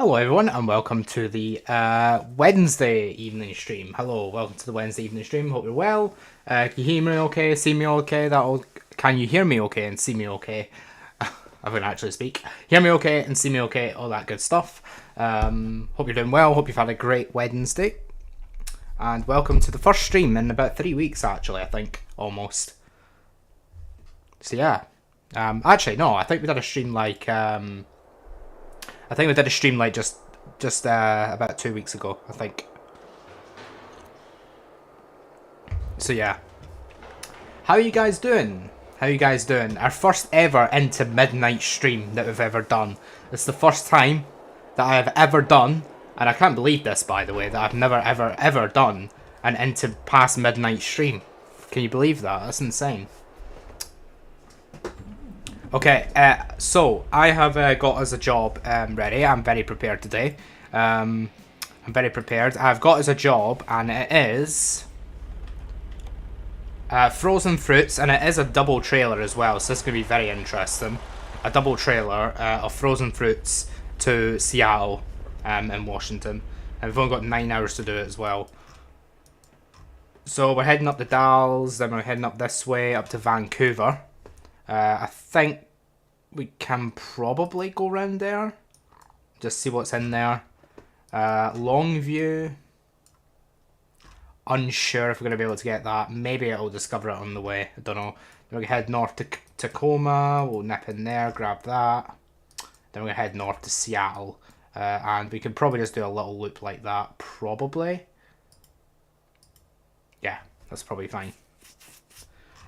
Hello everyone and welcome to the Wednesday evening stream. Hello, welcome to the Wednesday evening stream. Hope you're well. Can you hear me okay? See me okay? Can you hear me okay and see me okay? I can actually speak. Hear me okay and see me okay, all that good stuff. Hope you're doing well. Hope you've had a great Wednesday. And welcome to the first stream in about 3 weeks actually, I think, almost. So yeah. Actually no, I think we did a stream like just about 2 weeks ago, I think. So yeah. How are you guys doing? How are you guys doing? Our first ever into midnight stream that we've ever done. It's the first time that I have ever done, and I can't believe this by the way, that I've never ever done an into past midnight stream. Can you believe that? That's insane. Okay, so I have got us a job ready. I'm very prepared today. I'm very prepared. I've got us a job, and it is frozen fruits, and it is a double trailer as well. So this is going to be very interesting. A double trailer of frozen fruits to Seattle in Washington, and we've only got 9 hours to do it as well. So we're heading up the Dalles, then we're heading up this way up to Vancouver. I think we can probably go round there. Just see what's in there. Longview. Unsure if we're going to be able to get that. Maybe I'll discover it on the way. I don't know. Then we're going to head north to Tacoma. We'll nip in there, grab that. Then we're going to head north to Seattle. And we can probably just do a little loop like that. Probably. Yeah, that's probably fine.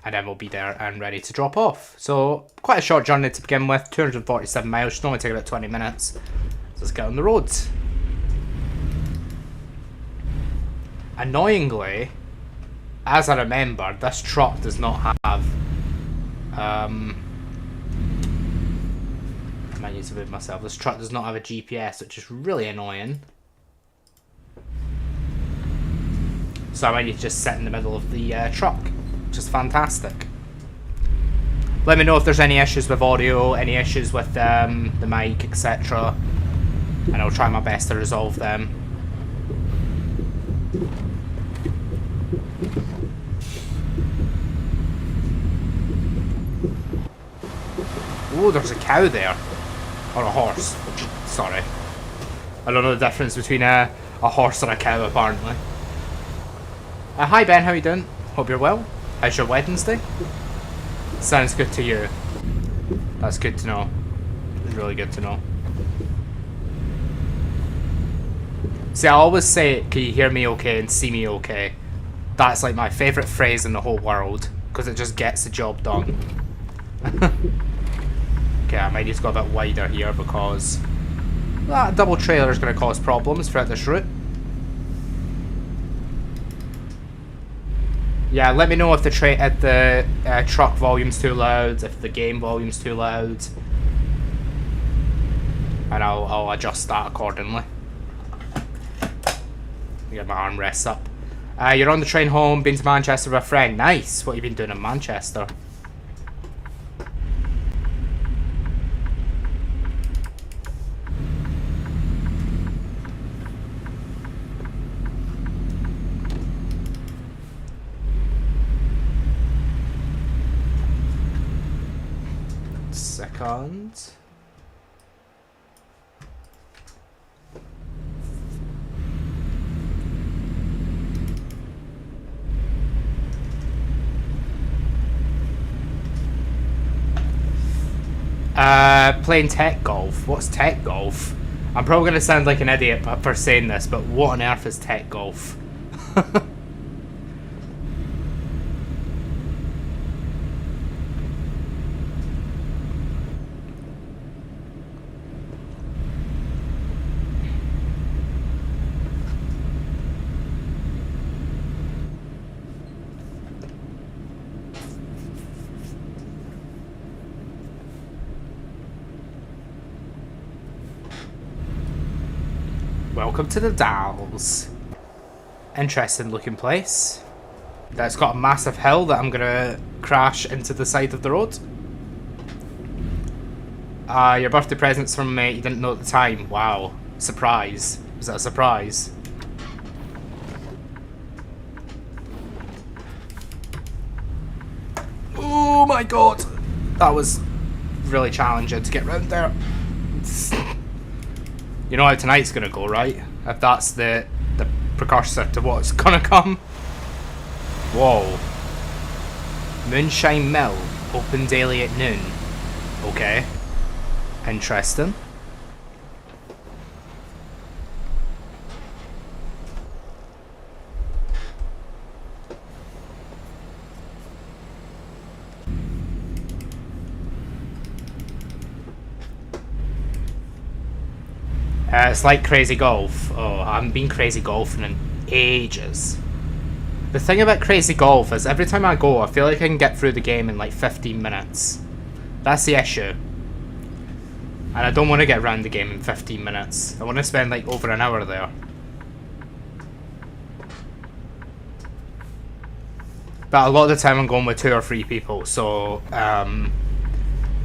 And then we'll be there and ready to drop off. So, quite a short journey to begin with. 247 miles. Should only take about 20 minutes. So let's get on the roads. Annoyingly, as I remember, this truck does not have... I might need to move myself. This truck does not have a GPS, which is really annoying. So I might need to just sit in the middle of the truck. Which is fantastic. Let me know if there's any issues with audio, any issues with the mic, etc. And I'll try my best to resolve them. Oh, there's a cow there. Or a horse. Sorry. I don't know the difference between a horse and a cow, apparently. Hi Ben, how you doing? Hope you're well. How's your Wednesday? Sounds good to you. That's good to know. It's really good to know. See, I always say, can you hear me okay and see me okay? That's like my favourite phrase in the whole world. Because it just gets the job done. Okay, I might need to go a bit wider here because that double trailer is going to cause problems throughout this route. Yeah, let me know if the truck volume's too loud, if the game volume's too loud, and I'll adjust that accordingly. Get my armrests up. You're on the train home, been to Manchester with a friend. Nice. What have you been doing in Manchester? Second. Playing tech golf. What's tech golf? I'm probably going to sound like an idiot for saying this, but what on earth is tech golf? Welcome to the Dalles. Interesting looking place. That's got a massive hill that I'm gonna crash into the side of the road. Your birthday presents from me, you didn't know at the time. Wow. Surprise. Was that a surprise? Oh my god! That was really challenging to get round there. You know how tonight's gonna go, right? If that's the precursor to what's gonna come. Whoa. Moonshine Mill, open daily at noon. Okay. Interesting. It's like Crazy Golf. Oh, I haven't been Crazy Golfing in ages. The thing about Crazy Golf is every time I go, I feel like I can get through the game in like 15 minutes. That's the issue. And I don't want to get around the game in 15 minutes. I want to spend like over an hour there. But a lot of the time I'm going with 2 or 3 people, so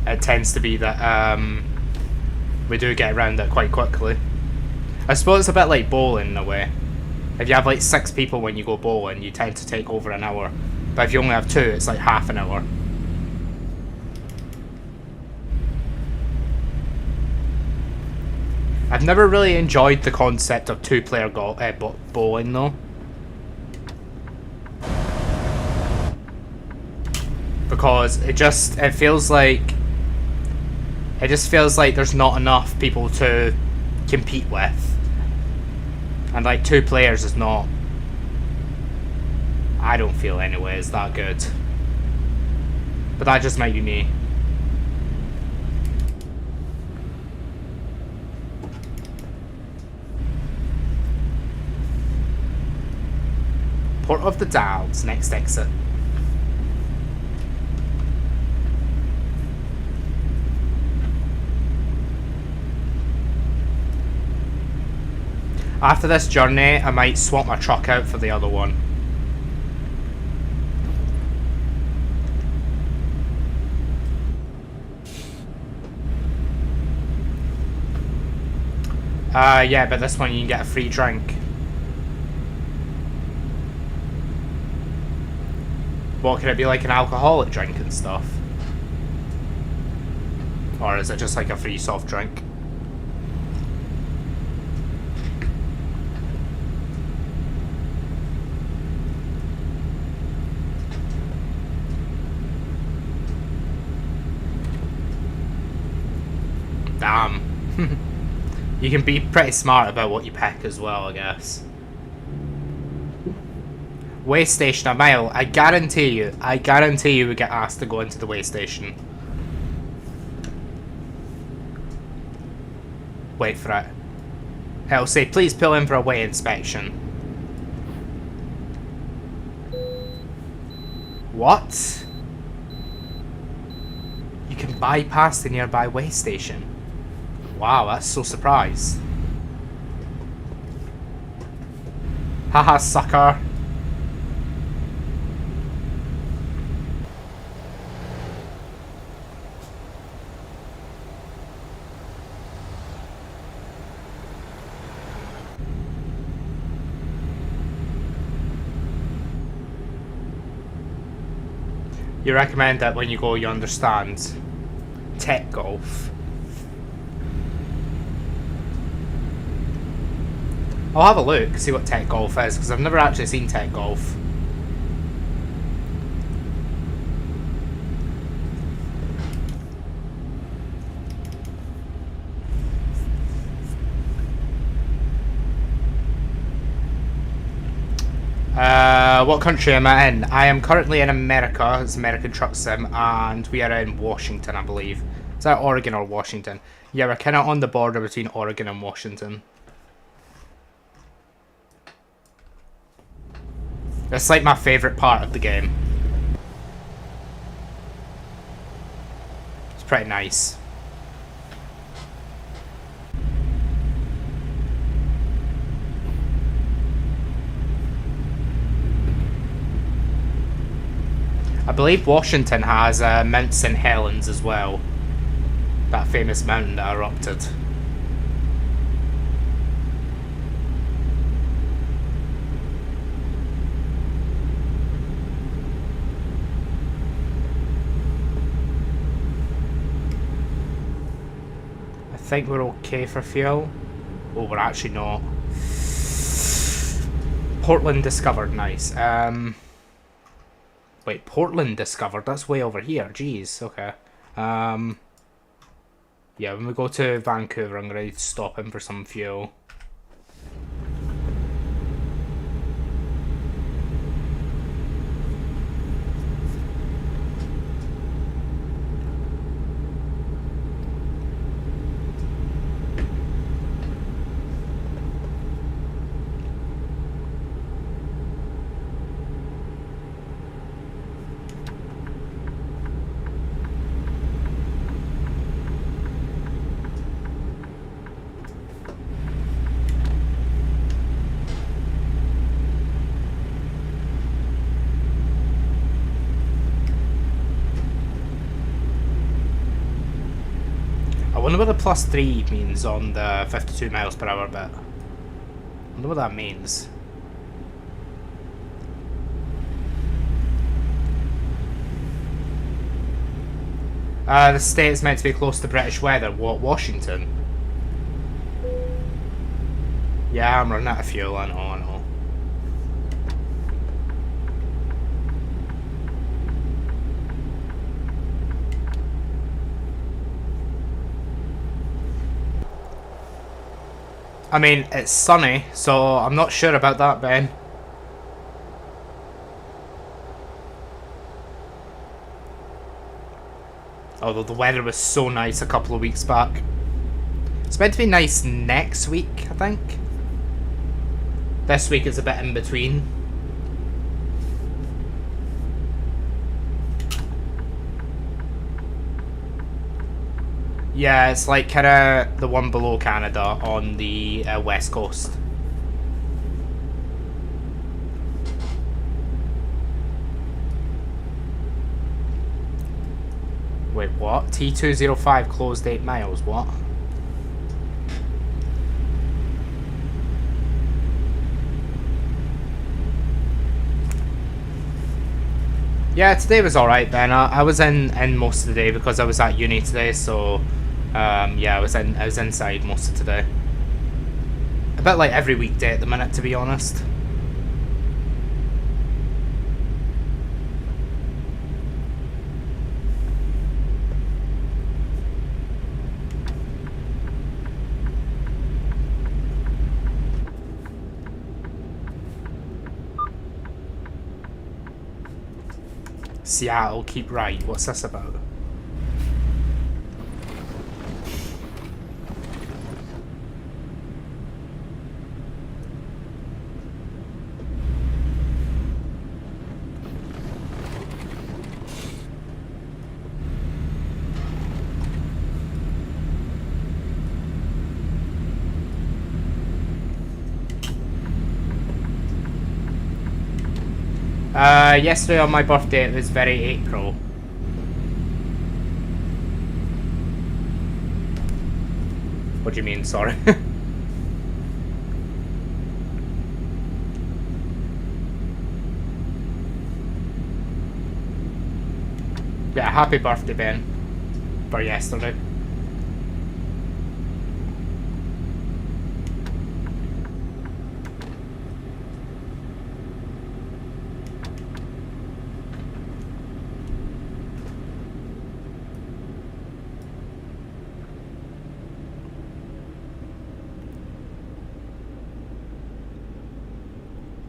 it tends to be that we do get around it quite quickly. I suppose it's a bit like bowling in a way. If you have like 6 people when you go bowling, you tend to take over an hour. But if you only have 2, it's like half an hour. I've never really enjoyed the concept of 2-player bowling though. Because it just feels like there's not enough people to compete with. And like 2 players is not, I don't feel anyway, is that good. But that just might be me. Port of the Dalles, next exit. After this journey, I might swap my truck out for the other one. Yeah, but this one you can get a free drink. What, can it be like an alcoholic drink and stuff? Or is it just like a free soft drink? Damn. You can be pretty smart about what you pick as well, I guess. Way station a mile. I guarantee you we get asked to go into the way station. Wait for it. It'll say, please pull in for a way inspection. What? You can bypass the nearby way station. Wow, that's so surprised. Haha, sucker. You recommend that when you go, you understand tech golf. I'll have a look, see what tech golf is, because I've never actually seen tech golf. What country am I in? I am currently in America. It's American Truck Sim, and we are in Washington, I believe. Is that Oregon or Washington? Yeah, we're kind of on the border between Oregon and Washington. It's like my favourite part of the game. It's pretty nice. I believe Washington has Mount St. Helens as well. That famous mountain that erupted. think we're okay for fuel. Oh, we're actually not. Portland discovered, nice. Wait, Portland discovered? That's way over here. Jeez, okay. Yeah, when we go to Vancouver, I'm going to stop in for some fuel. I wonder what the +3 means on the 52 miles per hour bit. I wonder what that means. The state is meant to be close to British weather. What, Washington? Yeah, I'm running out of fuel, I know, I know. I mean, it's sunny, so I'm not sure about that, Ben. Although the weather was so nice a couple of weeks back. It's meant to be nice next week, I think. This week is a bit in between. Yeah, it's like kind of the one below Canada on the west coast. Wait, what? T205 closed 8 miles, what? Yeah, today was alright, Ben. I was in most of the day because I was at uni today, so yeah, I was inside most of today. A bit like every weekday at the minute, to be honest. Seattle, keep right. What's this about? Yesterday on my birthday it was very April. What do you mean, sorry? Yeah, happy birthday, Ben. For yesterday.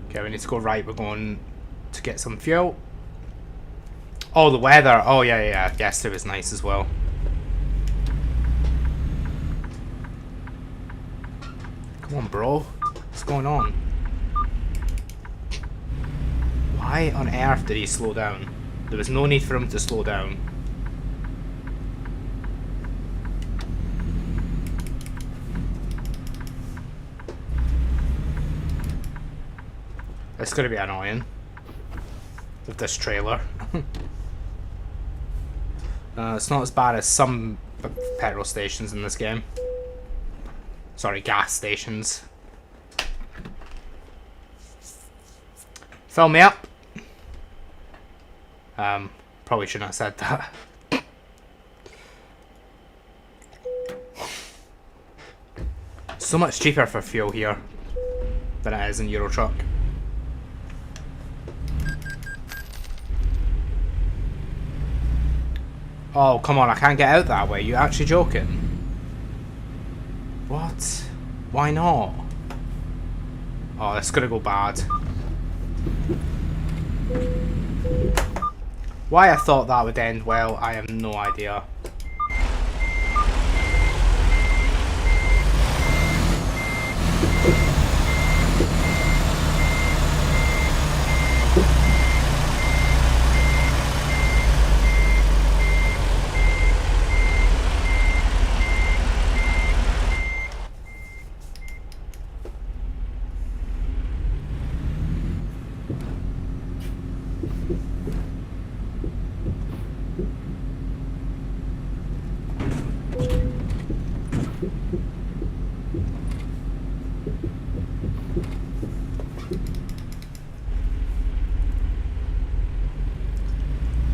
Okay, we need to go right. We're going to get some fuel. Oh, the weather. Oh, yeah, yeah. Yesterday was nice as well. Come on, bro. What's going on? Why on earth did he slow down? There was no need for him to slow down. It's going to be annoying with this trailer. It's not as bad as some petrol stations in this game. Sorry, gas stations. Fill me up. Probably shouldn't have said that. so much cheaper for fuel here than it is in Euro Truck. Oh, come on, I can't get out that way. You actually joking? What? Why not? Oh, this is gonna go bad. Why I thought that would end well, I have no idea.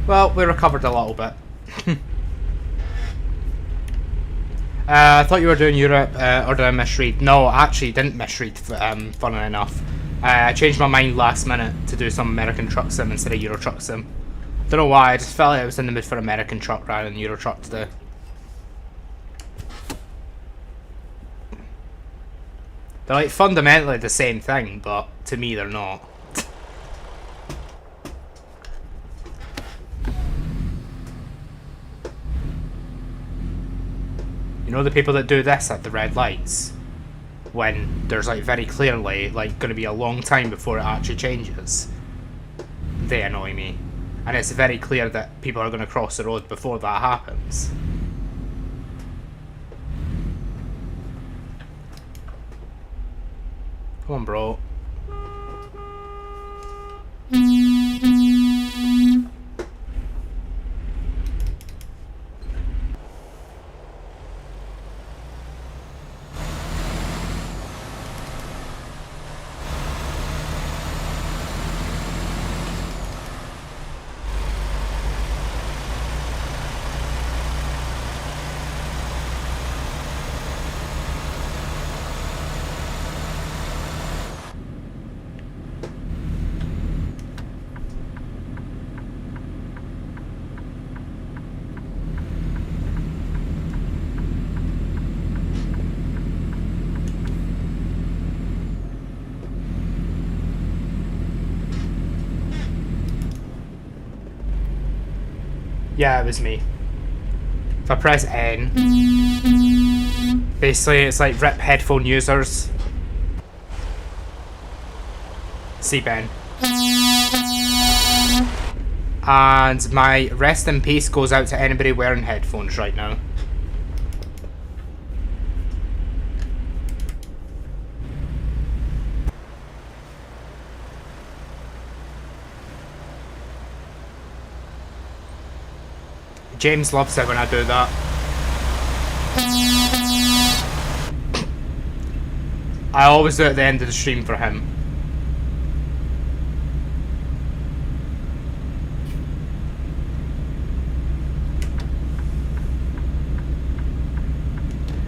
Well, we recovered a little bit. I thought you were doing Europe, or did I misread? No, I actually didn't misread, funnily enough. I changed my mind last minute to do some American Truck Sim instead of Euro Truck Sim. Don't know why, I just felt like I was in the mood for American Truck rather than Euro Truck today. They're like fundamentally the same thing, but to me they're not. You know the people that do this at the red lights? When there's like very clearly like going to be a long time before it actually changes. They annoy me. And it's very clear that people are going to cross the road before that happens. Come on, bro. Yeah, it was me. If I press N, basically it's like RIP headphone users. See Ben. And my rest in peace goes out to anybody wearing headphones right now. James loves it when I do that. I always do it at the end of the stream for him.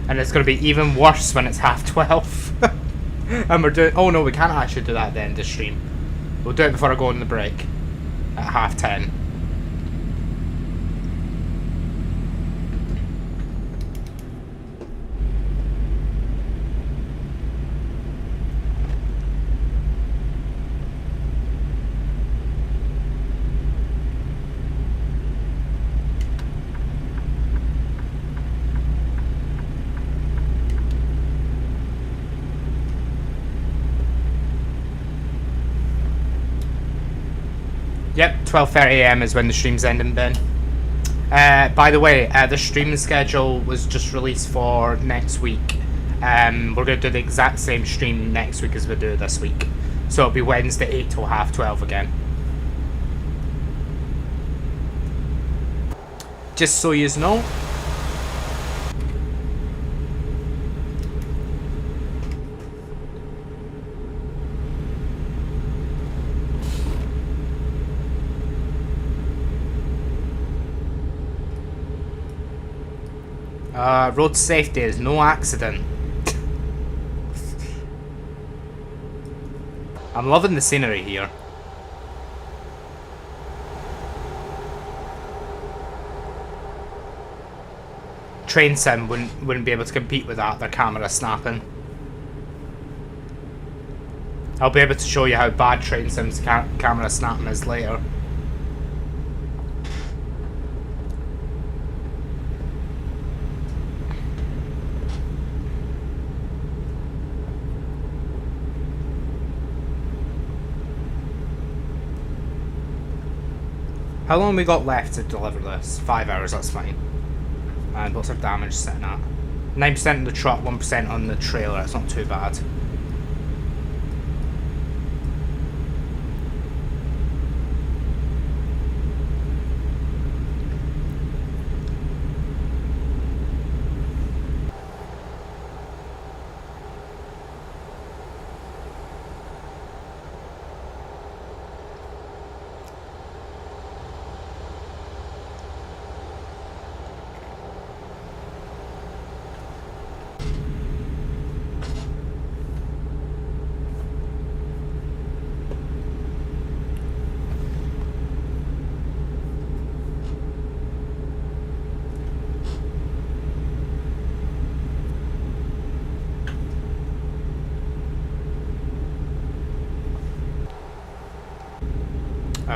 And it's going to be even worse when it's 12:30. And we're doing... Oh no, we can't actually do that at the end of the stream. We'll do it before I go on the break. At 10:30. Yep, 12:30 AM is when the stream's ending, Ben. By the way, the stream schedule was just released for next week. We're going to do the exact same stream next week as we do this week. So it'll be Wednesday 8 till 12:30 again. Just so you know. Road safety is no accident. I'm loving the scenery here. Train sim wouldn't be able to compete with that, their camera snapping. I'll be able to show you how bad Train Sim's camera snapping is later. How long we got left to deliver this? 5 hours, that's fine. And what's our damage sitting at? 9% on the truck, 1% on the trailer, it's not too bad.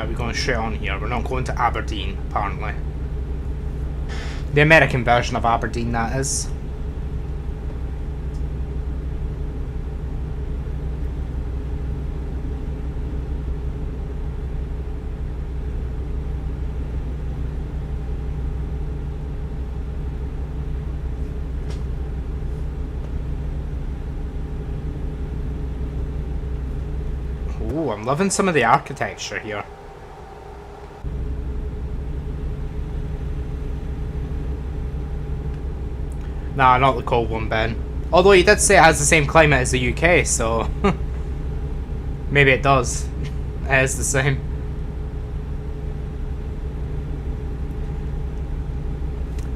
We're going straight on here. We're not going to Aberdeen, apparently. The American version of Aberdeen, that is. Ooh, I'm loving some of the architecture here. Nah, not the cold one, Ben. Although you did say it has the same climate as the UK, so... maybe it does. It is the same.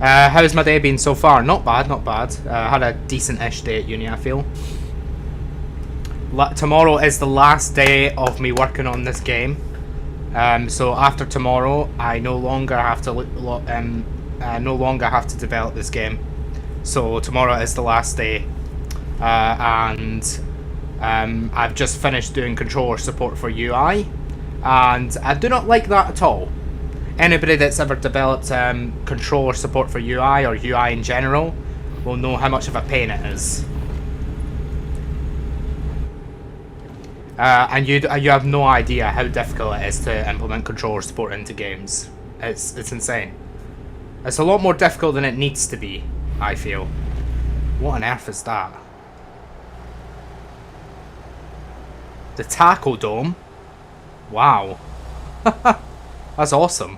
How's my day been so far? Not bad, not bad. Had a decent-ish day at uni, I feel. Tomorrow is the last day of me working on this game. So after tomorrow, I no longer have to develop this game. So tomorrow is the last day, and I've just finished doing controller support for UI, and I do not like that at all. Anybody that's ever developed controller support for UI or UI in general will know how much of a pain it is. And you have no idea how difficult it is to implement controller support into games. It's insane. It's a lot more difficult than it needs to be, I feel. What on earth is that? The Taco Dome? Wow. That's awesome.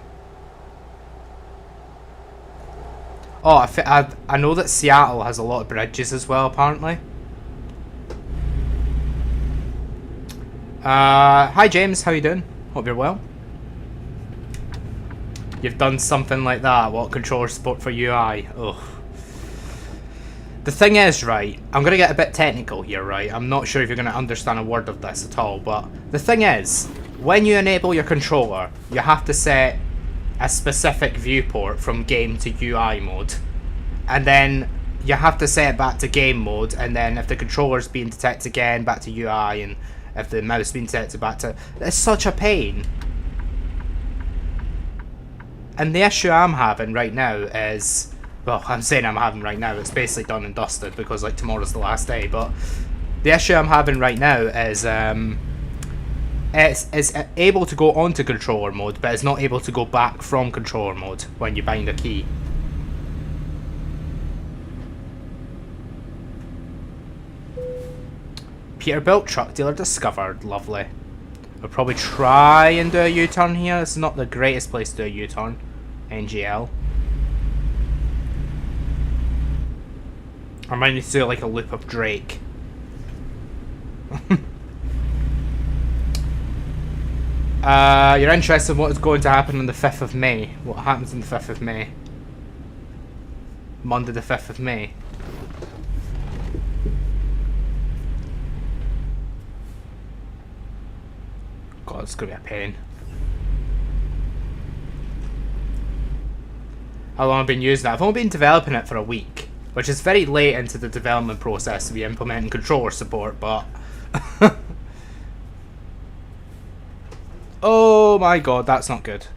Oh, I know that Seattle has a lot of bridges as well, apparently. Hi James, how you doing? Hope you're well. You've done something like that. What, controller support for UI? Ugh. The thing is, right, I'm going to get a bit technical here, right? I'm not sure if you're going to understand a word of this at all, but the thing is, when you enable your controller, you have to set a specific viewport from game to UI mode. And then you have to set it back to game mode, and then if the controller's being detected again, back to UI, and if the mouse is being detected back to... It's such a pain. And the issue I'm having right now is... Well, I'm saying I'm having right now, it's basically done and dusted because like tomorrow's the last day, but the issue I'm having right now is it's able to go onto controller mode, but it's not able to go back from controller mode when you bind a key. Peterbilt truck dealer discovered. Lovely. I'll probably try and do a U-turn here. It's not the greatest place to do a U-turn. NGL. I might need to do like a loop of Drake. You're interested in what is going to happen on the 5th of May. What happens on the 5th of May? Monday the 5th of May. God, it's gonna be a pain. How long have I been using it? I've only been developing it for a week, which is very late into the development process to be implementing controller support, but... Oh my god, that's not good.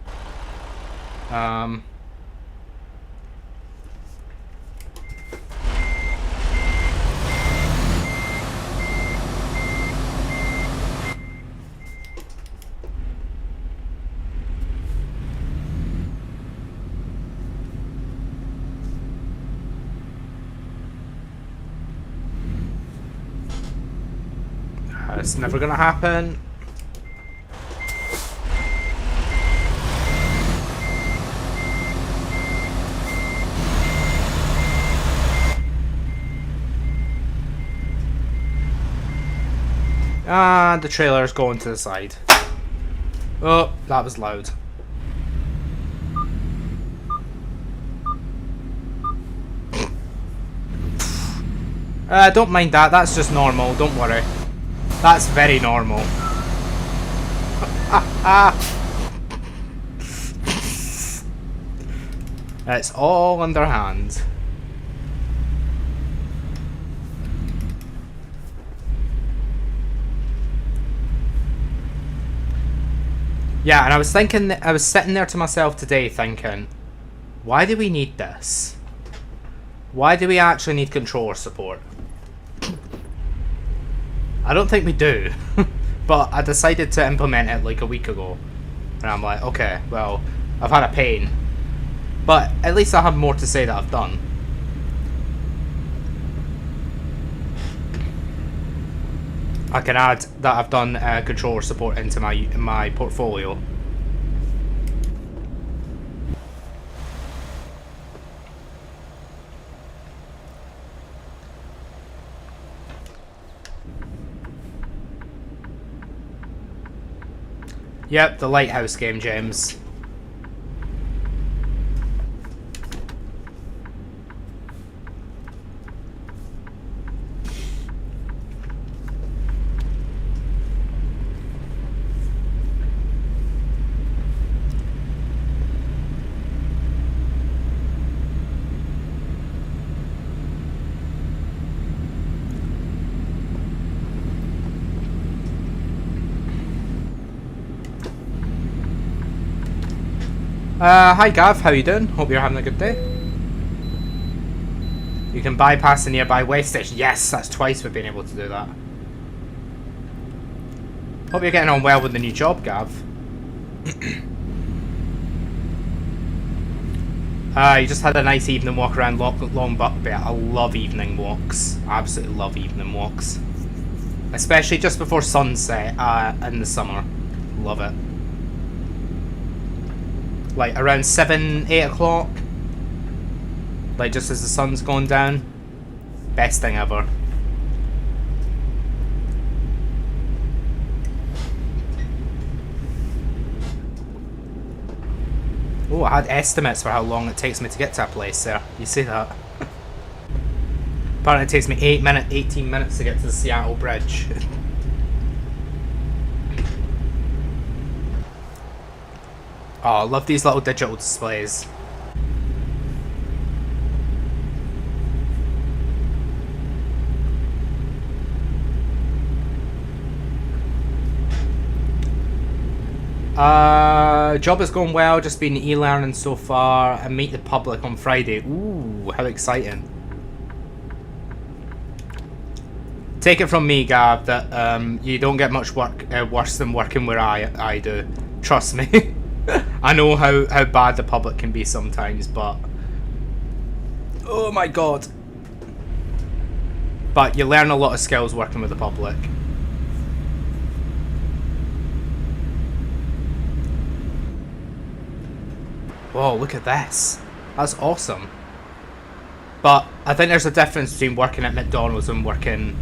It's never gonna happen. And the trailer's going to the side. Oh, that was loud. Don't mind that, that's just normal, don't worry. That's very normal. It's all underhand. Yeah, and I was thinking, I was sitting there to myself today thinking, why do we need this? Why do we actually need controller support? I don't think we do, but I decided to implement it like a week ago. And I'm like, okay, well, I've had a pain, but at least I have more to say that I've done. I can add that I've done controller support into my portfolio. Yep, the Lighthouse game, James. Hi Gav, how you doing? Hope you're having a good day. You can bypass the nearby way station. Yes, that's twice we've been able to do that. Hope you're getting on well with the new job, Gav. You just had a nice evening walk around Long Buckbit. I love evening walks. I absolutely love evening walks. Especially just before sunset in the summer. Love it. Like around 7, 8 o'clock. Like just as the sun's going down. Best thing ever. Oh, I had estimates for how long it takes me to get to a place there. You see that? Apparently it takes me 18 minutes to get to the Seattle Bridge. Oh, I love these little digital displays. Job is going well, just been e-learning so far, and meet the public on Friday. Ooh, how exciting. Take it from me, Gab, that you don't get much work worse than working where I do. Trust me. I know how bad the public can be sometimes, but... Oh my god. But you learn a lot of skills working with the public. Whoa, look at this. That's awesome. But I think there's a difference between working at McDonald's and working...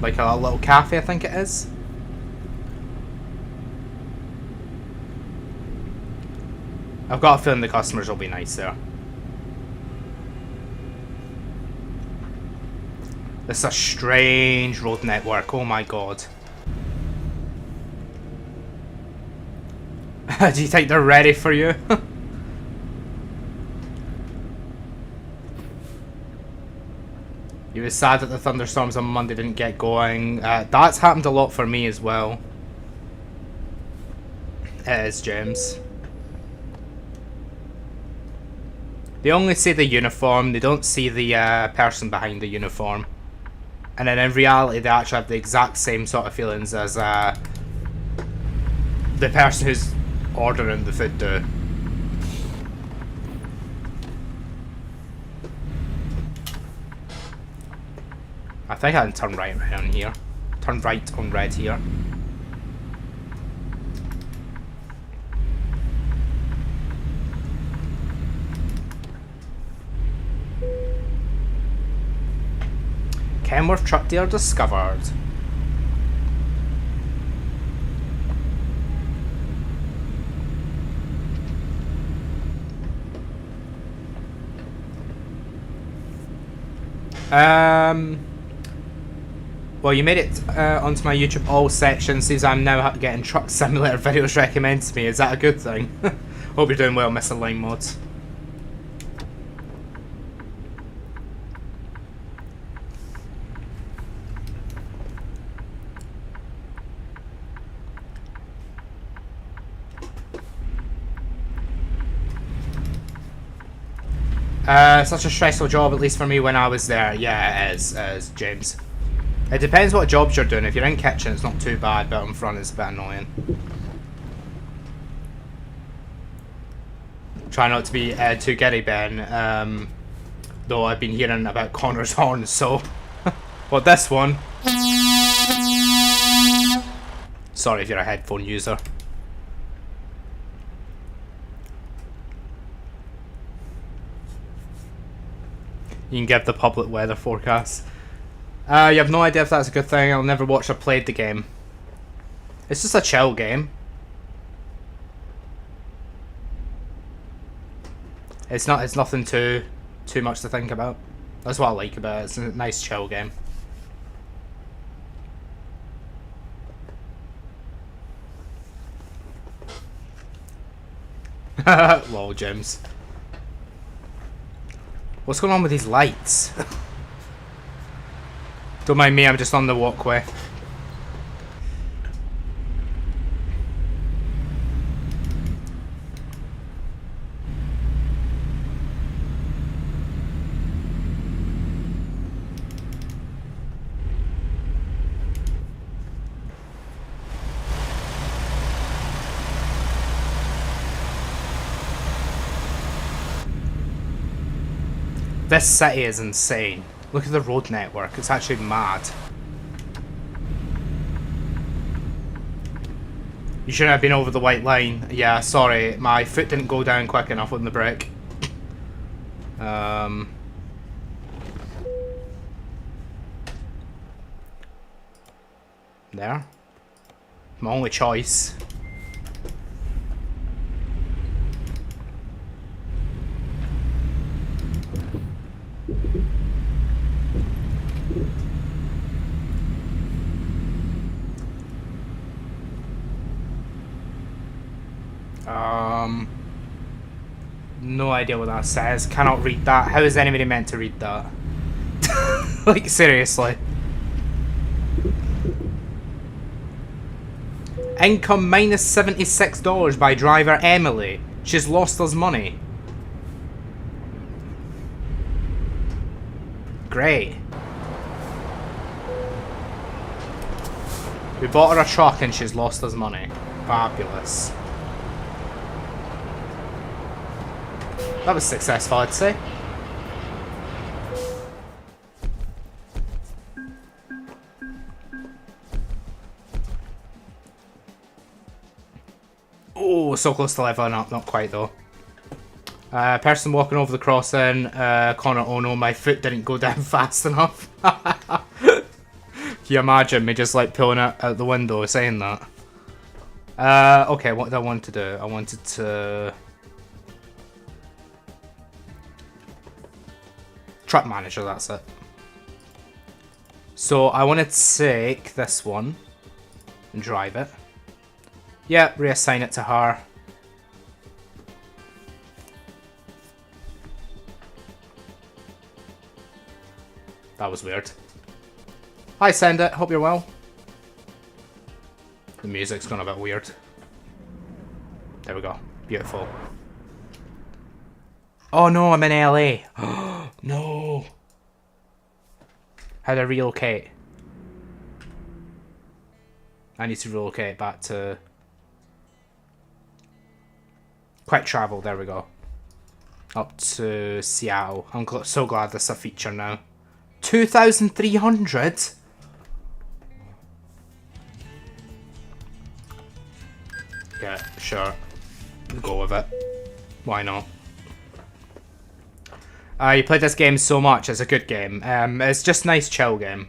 like a little cafe, I think it is. I've got a feeling the customers will be nice there. This is a strange road network, oh my god. Do you think they're ready for you? You was sad that the thunderstorms on Monday didn't get going. That's happened a lot for me as well. It is, James. They only see the uniform, they don't see the person behind the uniform. And then in reality they actually have the exact same sort of feelings as the person who's ordering the food do. I think I can turn right around here. Turn right on red here. Kenworth truck dealer discovered. Well, you made it onto my YouTube all section. Seems I'm now getting Truck Simulator videos recommended to me. Is that a good thing? Hope you're doing well, Mr. Line Mods. Such a stressful job, at least for me when I was there. Yeah, it is, James. It depends what jobs you're doing. If you're in kitchen, it's not too bad, but in front, it's a bit annoying. Try not to be too giddy, Ben. Though I've been hearing about Connor's horns, so... well, this one... Sorry if you're a headphone user. You can give the public weather forecast. You have no idea if that's a good thing. I'll never watch or played the game. It's just a chill game. It's nothing too much to think about. That's what I like about it. It's a nice chill game. Lol, James. What's going on with these lights? Don't mind me, I'm just on the walkway. This city is insane. Look at the road network, it's actually mad. You shouldn't have been over the white line. Yeah, sorry, my foot didn't go down quick enough on the brake. There. My only choice. No idea what that says. Cannot read that. How is anybody meant to read that? Like, seriously. Income minus $76 by driver Emily. She's lost us money. Great. We bought her a truck and she's lost us money. Fabulous. That was successful, I'd say. Oh, so close to leveling up. Not quite, though. Person walking over the crossing. Connor, oh no, my foot didn't go down fast enough. Can you imagine me just like pulling it out the window saying that? Okay, what did I want to do? I wanted to... Truck manager, that's it. So I want to take this one and drive it. Yep, reassign it to her. That was weird. Hi, Send It. Hope you're well. The music's gone a bit weird. There we go. Beautiful. Oh no, I'm in LA. No. How do I relocate? I need to relocate back to... Quick travel, there we go. Up to Seattle. I'm so glad this is a feature now. 2,300? Yeah, sure. Go with it. Why not? You played this game so much, it's a good game. It's just a nice chill game.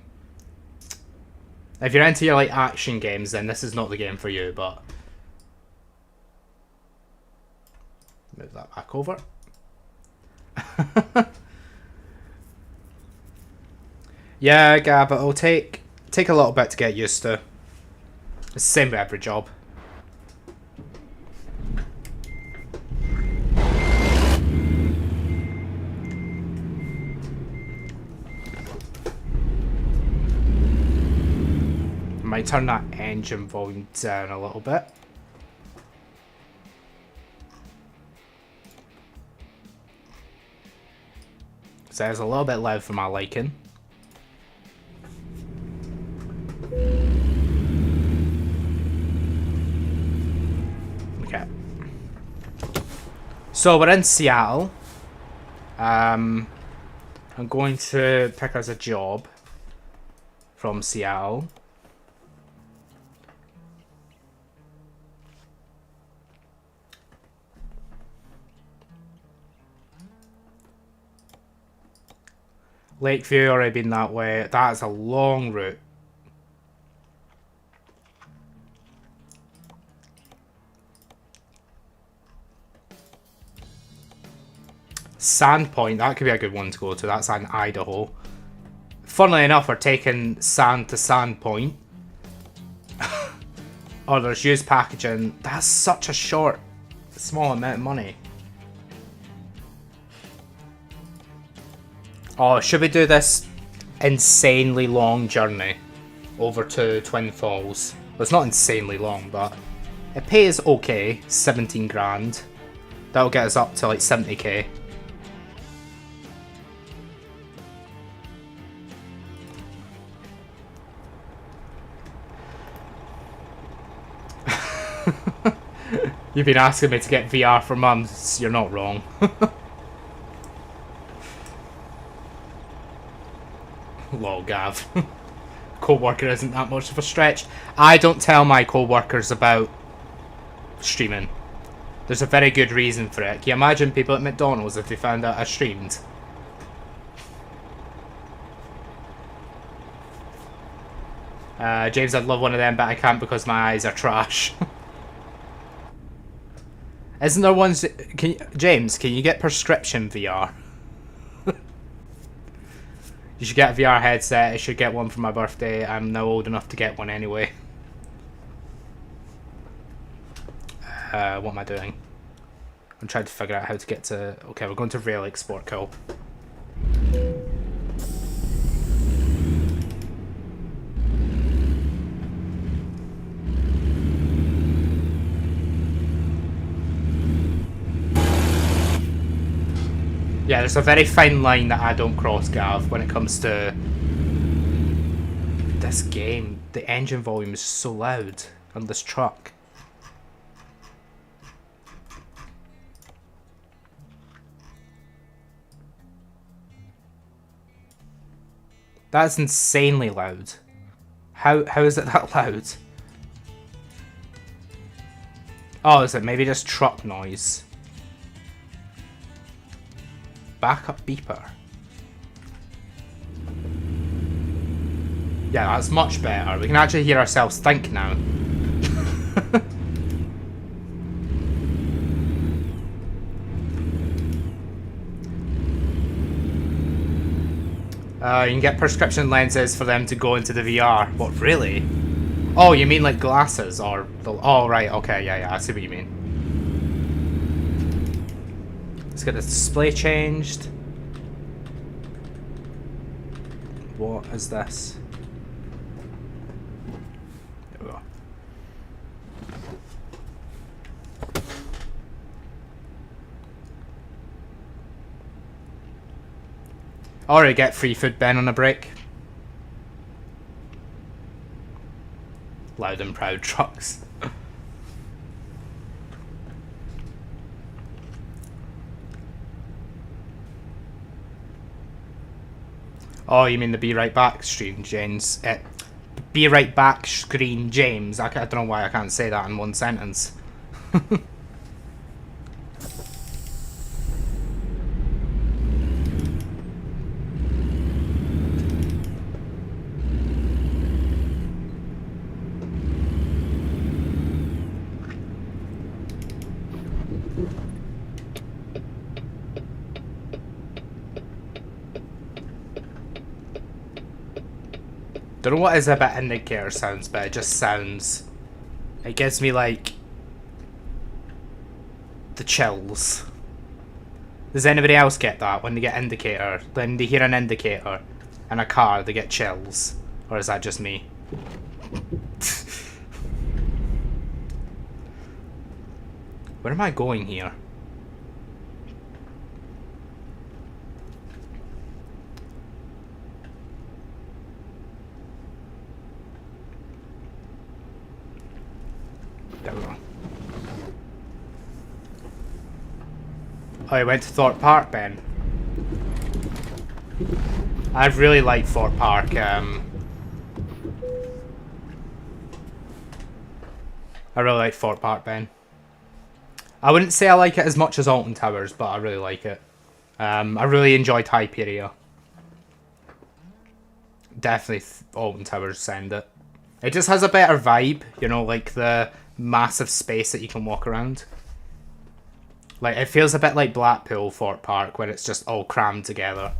If you're into your like action games, then this is not the game for you, but... Move that back over. Yeah, Gab, it'll take a little bit to get used to. It's the same with every job. I might turn that engine volume down a little bit. So it's a little bit loud for my liking. Okay. So we're in Seattle. I'm going to pick us a job from Seattle. Lakeview, already been that way. That's a long route. Sandpoint, that could be a good one to go to. That's in Idaho. Funnily enough, we're taking sand to Sandpoint. Oh, there's used packaging. That's such a small amount of money. Oh, should we do this insanely long journey over to Twin Falls? Well, it's not insanely long, but it pays okay, 17 grand. That'll get us up to like 70k. You've been asking me to get VR for months, you're not wrong. Lol, Gav. Co-worker isn't that much of a stretch. I don't tell my co-workers about streaming. There's a very good reason for it. Can you imagine people at McDonald's if they found out I streamed? James, I'd love one of them, but I can't because my eyes are trash. Isn't there ones... James, can you get prescription VR? You should get a VR headset. I should get one for my birthday. I'm now old enough to get one anyway. What am I doing? I'm trying to figure out how to get to... Okay, we're going to Rail Export. Cool. Yeah, there's a very fine line that I don't cross, Gav, when it comes to this game. The engine volume is so loud on this truck. That's insanely loud. How is it that loud? Oh, is it maybe just truck noise? Backup beeper. Yeah, that's much better. We can actually hear ourselves think now. You can get prescription lenses for them to go into the VR. What, really? Oh, you mean like glasses or the... Oh, right, okay, yeah, I see what you mean. Let's get the display changed. What is this? There we go. Alright, get free food, Ben, on a break. Loud and proud trucks. Oh, you mean the Be Right Back stream, James? Be Right Back screen, James. I don't know why I can't say that in one sentence. Don't know what is about indicator sounds, but it just sounds. It gives me like the chills. Does anybody else get that when they get indicator? When they hear an indicator in a car, they get chills, or is that just me? Where am I going here? There we go. Oh, I went to Thorpe Park, Ben. I really like Thorpe Park. I really like Thorpe Park, Ben. I wouldn't say I like it as much as Alton Towers, but I really like it. I really enjoyed Hyperia. Definitely Alton Towers send it. It just has a better vibe, you know, like the massive space that you can walk around. Like, it feels a bit like Blackpool Thorpe Park, where it's just all crammed together.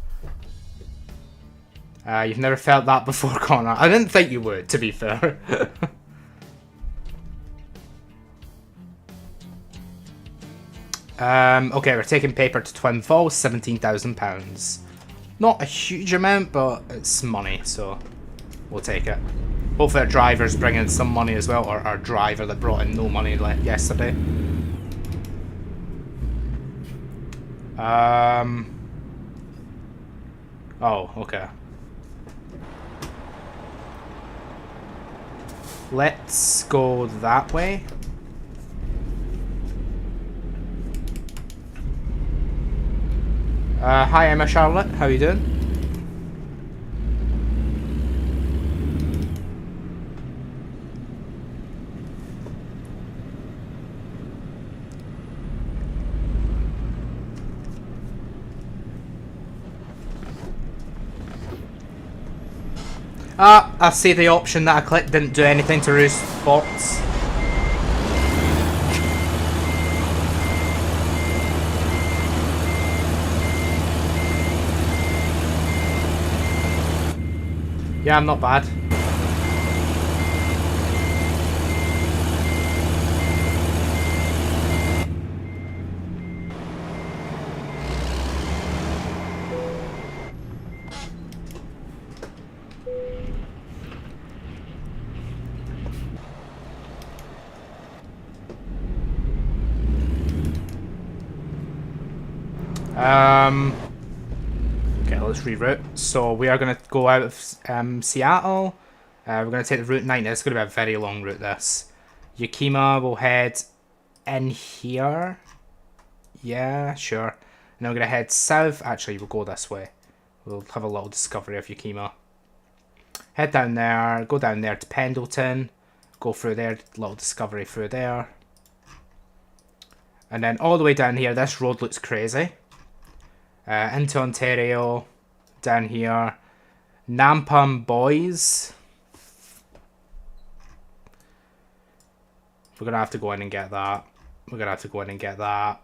You've never felt that before, Connor? I didn't think you would, to be fair. Okay, we're taking paper to Twin Falls, £17,000. Not a huge amount, but it's money, so we'll take it. Hopefully our driver's bringing some money as well, or our driver that brought in no money yesterday. Oh, okay. Let's go that way. Hi Emma Charlotte, how you doing? I see the option that I clicked didn't do anything to roost bots. Yeah, I'm not bad. Okay, let's reroute. So we are going to go out of Seattle. We're going to take the Route 9. It's going to be a very long route, this. Yakima will head in here. Yeah, sure. And then we're going to head south. Actually, we'll go this way. We'll have a little discovery of Yakima. Head down there. Go down there to Pendleton. Go through there. Little discovery through there. And then all the way down here. This road looks crazy. Into Ontario. Down here. Nampum Boys. We're going to have to go in and get that. We're going to have to go in and get that.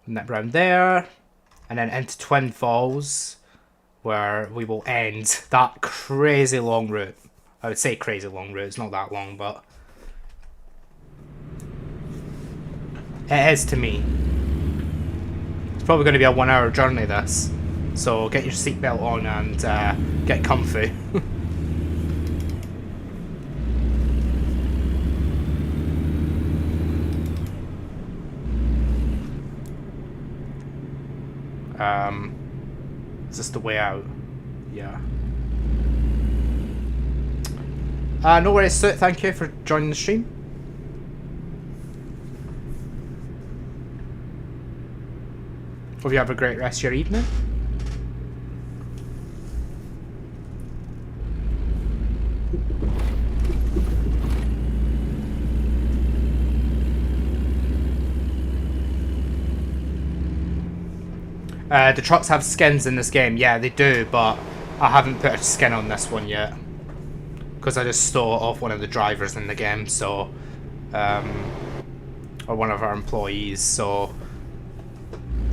Nip round there. And then into Twin Falls. Where we will end that crazy long route. I would say crazy long route. It's not that long, but... it is to me. probably going to be a 1 hour journey this. So get your seatbelt on and get comfy. Is this the way out? Yeah. No worries, Soot. Thank you for joining the stream. Hope you have a great rest of your evening. The trucks have skins in this game. Yeah, they do, but I haven't put a skin on this one yet. Because I just stole it off one of the drivers in the game, so... or one of our employees, so...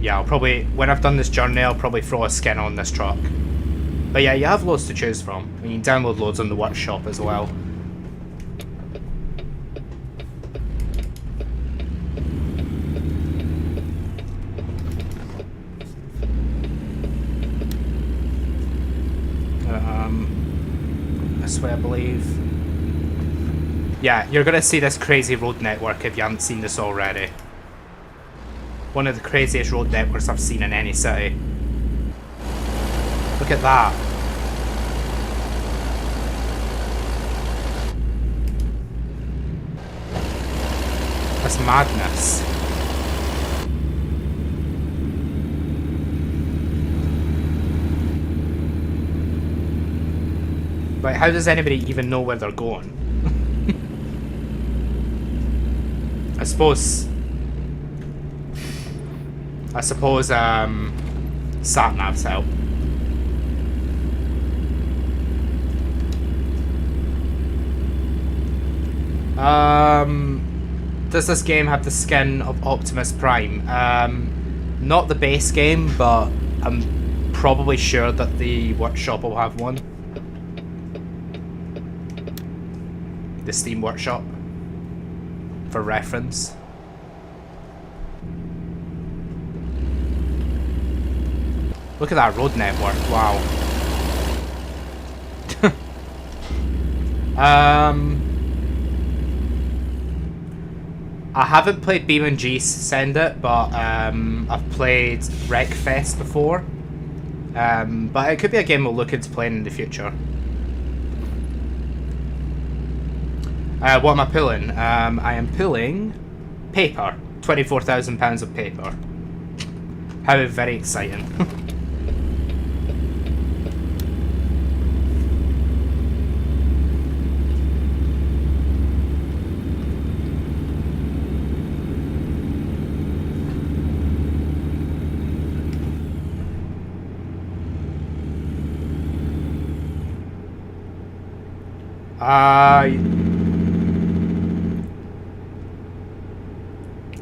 Yeah, I'll probably... When I've done this journey, I'll probably throw a skin on this truck. But yeah, you have loads to choose from. And you can download loads on the workshop as well. This way, I believe. Yeah, you're gonna see this crazy road network if you haven't seen this already. One of the craziest road networks I've seen in any city. Look at that. That's madness. Like, how does anybody even know where they're going? I suppose sat-navs help. Does this game have the skin of Optimus Prime? Not the base game, but I'm probably sure that the workshop will have one. The Steam Workshop, for reference. Look at that road network, wow. I haven't played BeamNG Send It, but I've played Wreckfest before. But it could be a game we'll look into playing in the future. What am I pulling? I am pulling paper. £24,000 of paper. How very exciting.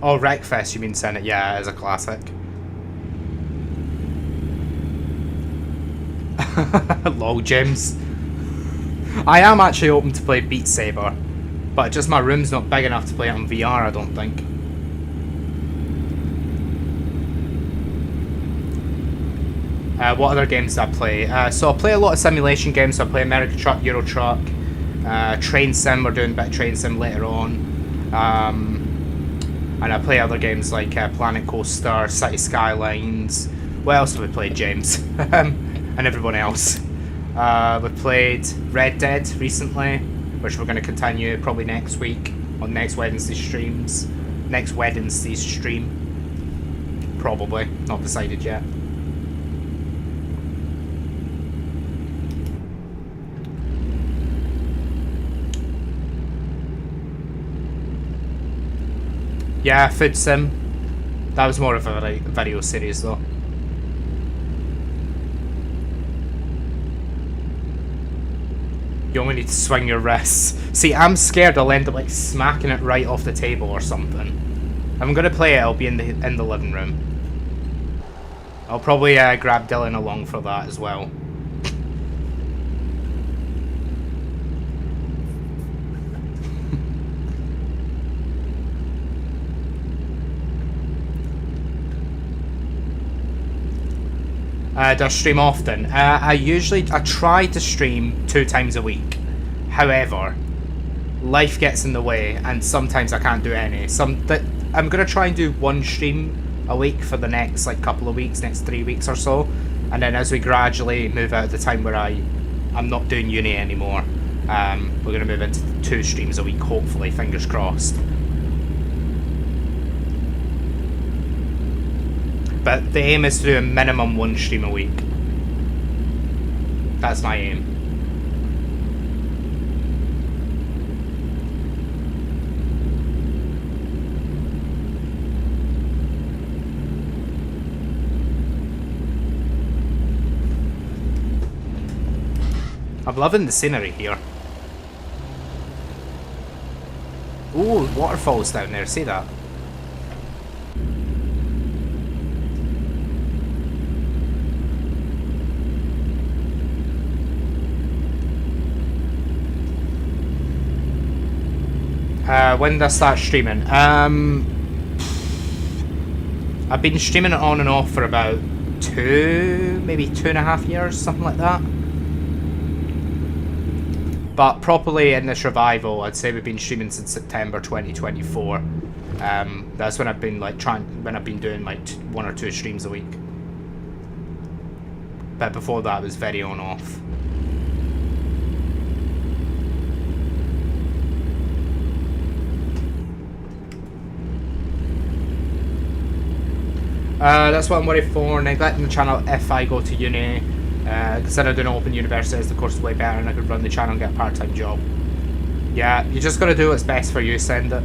Oh, Wreckfest, you mean Senate? Yeah, it's a classic. Lol, James. I am actually open to play Beat Saber, but just my room's not big enough to play it on VR, I don't think. What other games do I play? So I play a lot of simulation games, so I play American Truck, Euro Truck, Train Sim, we're doing a bit of Train Sim later on. And I play other games like Planet Coaster, City Skylines. What else have we played, James? And everyone else. We've played Red Dead recently, which we're going to continue probably next week on next Wednesday's streams. Next Wednesday's stream. Probably. Not decided yet. Yeah, Food Sim. That was more of a video series though. You only need to swing your wrists. See, I'm scared I'll end up like smacking it right off the table or something. If I'm gonna play it, I'll be in the living room. I'll probably grab Dylan along for that as well. Do I stream often? I try to stream 2 times a week. However, life gets in the way, and sometimes I can't do any. I'm gonna try and do 1 stream a week for the next like couple of weeks, next 3 weeks or so, and then as we gradually move out of the time where I'm not doing uni anymore, we're gonna move into 2 streams a week, hopefully, fingers crossed. But the aim is to do a minimum 1 stream a week. That's my aim. I'm loving the scenery here. Ooh, waterfalls down there, see that? When did I start streaming? I've been streaming it on and off for about maybe 2.5 years, something like that. But properly in this revival, I'd say we've been streaming since September 2024. That's when I've been like when I've been doing like 1 or 2 streams a week. But before that, it was very on off. That's what I'm worried for, neglecting the channel if I go to uni. Consider doing open universities, the course is way better and I could run the channel and get a part-time job. Yeah, you just gotta do what's best for you, send it.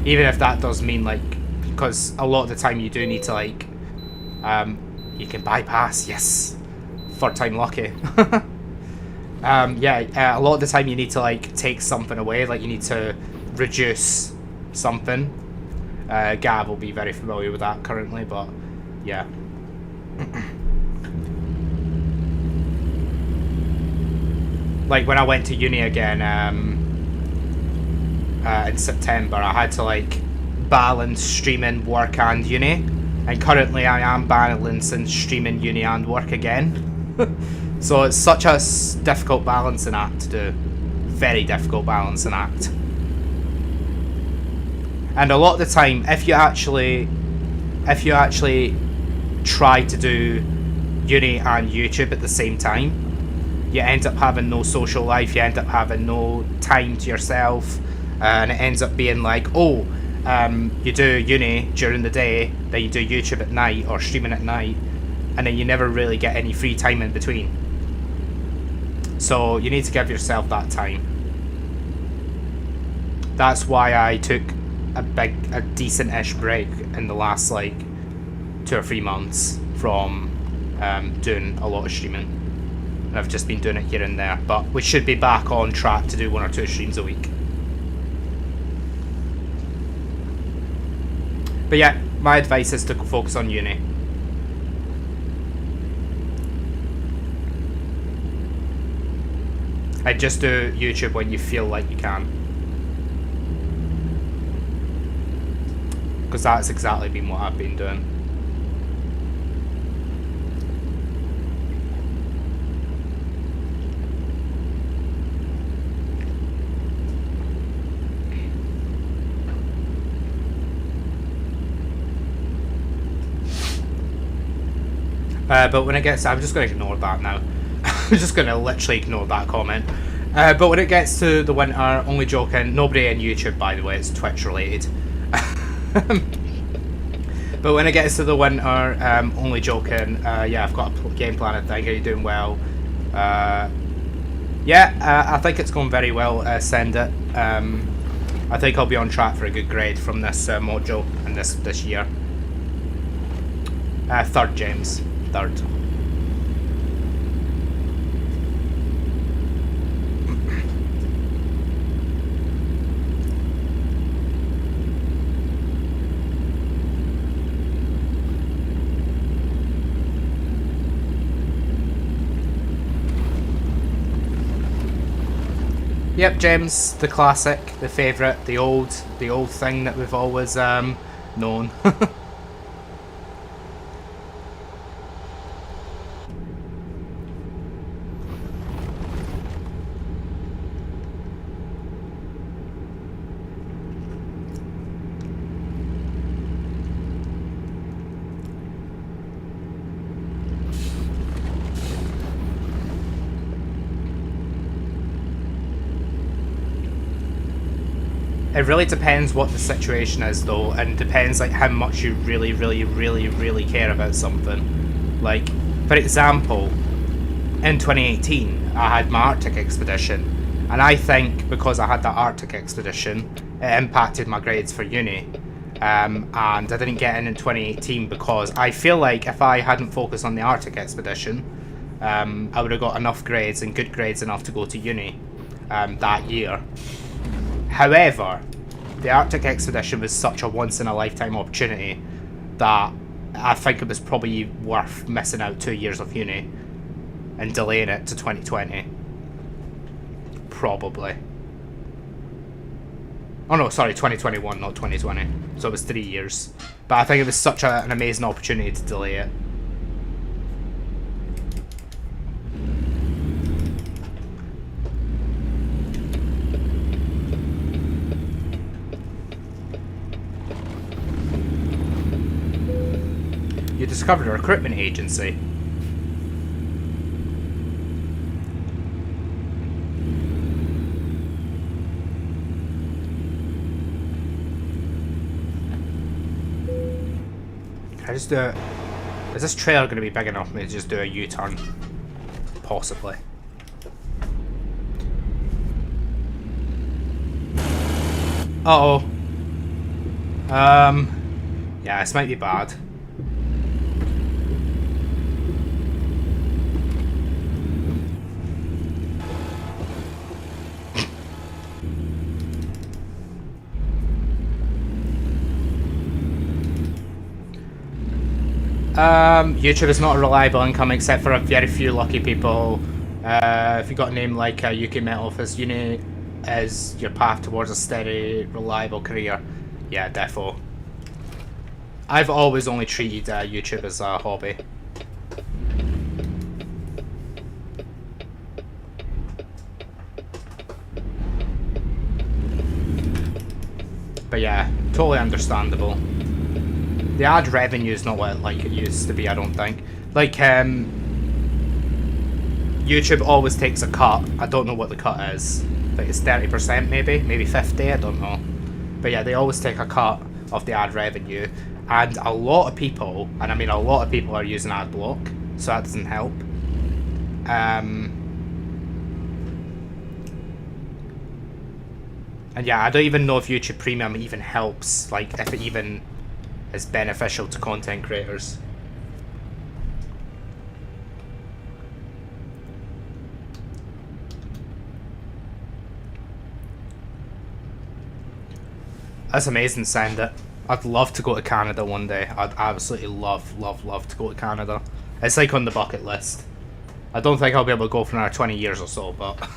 Even if that does mean like, because a lot of the time you do need to like, you can bypass, yes, 3rd time lucky. Yeah, a lot of the time you need to like take something away, like you need to reduce something. Gav will be very familiar with that currently, but yeah. Like when I went to uni again in September, I had to like balance streaming, work and uni, and currently I am balancing streaming, uni and work again. So it's such a difficult balancing act to do. Very difficult balancing act. And a lot of the time, if you actually try to do uni and YouTube at the same time, you end up having no social life, you end up having no time to yourself, and it ends up being like, oh, you do uni during the day, then you do YouTube at night or streaming at night, and then you never really get any free time in between. So you need to give yourself that time. That's why I took a decent-ish break in the last like 2 or 3 months from doing a lot of streaming, and I've just been doing it here and there, but we should be back on track to do 1 or 2 streams a week. But yeah, my advice is to focus on uni. And just do YouTube when you feel like you can. Because that's exactly been what I've been doing. But when it gets, I'm just going to ignore that now. I'm just going to literally ignore that comment. But when it gets to the winter, only joking, nobody in YouTube, by the way, it's Twitch related. But when it gets to the winter, only joking, yeah, I've got a game plan, I think. Are you doing well? Yeah, I think it's going very well, send it. I think I'll be on track for a good grade from this module and this year. 3rd, James. 3rd. Yep, James, the classic, the favourite, the old thing that we've always known. It really depends what the situation is, though, and depends like how much you really, really, really, really care about something. Like, for example, in 2018, I had my Arctic expedition, and I think because I had that Arctic expedition, it impacted my grades for uni. And I didn't get in 2018 because I feel like if I hadn't focused on the Arctic expedition, I would have got enough grades and good grades enough to go to uni that year. However, the Arctic expedition was such a once-in-a-lifetime opportunity that I think it was probably worth missing out 2 years of uni and delaying it to 2020. Probably. Oh no, sorry, 2021, not 2020. So it was 3 years. But I think it was such an amazing opportunity to delay it. You discovered a recruitment agency. Can I just do it? Is this trailer going to be big enough for me to just do a U-turn? Possibly. Uh-oh. Yeah, this might be bad. YouTube is not a reliable income except for a very few lucky people. If you got a name like UK Mental Office, uni is your path towards a steady, reliable career. Yeah, defo. I've always only treated YouTube as a hobby. But yeah, totally understandable. The ad revenue is not what like it used to be, I don't think. Like, YouTube always takes a cut. I don't know what the cut is. Like, it's 30% maybe 50, I don't know. But yeah, they always take a cut of the ad revenue. And a lot of people, and I mean a lot of people, are using ad block, so that doesn't help. And yeah, I don't even know if YouTube Premium even helps, like if it even is beneficial to content creators. That's amazing, send it. I'd love to go to Canada one day. I'd absolutely love to go to Canada. It's like on the bucket list. I don't think I'll be able to go for another 20 years or so, but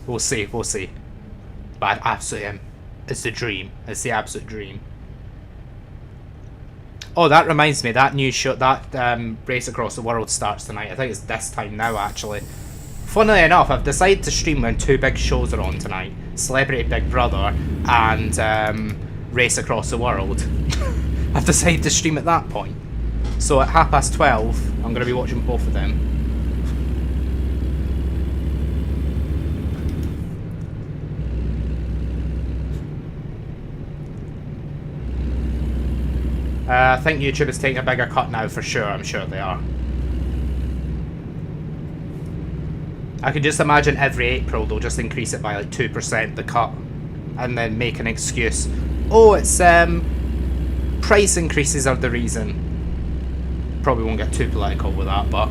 we'll see. But I absolutely am. It's the dream. It's the absolute dream. Oh, that reminds me, that new show, that Race Across the World starts tonight. I think it's this time now, actually. Funnily enough, I've decided to stream when two big shows are on tonight. Celebrity Big Brother and Race Across the World. I've decided to stream at that point. So at 12:30, I'm going to be watching both of them. I think YouTube is taking a bigger cut now for sure. I'm sure they are. I could just imagine every April they'll just increase it by like 2%, the cut, and then make an excuse. Oh, it's price increases are the reason. Probably won't get too political with that, but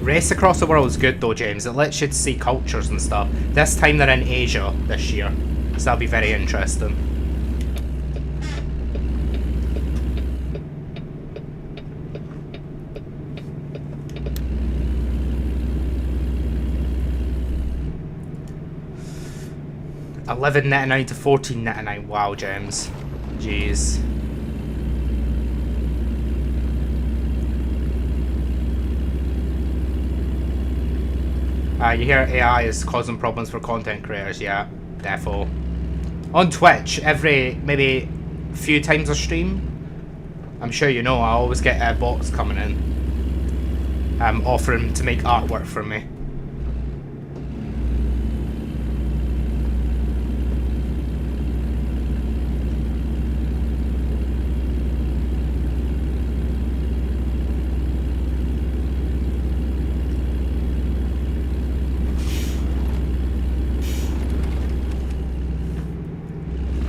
Race Across the World is good though, James. It lets you see cultures and stuff. This time they're in Asia this year, so that'll be very interesting. $11.99 to $14.99. Wow, James. Jeez. You hear AI is causing problems for content creators, yeah, defo. On Twitch, every maybe few times a stream, I'm sure you know, I always get bots coming in, offering to make artwork for me.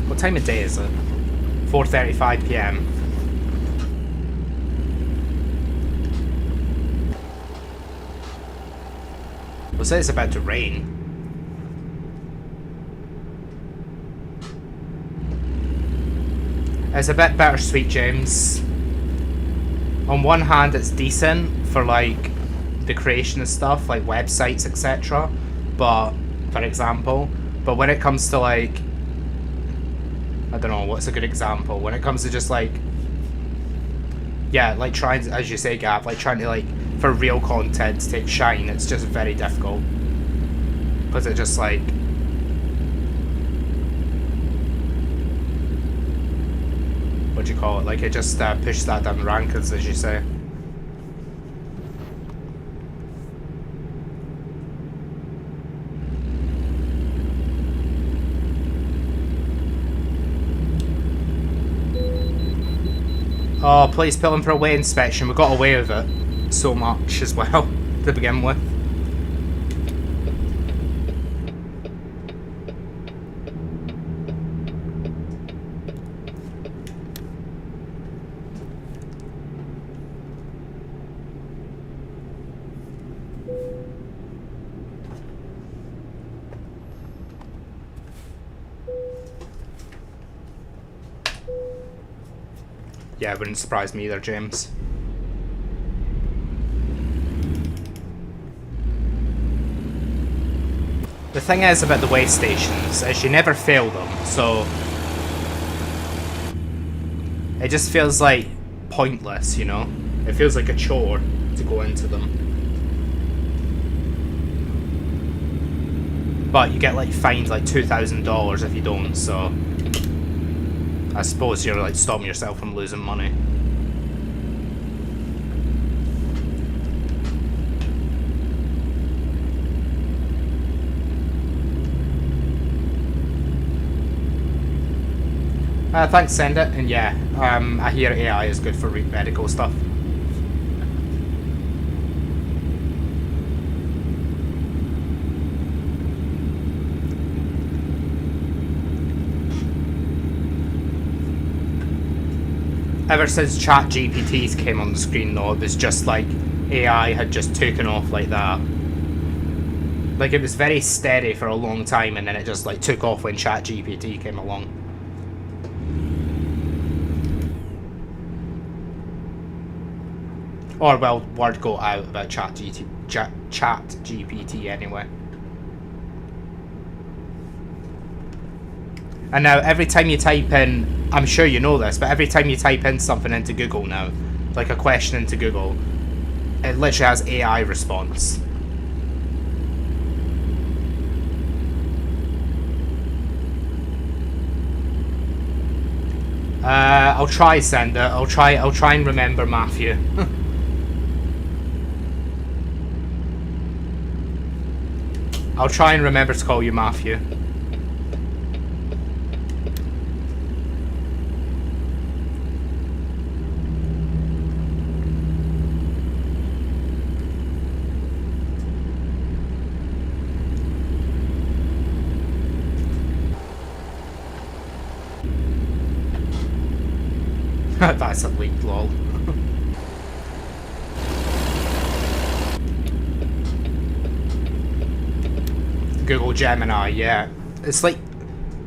What time of day is it? 4:35 PM. Well, say it's about to rain. It's a bit bittersweet, James. On one hand, it's decent for like the creation of stuff, like websites, etc. But, for example, but when it comes to like, I don't know, what's a good example? When it comes to just like, yeah, like trying, as you say, Gav, like trying to like, for real content to take shine, it's just very difficult. Because it just like, what do you call it? Like it just pushes that down the rankings, as you say. Oh, please put him for a weight inspection. We got away with it so much as well to begin with. Yeah, it wouldn't surprise me either, James. The thing is about the way stations is you never fail them, so it just feels like pointless, you know? It feels like a chore to go into them. But you get like fined like $2,000 if you don't, so I suppose you're like stopping yourself from losing money. Thanks, send it. And yeah, I hear AI is good for medical stuff. Ever since ChatGPT's came on the screen though, it was just like AI had just taken off like that. Like it was very steady for a long time and then it just like took off when ChatGPT came along. Or well, word got out about ChatGPT anyway. And now every time you type in, I'm sure you know this, but every time you type in something into Google now, like a question into Google, it literally has AI response. I'll try, send it. I'll try and remember Matthew. I'll try and remember to call you Matthew. That's a leak, lol. Google Gemini, yeah. It's like,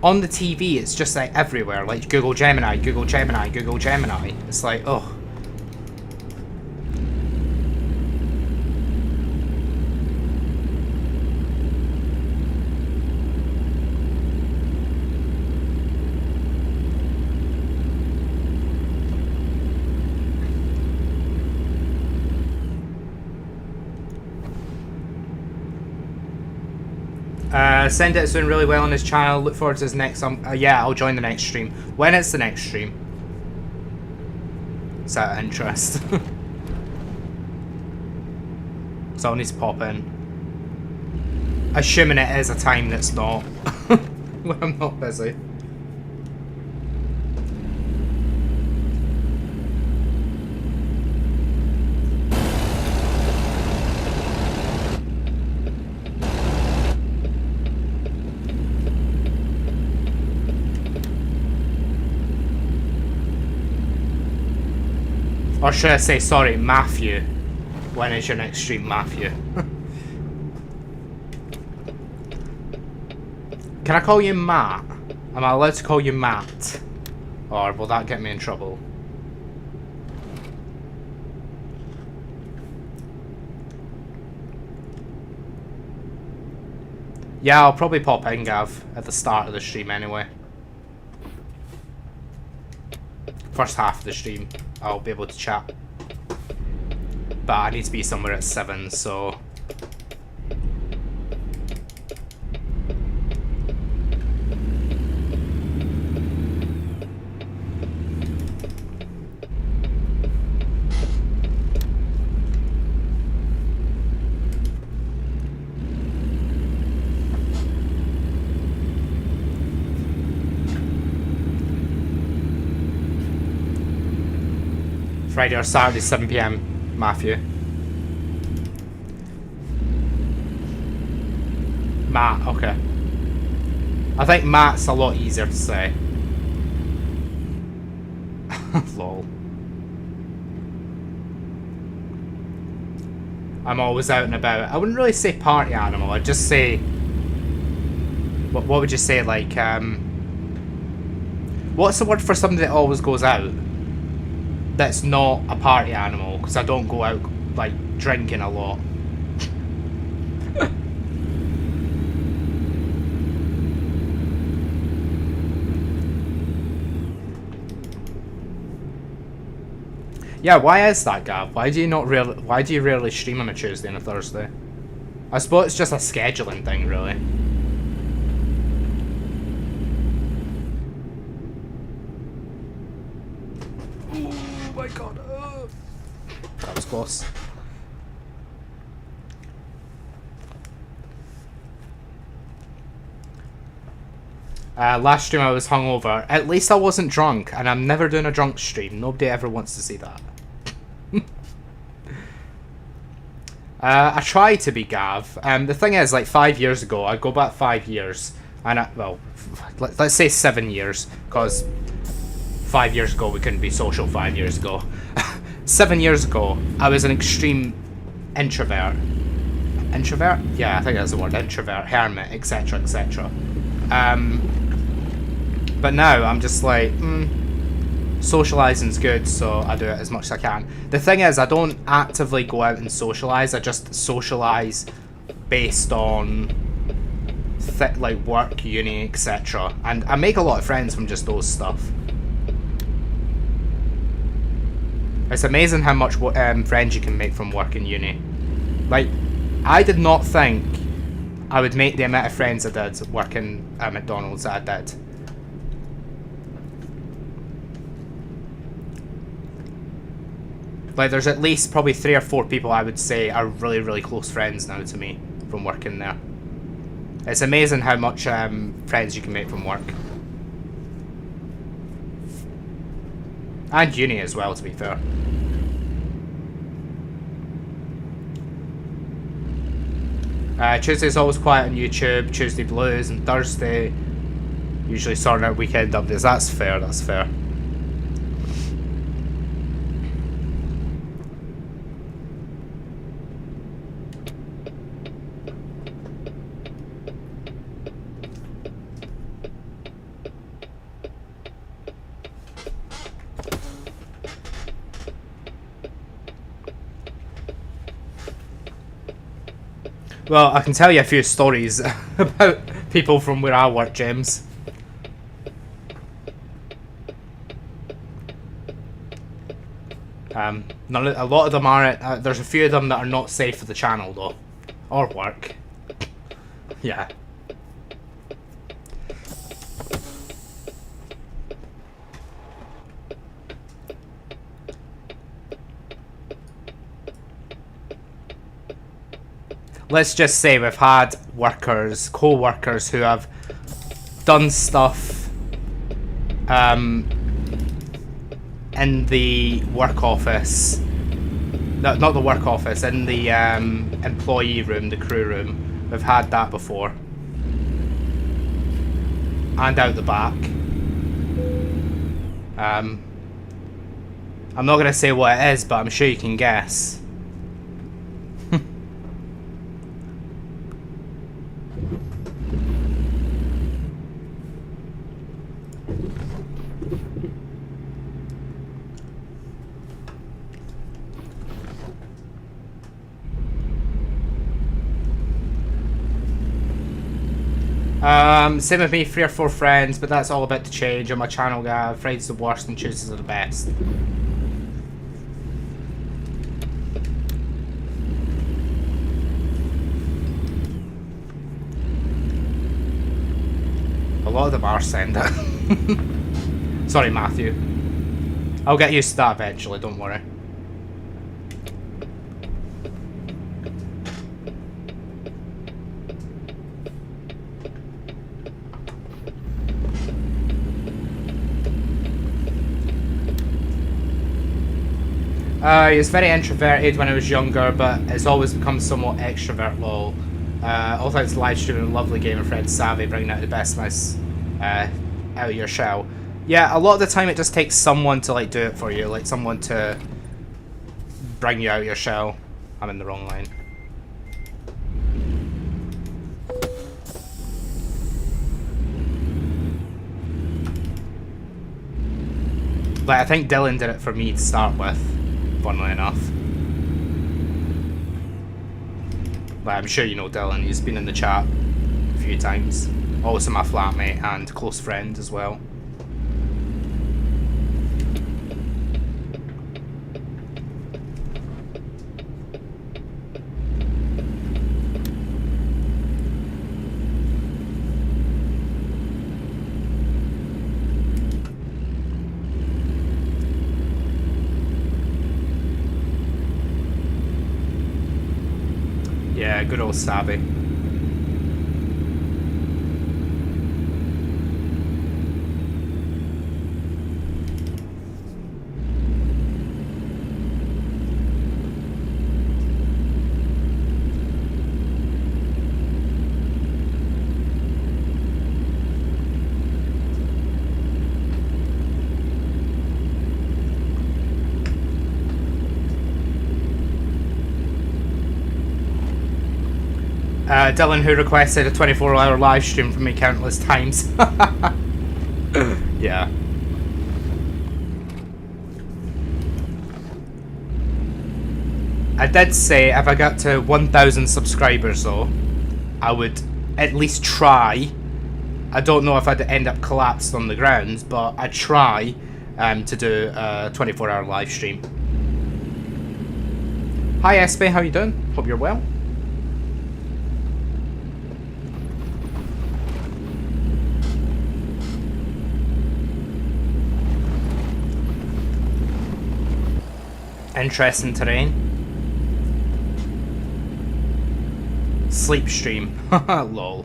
on the TV, it's just like everywhere, like Google Gemini, Google Gemini, Google Gemini. It's like, oh. Send it's doing really well on his channel. Look forward to his next. Yeah, I'll join the next stream. When it's the next stream? It's out of interest. So I'll need to pop in. Assuming it is a time that's not when I'm not busy. Or should I say, sorry, Matthew. When is your next stream, Matthew? Can I call you Matt? Am I allowed to call you Matt? Or will that get me in trouble? Yeah, I'll probably pop in, Gav, at the start of the stream anyway. First half of the stream, I'll be able to chat. But I need to be somewhere at 7, so... Friday or Saturday, 7 PM, Matthew. Matt, okay. I think Matt's a lot easier to say. Lol. I'm always out and about. I wouldn't really say party animal, I'd just say... What would you say, like, what's the word for somebody that always goes out? That's not a party animal, because I don't go out, like, drinking a lot. Yeah, why is that, Gav? Why do you rarely stream on a Tuesday and a Thursday? I suppose it's just a scheduling thing, really. Oh my god. That was close. Last stream I was hungover. At least I wasn't drunk, and I'm never doing a drunk stream. Nobody ever wants to see that. I try to be, Gav. The thing is, like 5 years ago, I go back 5 years, and well, let's say 7 years, because 5 years ago we couldn't be social 5 years ago. 7 years ago, I was an extreme introvert. Introvert? Yeah, I think that's the word. Introvert, hermit, etc., etc. But now I'm just like, socialising's good, so I do it as much as I can. The thing is, I don't actively go out and socialise. I just socialise based on like work, uni, etc. And I make a lot of friends from just those stuff. It's amazing how much friends you can make from work and uni. Like, I did not think I would make the amount of friends I did working at McDonald's that I did. Like, there's at least probably 3 or 4 people I would say are really, really close friends now to me from working there. It's amazing how much friends you can make from work. And uni as well, to be fair. Tuesday's always quiet on YouTube, Tuesday blues, and Thursday usually sorting out weekend updates. That's fair, that's fair. Well, I can tell you a few stories about people from where I work, James. A lot of them are. There's a few of them that are not safe for the channel, though, or work. Yeah. let's just say we've had workers, co-workers who have done stuff in the work office. No, not the work office, in the employee room, the crew room. We've had that before. And out the back. I'm not going to say what it is, but I'm sure you can guess. Same with me, 3 or 4 friends, but that's all about to change. On my channel, guy, Friday's the worst and Tuesdays are the best. A lot of them are sender. Sorry, Matthew. I'll get used to that eventually, don't worry. He was very introverted when I was younger, but it's always become somewhat extrovert, lol. All thanks to live streaming, lovely game of Fred Savvy, bringing out the best mouse out of your shell. Yeah, a lot of the time it just takes someone to like do it for you, like someone to bring you out of your shell. I'm in the wrong line. Like, I think Dylan did it for me to start with, funnily enough. Like, I'm sure you know Dylan, he's been in the chat a few times. Also my flatmate and close friend as well. Yeah, good old Savvy. Dylan, who requested a 24-hour live stream from me countless times. Yeah. I did say if I got to 1,000 subscribers though, I would at least try. I don't know if I'd end up collapsed on the ground, but I'd try to do a 24-hour live stream. Hi Espy, how you doing? Hope you're well. Interesting terrain. Sleep stream. Lol.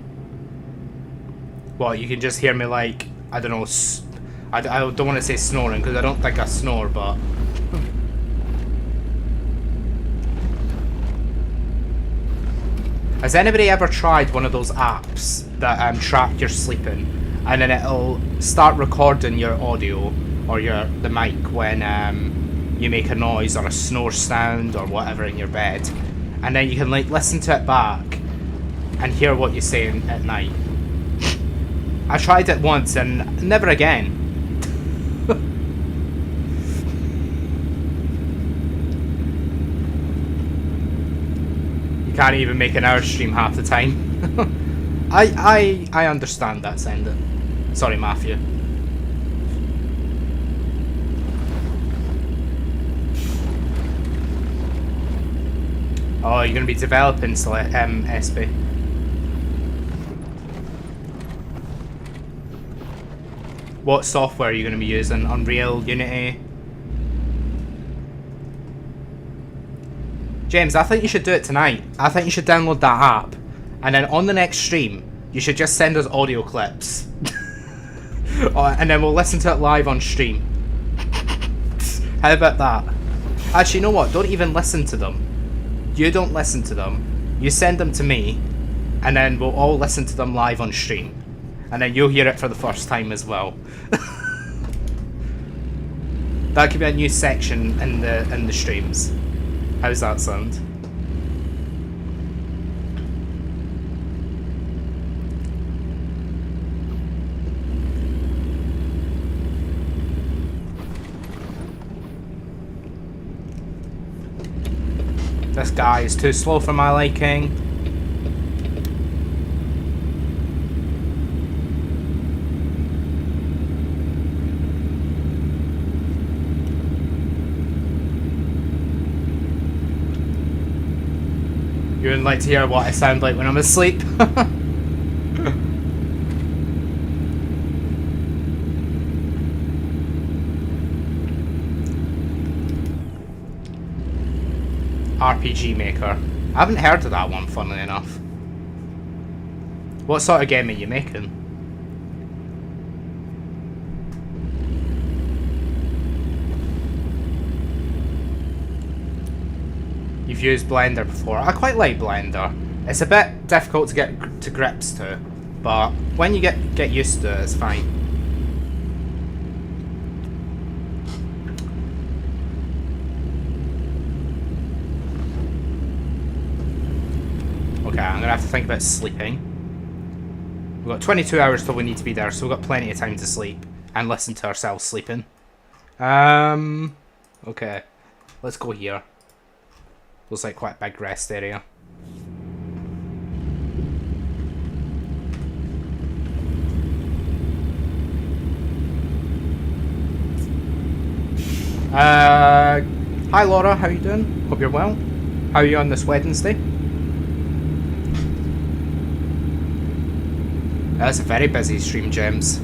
Well, you can just hear me like, I don't know, I don't want to say snoring because I don't think I snore, but... Has anybody ever tried one of those apps that track your sleeping, and then it'll start recording your audio or the mic when you make a noise or a snore sound or whatever in your bed, and then you can like listen to it back and hear what you're saying at night. I tried it once and never again. You can't even make an hour stream half the time. I understand that, Sender. Sorry, Matthew. Oh, you're going to be developing SB. What software are you going to be using? Unreal, Unity? James, I think you should do it tonight. I think you should download that app, and then on the next stream, you should just send us audio clips. And then we'll listen to it live on stream. How about that? Actually, you know what? Don't even listen to them. You don't listen to them. You send them to me, and then we'll all listen to them live on stream. And then you'll hear it for the first time as well. That could be a new section in the streams. How's that sound? This guy is too slow for my liking. You wouldn't like to hear what I sound like when I'm asleep? RPG Maker. I haven't heard of that one, funnily enough. What sort of game are you making? You've used Blender before. I quite like Blender. It's a bit difficult to get to grips to, but when you get used to it, it's fine. Okay, I'm gonna have to think about sleeping. We've got 22 hours till we need to be there, so we've got plenty of time to sleep and listen to ourselves sleeping. Okay, let's go here. Looks like quite a big rest area. Hi Laura, how you doing? Hope you're well. How are you on this Wednesday? That's a very busy stream, James.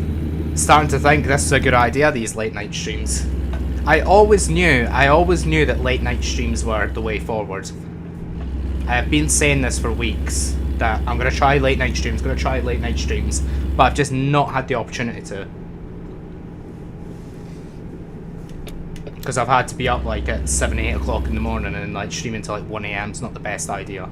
Starting to think this is a good idea, these late night streams. I always knew that late night streams were the way forward. I have been saying this for weeks, that I'm going to try late night streams, but I've just not had the opportunity to. Because I've had to be up like at 7, 8 o'clock in the morning and like streaming till like 1 AM is not the best idea.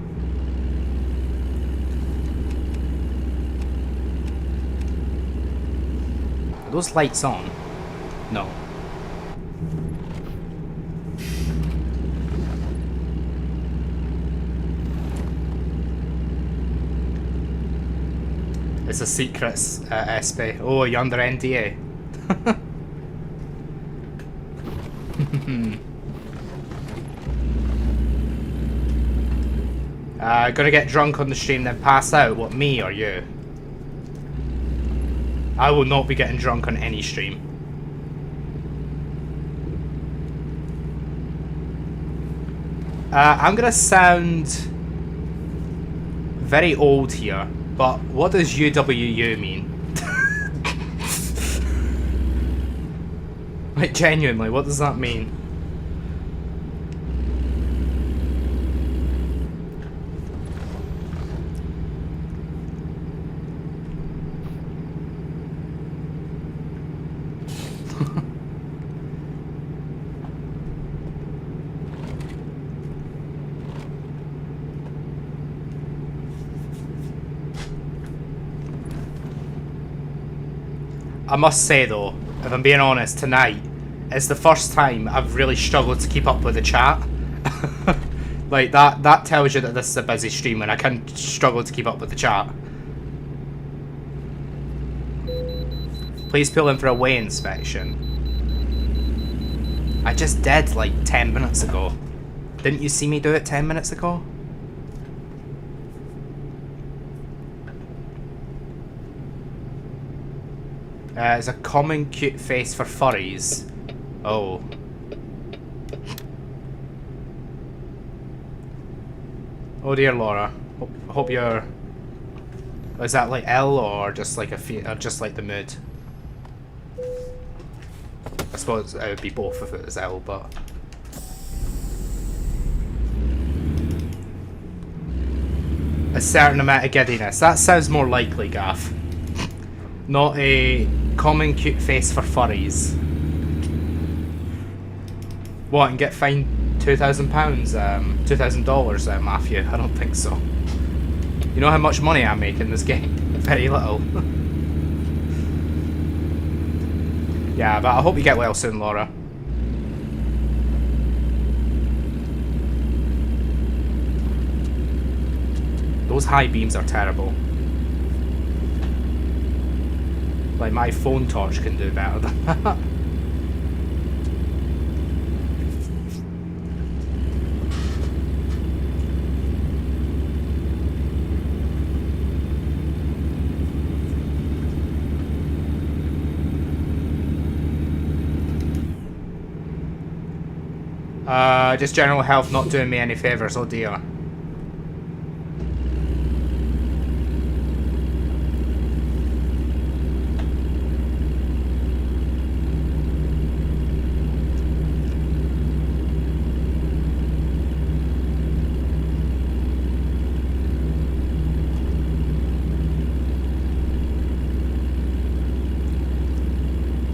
Are those lights on? No. It's a secret, SP. Oh, you're under NDA. Gonna get drunk on the stream, then pass out. What, me or you? I will not be getting drunk on any stream. I'm gonna sound very old here, but what does UWU mean? Like, genuinely, what does that mean? I must say though, if I'm being honest, tonight is the first time I've really struggled to keep up with the chat. Like that tells you that this is a busy stream and I can struggle to keep up with the chat. Please pull in for a weigh inspection. I just did like 10 minutes ago. Didn't you see me do it 10 minutes ago? It's a common cute face for furries. Oh. Oh dear, Laura. Hope you're. Is that like L or just like or just like the mood? I suppose it would be both if it was L, but. a certain amount of giddiness. That sounds more likely, Gaff. Not a common cute face for furries. What, and get fined £2,000? $2,000, Matthew? I don't think so. You know how much money I make in this game? Very little. Yeah, but I hope you get well soon, Laura. Those high beams are terrible. Like, my phone torch can do better than that. Just general health not doing me any favours, oh dear.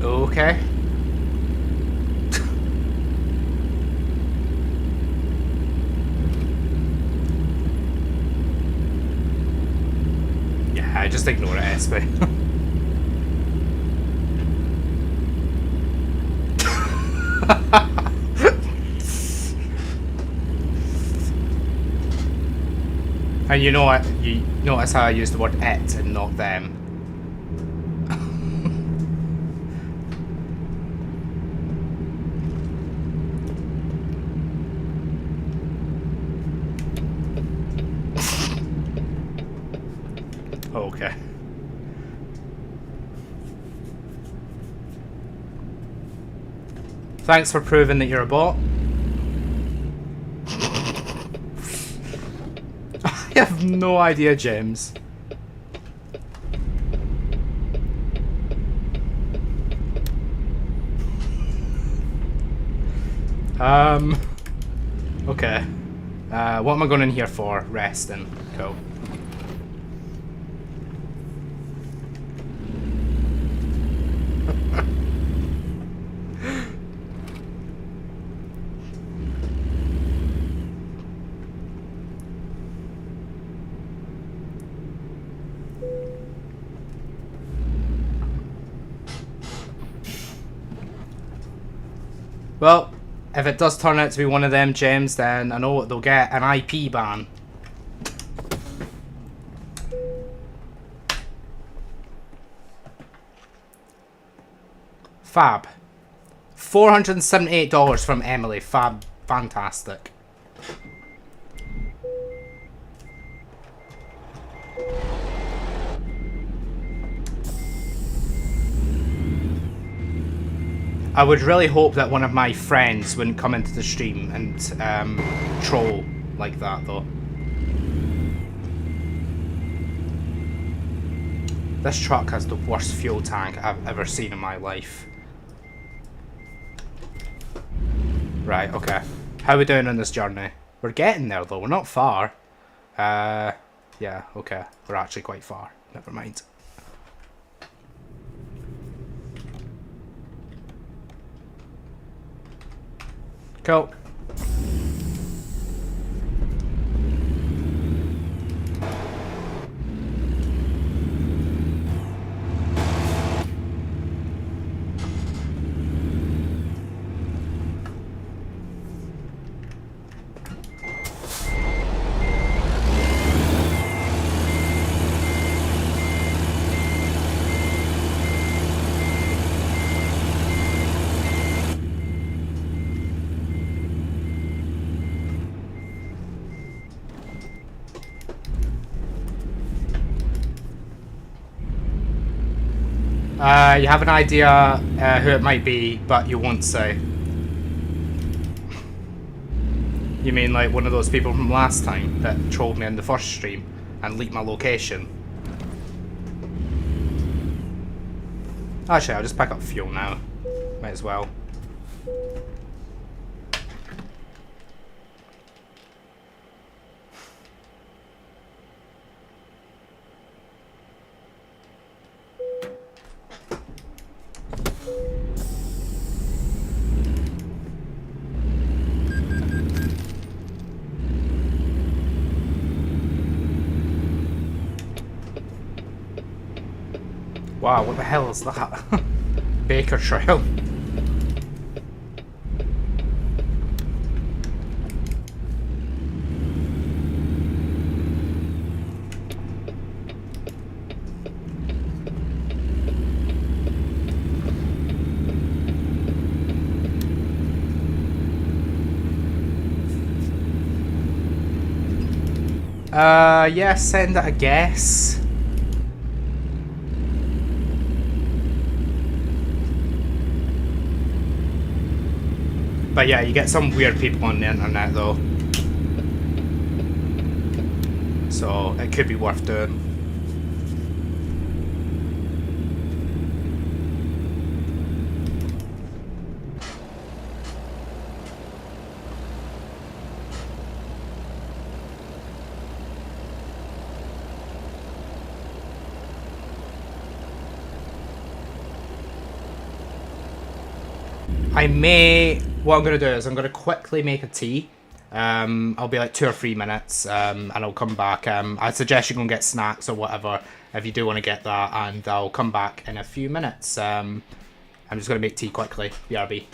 Okay. Yeah, just ignore it, SP. And you know what? You notice how I use the word it and not them. Okay. Thanks for proving that you're a bot. I have no idea, James. Okay. What am I going in here for? Resting. Cool. Well, if it does turn out to be one of them, James, then I know what they'll get, an IP ban. Fab. $478 from Emily. Fab. Fantastic. I would really hope that one of my friends wouldn't come into the stream and troll like that, though. This truck has the worst fuel tank I've ever seen in my life. Right, okay. How are we doing on this journey? We're getting there, though. We're not far. Yeah, okay. We're actually quite far. Never mind. Cool. You have an idea who it might be, but you won't say. You mean like one of those people from last time that trolled me in the first stream and leaked my location? Actually, I'll just pack up fuel now. Might as well. Wow, what the hell is that? Baker Trail. Yeah, send it a guess. But yeah, you get some weird people on the internet though. So it could be worth doing. What I'm going to do is I'm going to quickly make a tea. I'll be like 2 or 3 minutes and I'll come back. I suggest you go and get snacks or whatever if you do want to get that, and I'll come back in a few minutes. I'm just going to make tea quickly. BRB.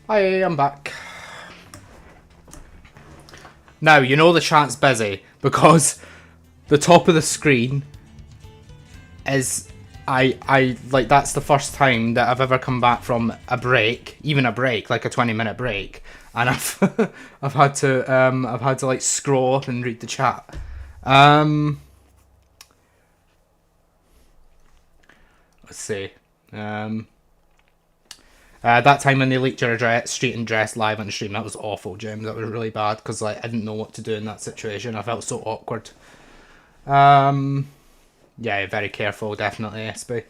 Hi, I'm back. Now, you know the chat's busy because the top of the screen is... I like, that's the first time that I've ever come back from a break, even a break, like a 20-minute break, and I've I've had to like scroll up and read the chat. Let's see. That time when they leaked your address, street address live on the stream, that was awful, James. That was really bad because like I didn't know what to do in that situation. I felt so awkward. Yeah, very careful, definitely, SB.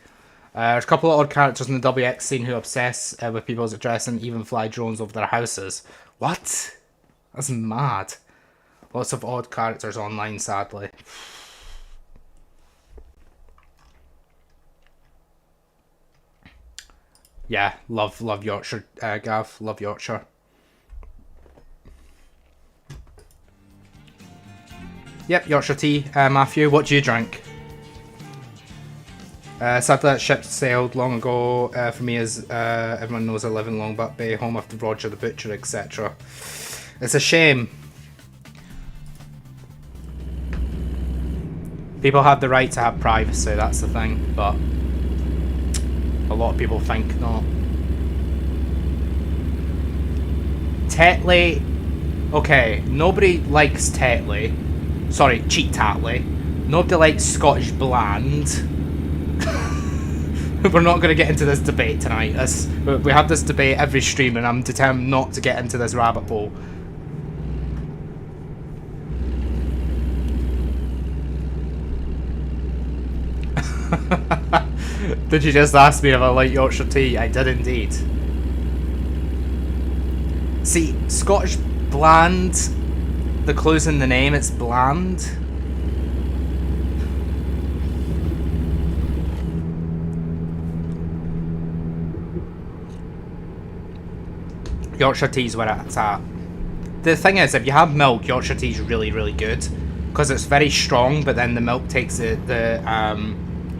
There's a couple of odd characters in the WX scene who obsess with people's address and even fly drones over their houses. What? That's mad. Lots of odd characters online, sadly. Yeah, love Yorkshire, Gav. Love Yorkshire. Yep, Yorkshire tea. Matthew, what do you drink? Sadly, that ship sailed long ago. For me, as everyone knows, I live in Longbuck Bay, home of Roger the Butcher, etc. It's a shame. People have the right to have privacy, that's the thing, but a lot of people think not. Tetley. Okay, nobody likes Tetley. Sorry, Cheat Tatley. Nobody likes Scottish Bland. We're not going to get into this debate tonight. We have this debate every stream and I'm determined not to get into this rabbit hole. Did you just ask me if I like Yorkshire tea? I did indeed. See, Scottish Bland, the clue's in the name, it's bland. Yorkshire tea's where it's at. The thing is, if you have milk, Yorkshire tea's really, really good because it's very strong, but then the milk takes a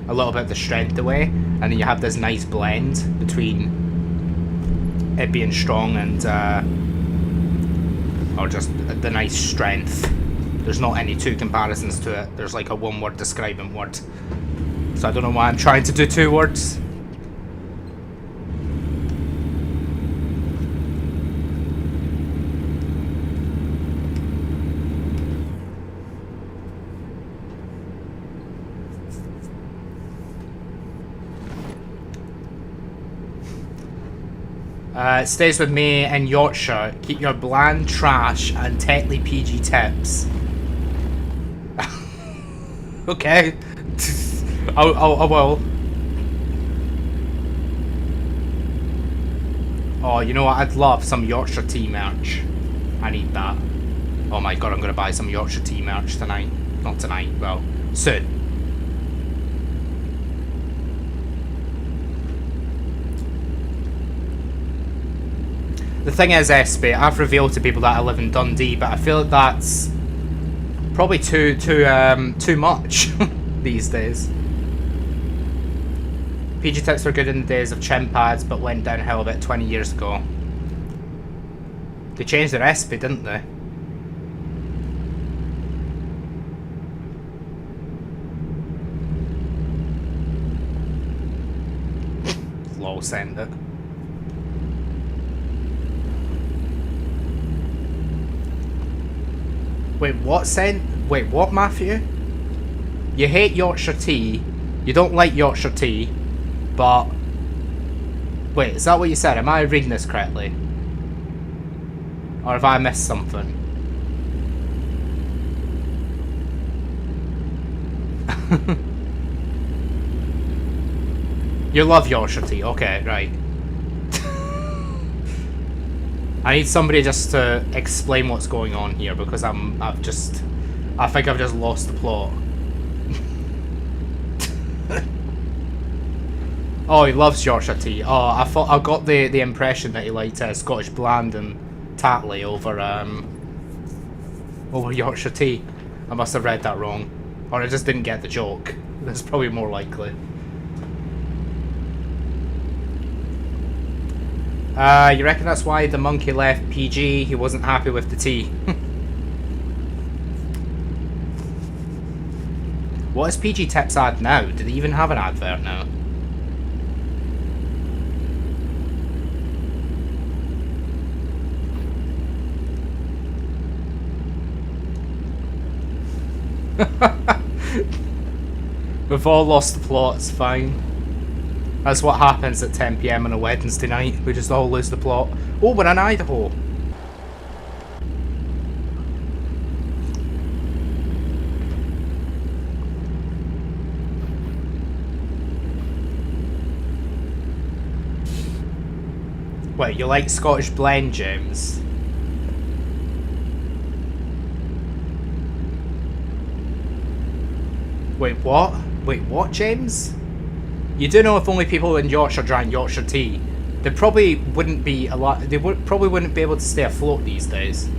little bit of the strength away, and then you have this nice blend between it being strong and or just the nice strength. There's not any two comparisons to it. There's like a one-word describing word. So I don't know why I'm trying to do two words. It stays with me in Yorkshire. Keep your bland trash and Tetley PG tips. Okay. I will. Oh, you know what? I'd love some Yorkshire tea merch. I need that. Oh my god, I'm going to buy some Yorkshire tea merch tonight. Not tonight, well, soon. The thing is, SB, I've revealed to people that I live in Dundee, but I feel like that's probably too much these days. PG tips were good in the days of chin pads, but went downhill about 20 years ago. They changed the recipe, didn't they? Lol, send it. Wait, what, Matthew? You hate Yorkshire tea, you don't like Yorkshire tea, but... Wait, is that what you said? Am I reading this correctly? Or have I missed something? You love Yorkshire tea, okay, right. I need somebody just to explain what's going on here because I think I've just lost the plot. Oh, he loves Yorkshire tea. Oh, I got the impression that he liked Scottish Bland and Tatley over Yorkshire tea. I must have read that wrong, or I just didn't get the joke. That's probably more likely. You reckon that's why the monkey left PG? He wasn't happy with the tea. What is PG Tips ad now? Do they even have an advert now? We've all lost the plot, it's fine. That's what happens at 10 PM on a Wednesday night. We just all lose the plot. Oh, we're in Idaho. Wait, you like Scottish blend, James? Wait, what? Wait, what, James? You do know if only people in Yorkshire drank Yorkshire tea, they probably wouldn't be a lot. They probably wouldn't be able to stay afloat these days.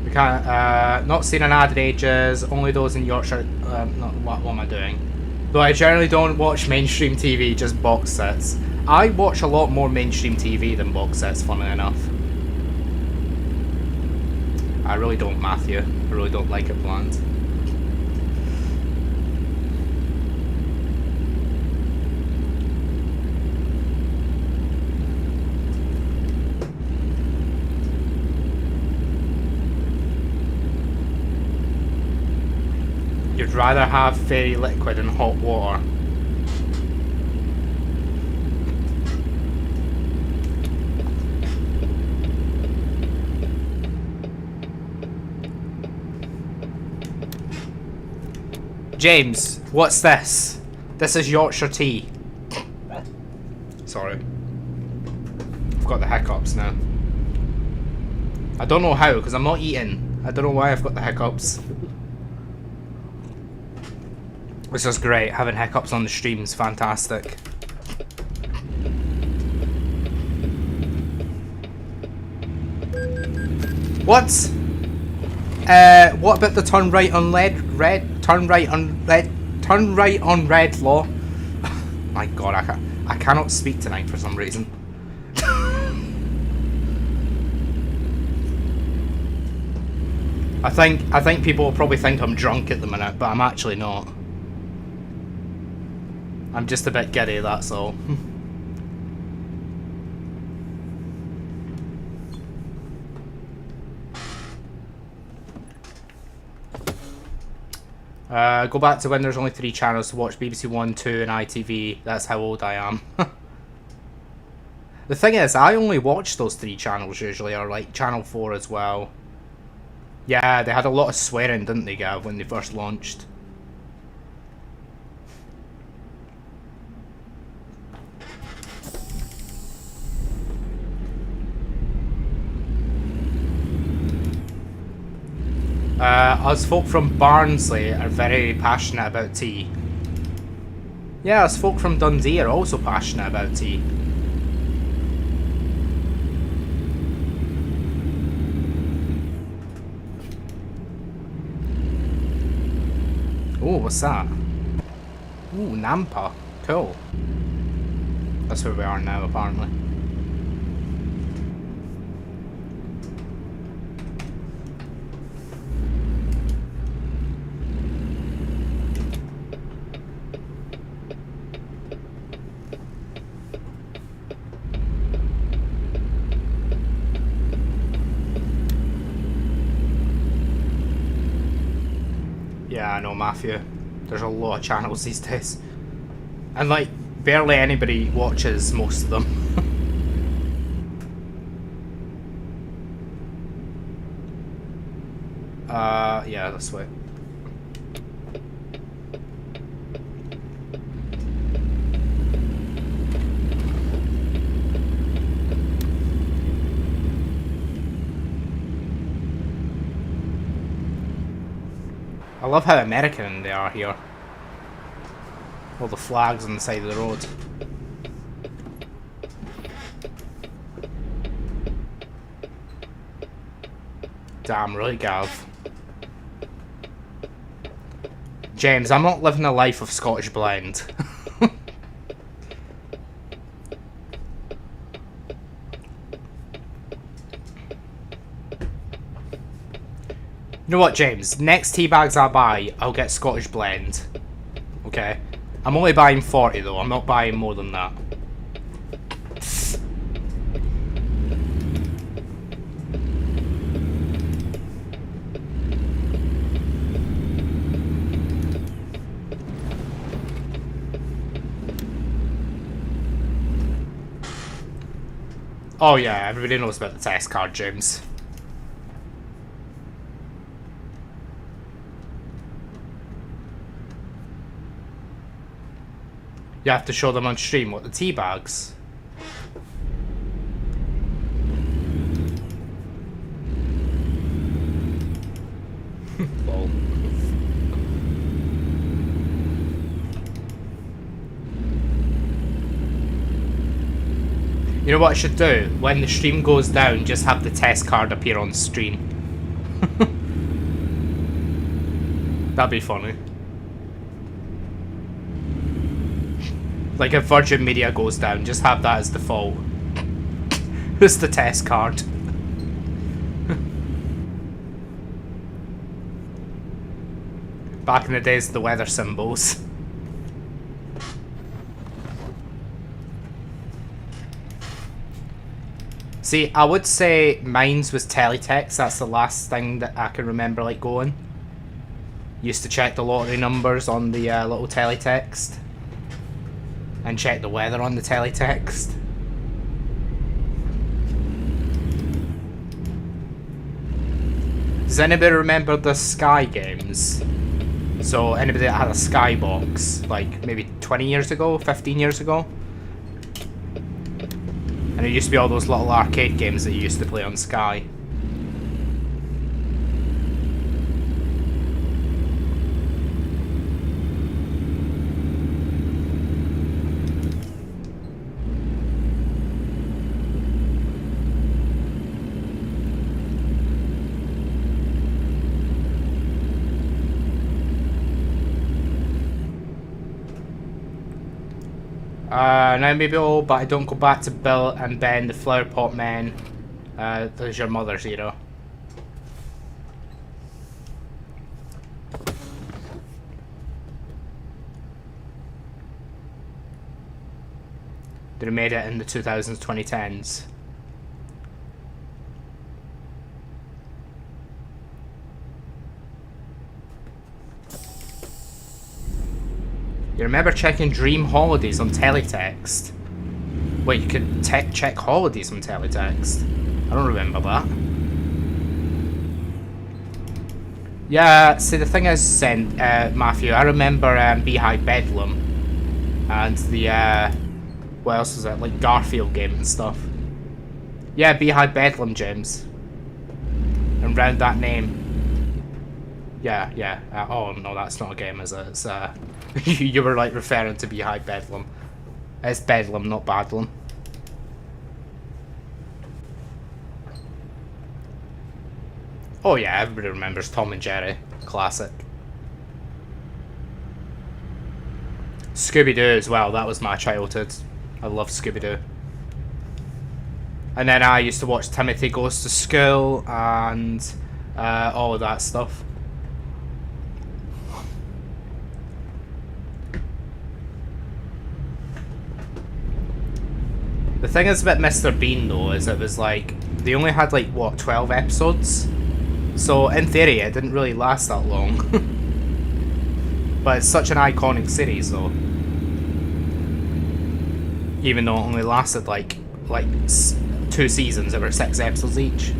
We can't. Not seen an ad in ages. Only those in Yorkshire. What am I doing? Though I generally don't watch mainstream TV, just box sets. I watch a lot more mainstream TV than box sets, funnily enough. I really don't, Matthew. I really don't like it planned. You'd rather have fairy liquid in hot water. James, what's this? This is Yorkshire tea. Sorry. I've got the hiccups now. I don't know how, because I'm not eating. I don't know why I've got the hiccups. This is great. Having hiccups on the stream is fantastic. What? What about the turn right on turn right on red law? My God, I cannot speak tonight for some reason. I think people will probably think I'm drunk at the minute, but I'm actually not. I'm just a bit giddy, that's all. Go back to when there's only 3 channels to watch: BBC One, 2 and ITV. That's how old I am. The thing is, I only watch those 3 channels usually, or like Channel 4 as well. Yeah, they had a lot of swearing, didn't they, Gav, when they first launched? Us folk from Barnsley are very passionate about tea. Yeah, us folk from Dundee are also passionate about tea. Oh, what's that? Ooh, Nampa. Cool. That's where we are now, apparently. Yeah, I know, Matthew. There's a lot of channels these days. And, like, barely anybody watches most of them. Yeah, this way. I love how American they are here. All the flags on the side of the road. Damn right, Gav. James, I'm not living a life of Scottish blend. You know what, James? Next tea bags I buy, I'll get Scottish blend. Okay? I'm only buying 40 though, I'm not buying more than that. Oh yeah, everybody knows about the test card, James. You have to show them on stream what the tea bags. Lol. You know what I should do? When the stream goes down, just have the test card appear on stream. That'd be funny. Like if Virgin Media goes down, just have that as default. It's the test card. Back in the days of the weather symbols. See, I would say mine's was teletext. That's the last thing that I can remember like going. Used to check the lottery numbers on the little teletext. And check the weather on the teletext. Does anybody remember the Sky games? So anybody that had a Sky box, like maybe 20 years ago, 15 years ago? And it used to be all those little arcade games that you used to play on Sky. Now maybe all, but I don't go back to Bill and Ben, the Flower Pot Men. There's your mother's era. They made it in the 2000s, 2010s. You remember checking Dream Holidays on teletext? Wait, you could check holidays on teletext? I don't remember that. Yeah, see the thing is, Matthew, I remember Beehive Bedlam. And the, what else was it? Like Garfield game and stuff. Yeah, Beehive Bedlam, James. And round that name. Yeah. Oh no, that's not a game, is it? It's you were like referring to Beehive Bedlam. It's Bedlam, not Badlam. Oh yeah, everybody remembers Tom and Jerry. Classic. Scooby-Doo as well, that was my childhood. I love Scooby-Doo. And then I used to watch Timothy Goes to School and all of that stuff. The thing is about Mr. Bean though, is it was like, they only had like, what, 12 episodes? So in theory it didn't really last that long. But it's such an iconic series though. Even though it only lasted like 2 seasons, there were 6 episodes each.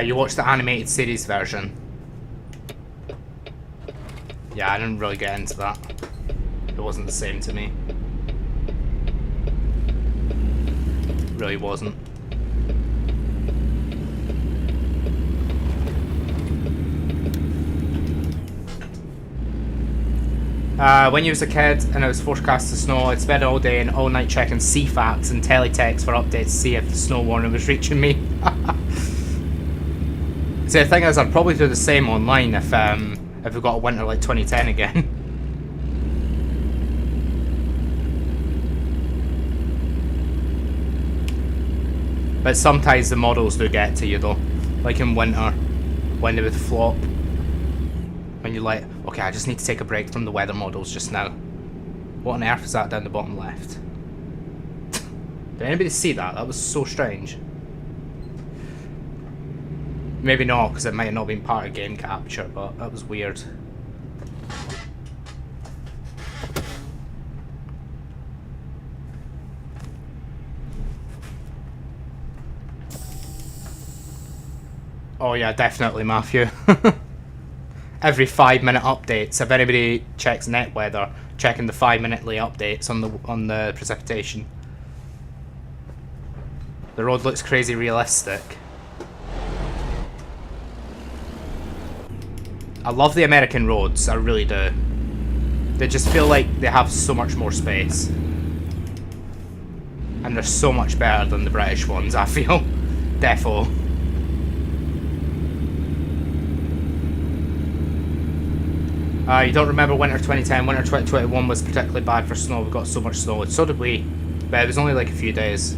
You watched the animated series version. Yeah, I didn't really get into that. It wasn't the same to me. It really wasn't. When you was a kid and it was forecast to snow, I'd spend all day and all night checking CFAX and teletext for updates to see if the snow warning was reaching me. See, the thing is, I'd probably do the same online if we got a winter like 2010 again. But sometimes the models do get to you though, like in winter, when they would flop. When you're like, okay, I just need to take a break from the weather models just now. What on earth is that down the bottom left? Did anybody see that? That was so strange. Maybe not, because it might have not been part of game capture, but that was weird. Oh yeah, definitely, Matthew. Every 5-minute updates. If anybody checks net weather, checking the 5-minutely updates on the precipitation. The road looks crazy realistic. I love the American roads, I really do. They just feel like they have so much more space. And they're so much better than the British ones, I feel. Defo. You don't remember winter 2010, winter 2021 was particularly bad for snow. We got so much snow, and so did we. But it was only like a few days.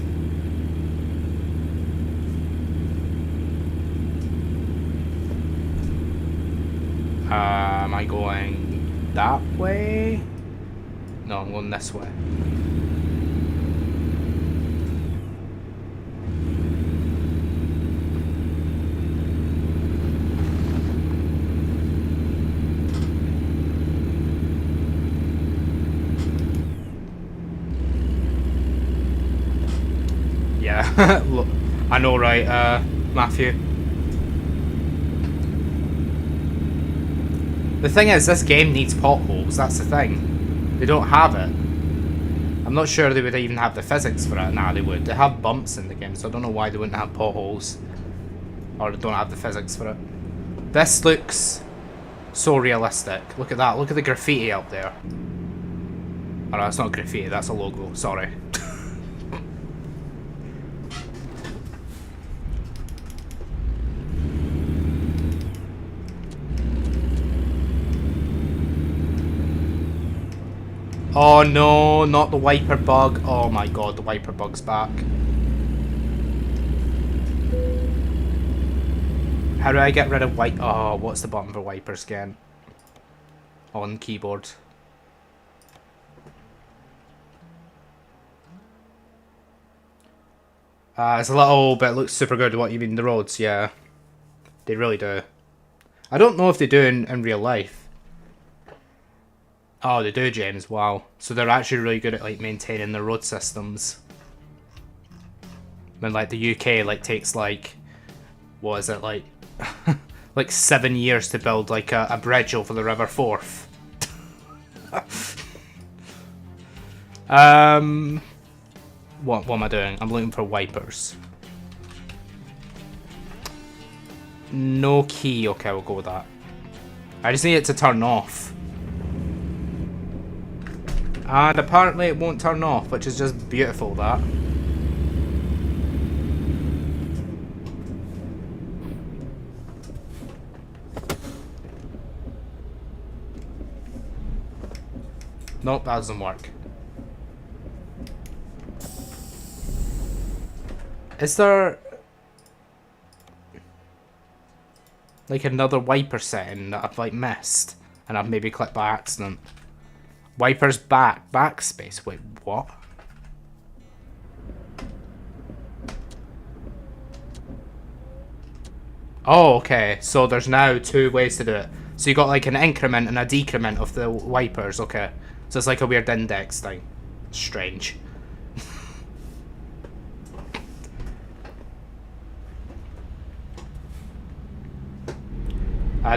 Am I going that way? No, I'm going this way. Yeah, look, I know, right, Matthew? The thing is, this game needs potholes, that's the thing. They don't have it. I'm not sure they would even have the physics for it. Nah, they would. They have bumps in the game, so I don't know why they wouldn't have potholes. Or they don't have the physics for it. This looks so realistic. Look at that, look at the graffiti up there. Oh no, it's not graffiti, that's a logo, sorry. Oh no, not the wiper bug. Oh my god, the wiper bug's back. How do I get rid of Oh, what's the button for wipers again? On keyboard. It's a little bit, looks super good what you mean, the roads, yeah. They really do. I don't know if they do in real life. Oh, they do, James. Wow. So they're actually really good at like maintaining their road systems. When like the UK like takes like, what is it, like like 7 years to build like a bridge over the River Forth. What am I doing? I'm looking for wipers. No key. Okay, we'll go with that. I just need it to turn off. And apparently it won't turn off, which is just beautiful, that. Nope, that doesn't work. Is there like another wiper setting that I've like missed and I've maybe clicked by accident? Wipers backspace. Wait, what? Oh, okay. So there's now 2 ways to do it. So you got like an increment and a decrement of the wipers. Okay. So it's like a weird index thing. Strange.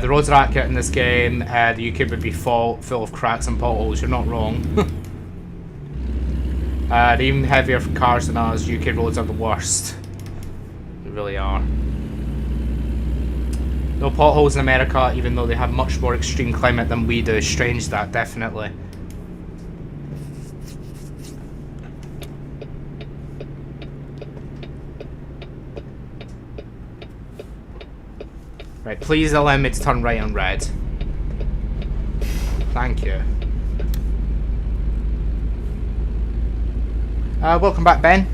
The roads are accurate in this game. The UK would be full of cracks and potholes. You're not wrong. They're even heavier for cars than us. UK roads are the worst. They really are. No potholes in America, even though they have much more extreme climate than we do. Strange that, definitely. Right, please allow me to turn right on red. Thank you. Welcome back, Ben.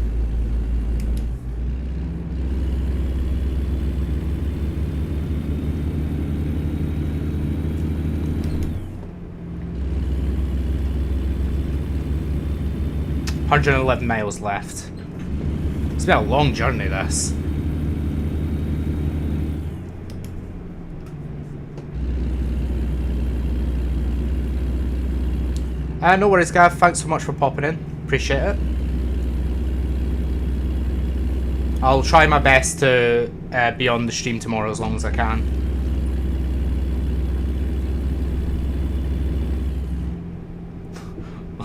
$111 miles left. It's been a long journey, this. No worries, Gav. Thanks so much for popping in. Appreciate it. I'll try my best to be on the stream tomorrow as long as I can.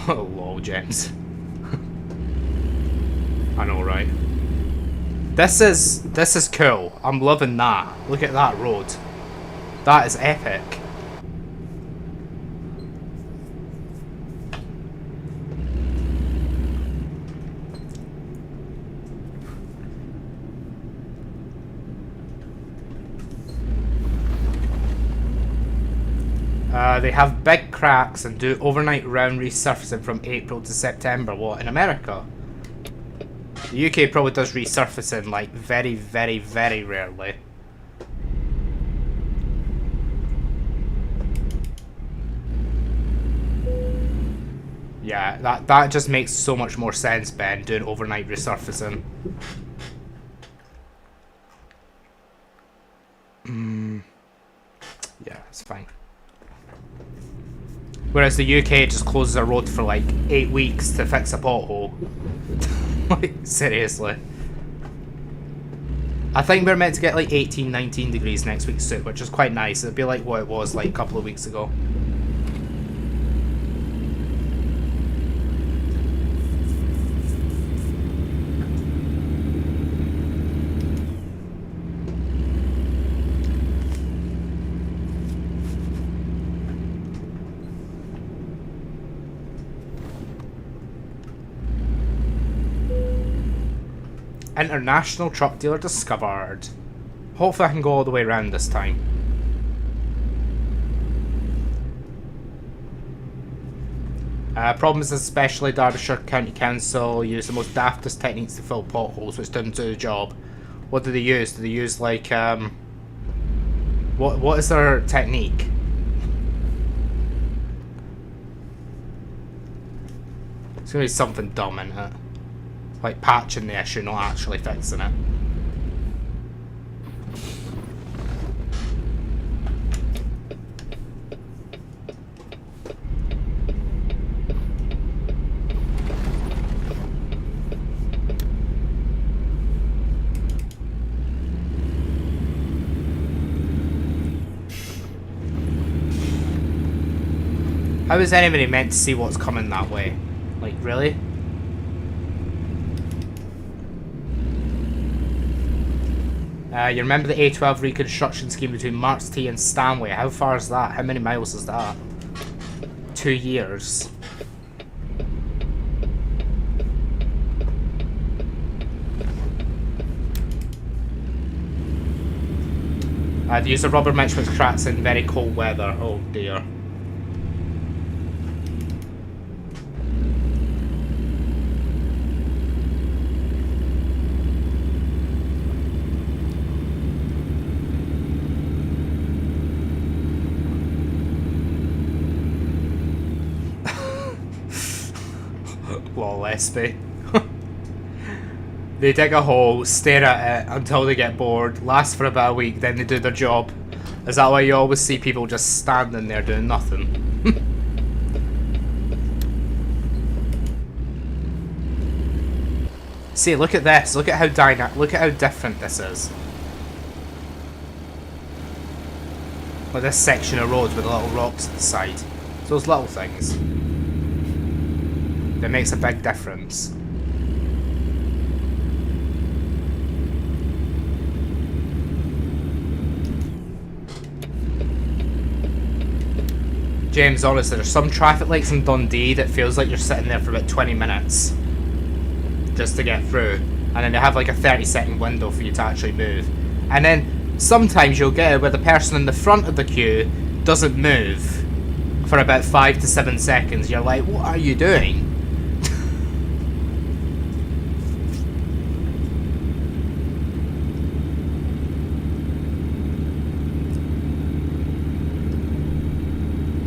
Oh, lol, James. I know, right? This is cool. I'm loving that. Look at that road. That is epic. They have big cracks and do overnight round resurfacing from April to September. What, in America? The UK probably does resurfacing like very, very, very rarely. Yeah, that just makes so much more sense, Ben, doing overnight resurfacing. Yeah, it's fine. Whereas the UK just closes a road for like 8 weeks to fix a pothole. Like, seriously. I think we're meant to get like 18, 19 degrees next week soon, which is quite nice. It'll be like what it was like a couple of weeks ago. International truck dealer discovered. Hopefully I can go all the way around this time. Problems especially Derbyshire County Council use the most daftest techniques to fill potholes, which didn't do the job. What do they use? Do they use like what is their technique? It's gonna be something dumb in it. Like patching the issue, not actually fixing it. How is anybody meant to see what's coming that way? Like, really? You remember the A12 reconstruction scheme between Marks T and Stanley? How far is that? How many miles is that? 2 years. They use a rubber mix which cracks in very cold weather. Oh dear. Lol, SP. They dig a hole, stare at it until they get bored, last for about a week, then they do their job. Is that why you always see people just standing there doing nothing? See, look at this. Look at how different this is. Like this section of road with the little rocks at the side. It's those little things that makes a big difference. James, honestly, there's some traffic lights in Dundee that feels like you're sitting there for about 20 minutes just to get through, and then they have like a 30-second window for you to actually move. And then sometimes you'll get it where the person in the front of the queue doesn't move for about 5 to 7 seconds. You're like, what are you doing?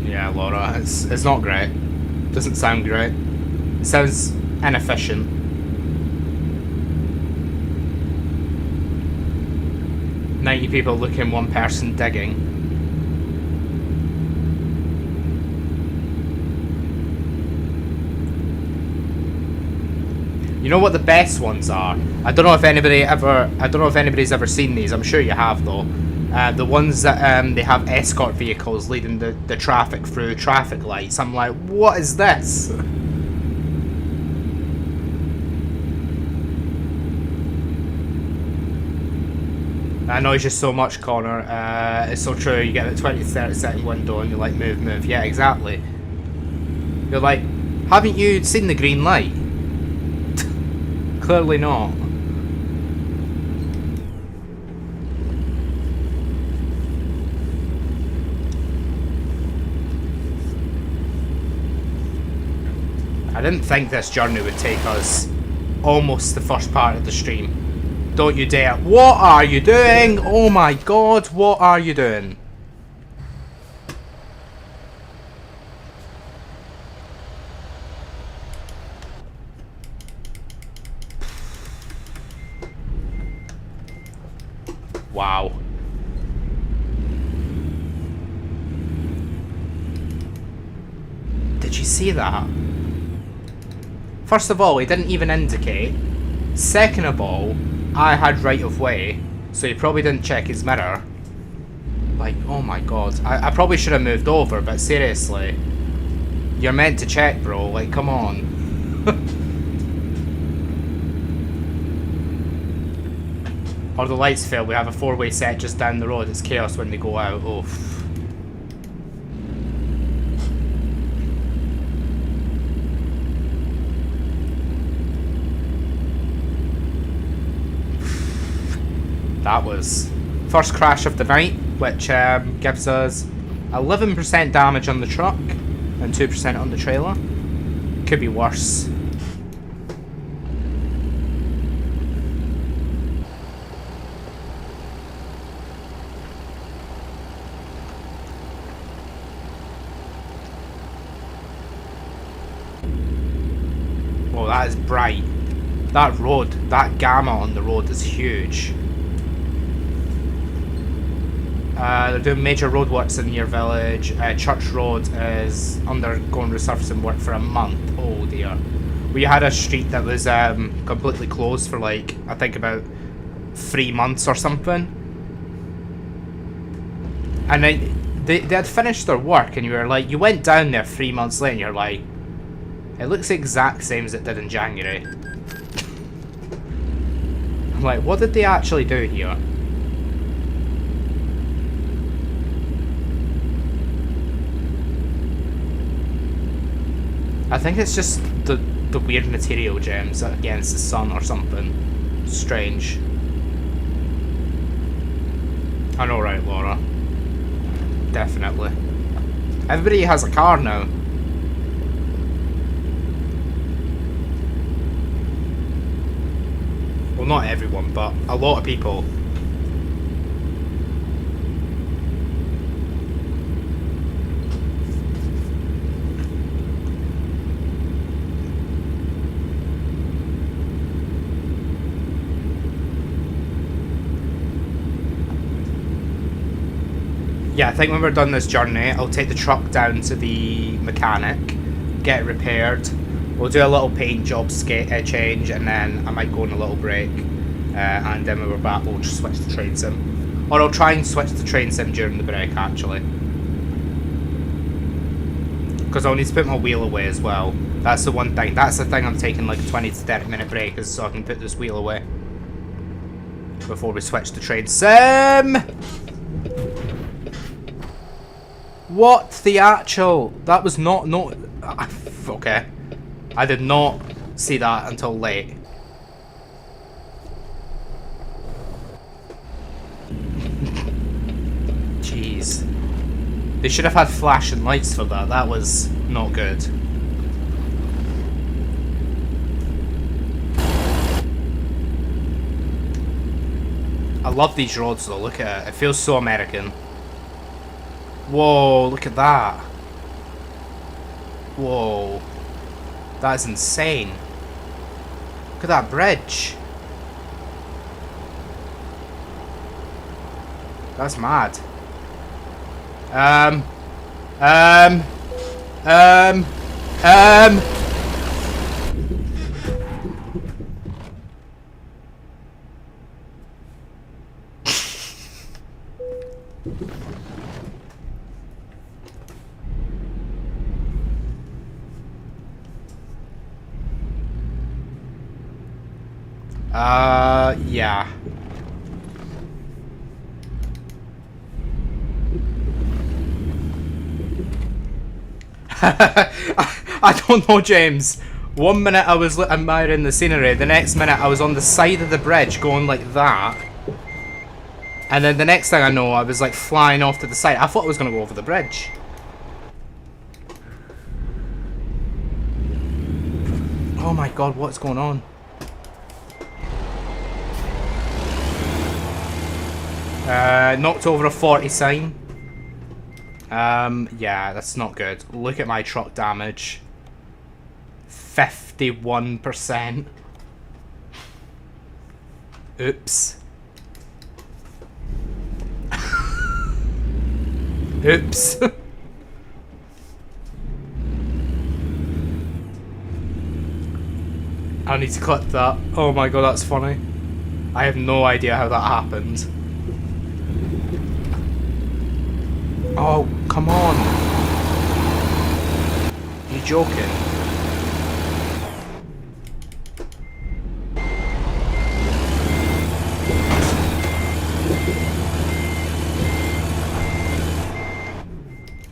Yeah, Laura, it's not great. Doesn't sound great. It sounds inefficient. "90 people looking, 1 person digging." You know what the best ones are? I don't know if anybody's ever seen these. I'm sure you have though. The ones that they have escort vehicles leading the traffic through traffic lights. I'm like, what is this? That annoys you so much, Connor. It's so true. You get a 20 to 30 second window and you're like, move, move. Yeah, exactly. You're like, haven't you seen the green light? Clearly not. I didn't think this journey would take us almost the first part of the stream. Don't you dare. What are you doing? Oh my god, what are you doing? Wow. Did you see that? First of all, he didn't even indicate. Second of all, I had right of way, so he probably didn't check his mirror. Like, oh my god. I probably should have moved over, but seriously. You're meant to check, bro. Like, come on. Or the lights fail. We have a 4-way set just down the road. It's chaos when they go out. Oof. That was first crash of the night, which gives us 11% damage on the truck and 2% on the trailer. Could be worse. Oh, that is bright. That road, that gamma on the road is huge. They're doing major roadworks in your village. Church Road is undergoing resurfacing work for a month. Oh dear. We had a street that was completely closed for like, I think about 3 months or something. And they had finished their work and you were like, you went down there 3 months later and you're like, it looks the exact same as it did in January. I'm like, what did they actually do here? I think it's just the weird material gems against the sun or something strange. I know, right, Laura? Definitely. Everybody has a car now. Well, not everyone, but a lot of people. Yeah, I think when we're done this journey, I'll take the truck down to the mechanic, get it repaired. We'll do a little paint job change, and then I might go on a little break. And then when we're back, we'll just switch to train sim. Or I'll try and switch to train sim during the break, actually. Because I'll need to put my wheel away as well. That's the one thing. That's the thing I'm taking like a 20 to 30 minute break, is so I can put this wheel away. Before we switch to train sim! What the actual? That was not okay. I did not see that until late. Jeez. They should have had flashing lights for that. That was not good. I love these roads though. Look at it. It feels so American. Whoa, look at that. Whoa. That is insane. Look at that bridge. That's mad. Um. Yeah. I don't know, James. 1 minute I was admiring the scenery, the next minute I was on the side of the bridge going like that. And then the next thing I know, I was like flying off to the side. I thought I was going to go over the bridge. Oh my god, what's going on? Knocked over a 40 sign. Yeah, that's not good. Look at my truck damage. 51%. Oops. Oops. I need to clip that. Oh my god, that's funny. I have no idea how that happened. Oh, come on. Are you joking?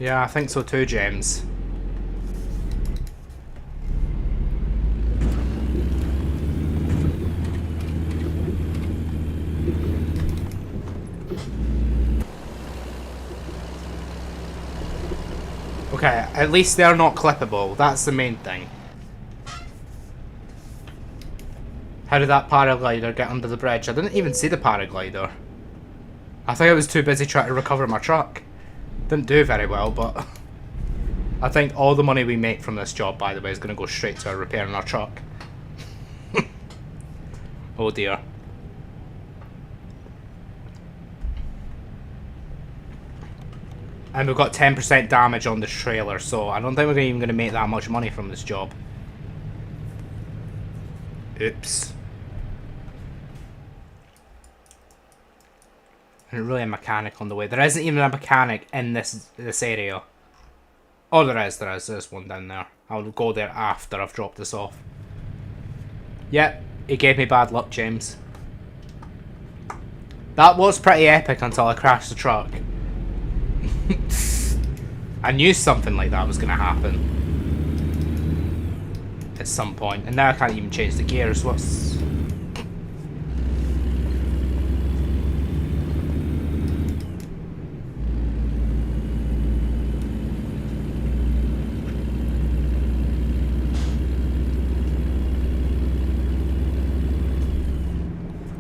Yeah, I think so too, James. Okay, at least they're not clippable. That's the main thing. How did that paraglider get under the bridge? I didn't even see the paraglider. I think I was too busy trying to recover my truck. Didn't do very well, but I think all the money we make from this job, by the way, is going to go straight to repairing our truck. Oh dear. And we've got 10% damage on this trailer, so I don't think we're even going to make that much money from this job. Oops. There's really a mechanic on the way. There isn't even a mechanic in this area. Oh, there is. There's one down there. I'll go there after I've dropped this off. Yep, it gave me bad luck, James. That was pretty epic until I crashed the truck. I knew something like that was going to happen at some point, and now I can't even change the gears. What's...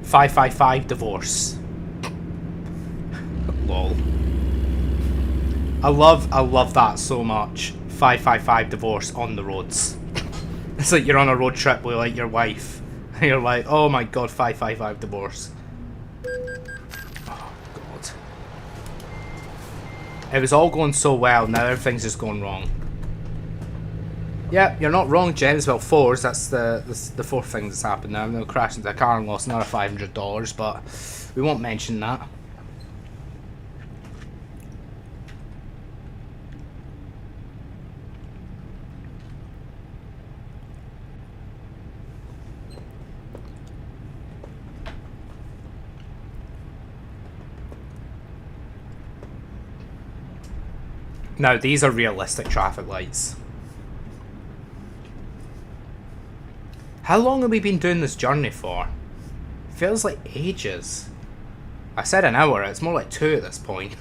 .555 divorce. Lol. I love that so much. 555 divorce on the roads. It's like you're on a road trip with like your wife. And you're like, oh my god, 555 divorce. Oh god. It was all going so well, now everything's just going wrong. Yeah, you're not wrong, James. Well, fours, that's the fourth thing that's happened now. I'm going to crash into a car and lost another $500, but we won't mention that. Now, these are realistic traffic lights. How long have we been doing this journey for? Feels like ages. I said an hour, it's more like 2 at this point.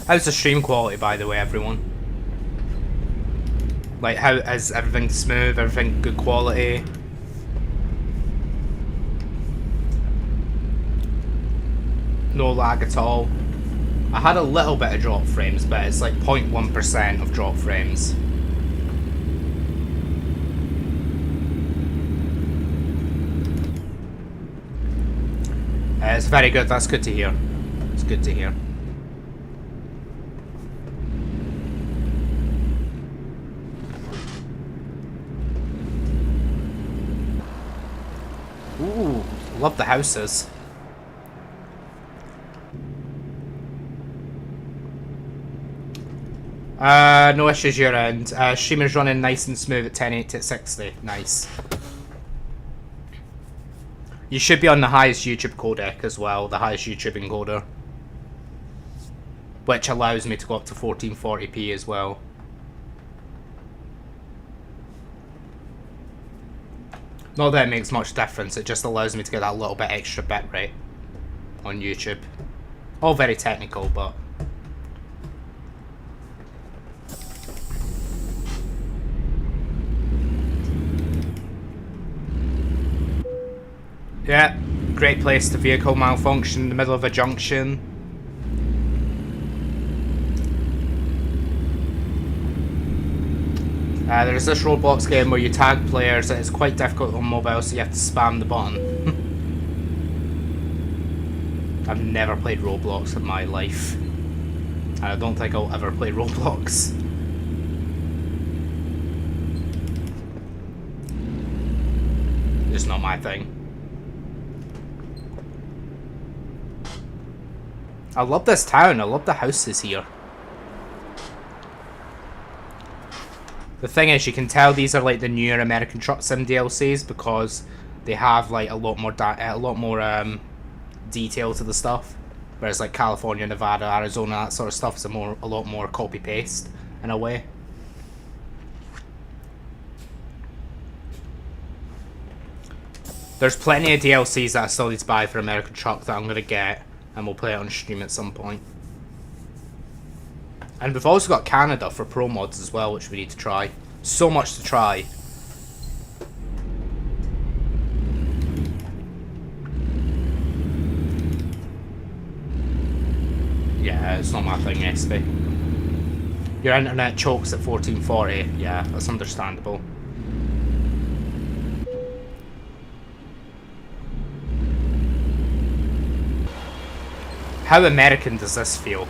How's the stream quality, by the way, everyone? Like, how is everything smooth, everything good quality? No lag at all. I had a little bit of drop frames, but it's like 0.1% of drop frames. It's very good, that's good to hear. It's good to hear. Ooh, love the houses. No issues your end. Streamer's running nice and smooth at 1080 at 60. Nice. You should be on the highest YouTube codec as well, the highest YouTube encoder. Which allows me to go up to 1440p as well. Not that it makes much difference, it just allows me to get that little bit extra bitrate on YouTube. All very technical, but... yeah, great place to vehicle malfunction in the middle of a junction. There's this Roblox game where you tag players. It's quite difficult on mobile, so you have to spam the button. I've never played Roblox in my life. And I don't think I'll ever play Roblox. Just not my thing. I love this town. I love the houses here. The thing is, you can tell these are like the newer American Truck Sim DLCs because they have like a lot more detail to the stuff. Whereas like California, Nevada, Arizona, that sort of stuff is a lot more copy paste in a way. There's plenty of DLCs that I still need to buy for American Truck that I'm gonna get, and we'll play it on stream at some point. And we've also got Canada for pro mods as well, which we need to try. So much to try. Yeah, it's not my thing, SB. Your internet chokes at 1440. Yeah, that's understandable. How American does this feel?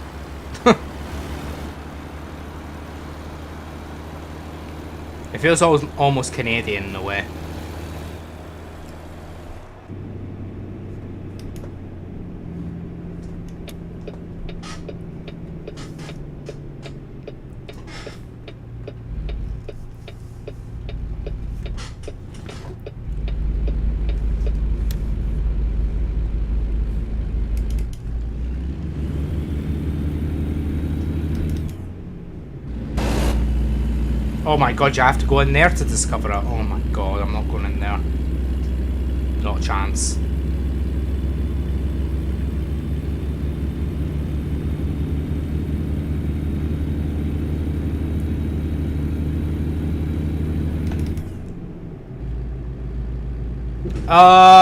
It feels almost Canadian in a way. Oh my god, you have to go in there to discover it. Oh my god, I'm not going in there. Not a chance.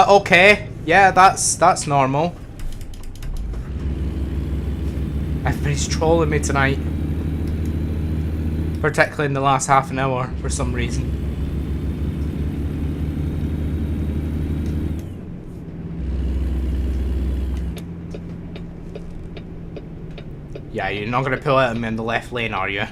Okay. Yeah, that's normal. Everybody's trolling me tonight. Particularly in the last half an hour, for some reason. Yeah, you're not going to pull out him in the left lane, are you?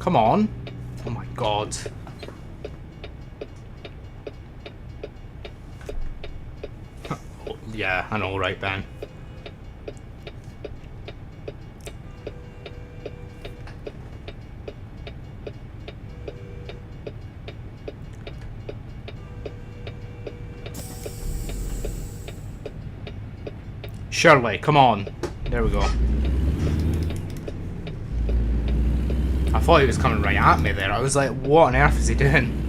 Come on. Oh my god. Oh, yeah, I know, right, Ben? Surely, come on. There we go. I thought he was coming right at me there. I was like, what on earth is he doing?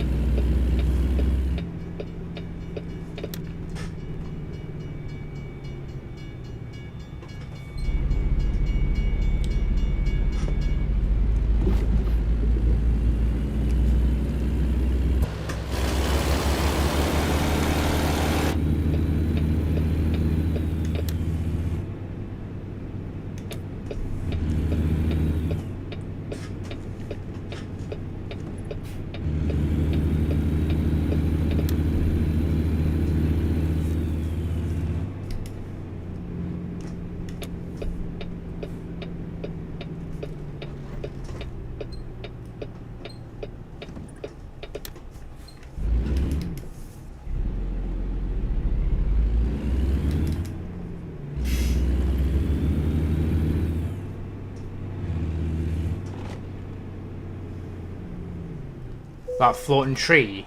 That floating tree?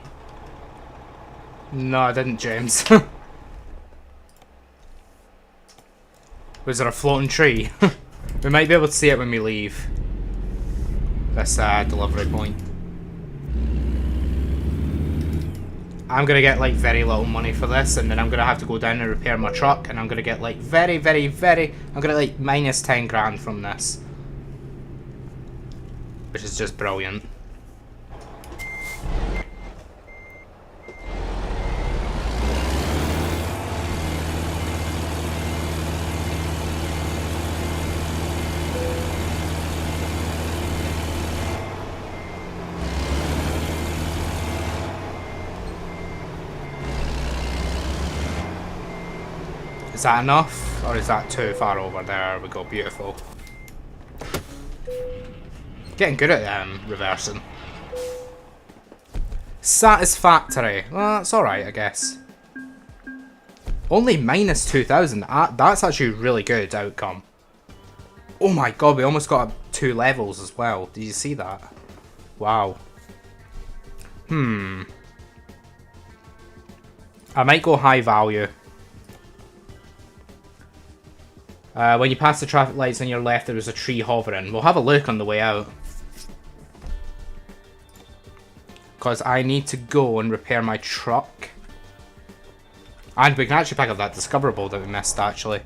No, I didn't, James. Was there a floating tree? We might be able to see it when we leave this delivery point. I'm gonna get like very little money for this, and then I'm gonna have to go down and repair my truck, and I'm gonna get like I'm gonna like minus 10 grand from this. Which is just brilliant. Is that enough? Or is that too far over? There we go, beautiful. Getting good at reversing. Satisfactory. Well, that's alright, I guess. Only minus 2,000. That's actually a really good outcome. Oh my god, we almost got 2 levels as well. Did you see that? Wow. I might go high value. When you pass the traffic lights on your left, there is a tree hovering. We'll have a look on the way out. Because I need to go and repair my truck. And we can actually pick up that discoverable that we missed, actually.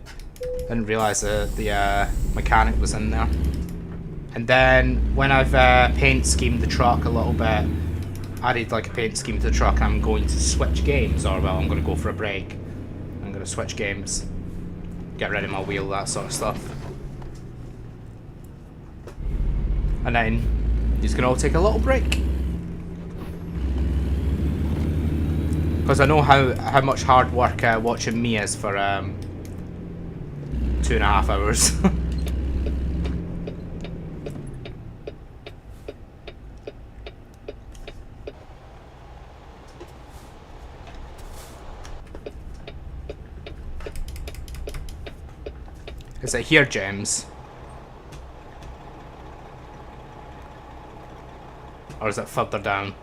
Didn't realise the mechanic was in there. And then, when I've paint schemed the truck a little bit, added like a paint scheme to the truck, I'm going to switch games. Or, well, I'm going to go for a break. I'm going to switch games. Get rid of my wheel, that sort of stuff. And then he's going to all take a little break. Because I know how much hard work watching me is for 2.5 hours. Is it here, James? Or is it further down?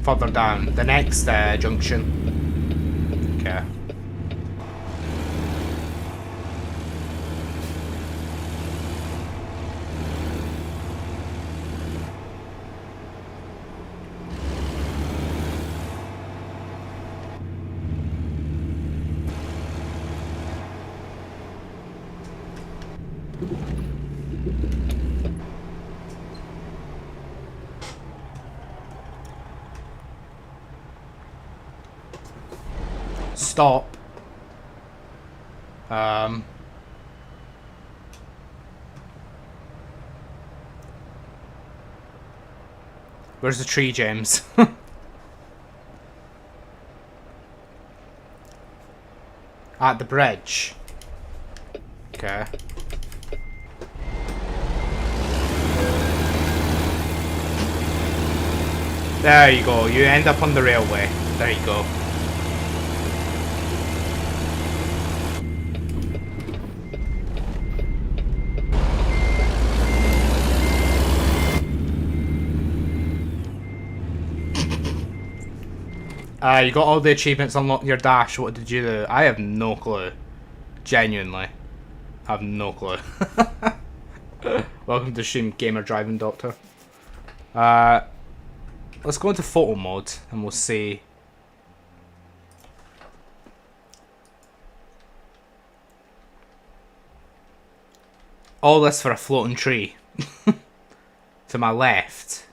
Further down, the next junction. Okay. Stop. Where's the tree, James? At the bridge. Okay. There you go. You end up on the railway. There you go. You got all the achievements unlocked in your dash. What did you do? I have no clue. Genuinely. I have no clue. Welcome to stream, Gamer Driving Doctor. Let's go into photo mode and we'll see. All this for a floating tree. To my left.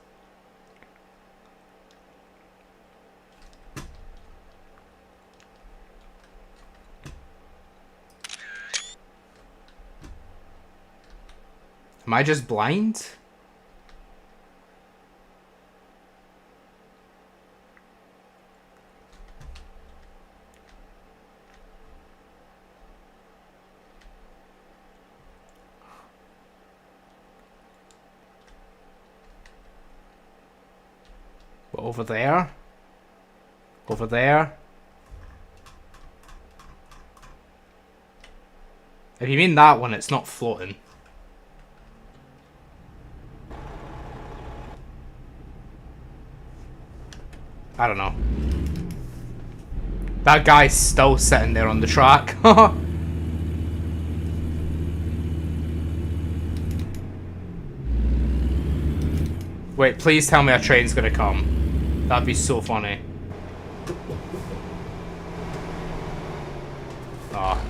Am I just blind? But over there? Over there? If you mean that one, it's not floating. I don't know. That guy's still sitting there on the track. Wait, please tell me a train's gonna come. That'd be so funny. Ah.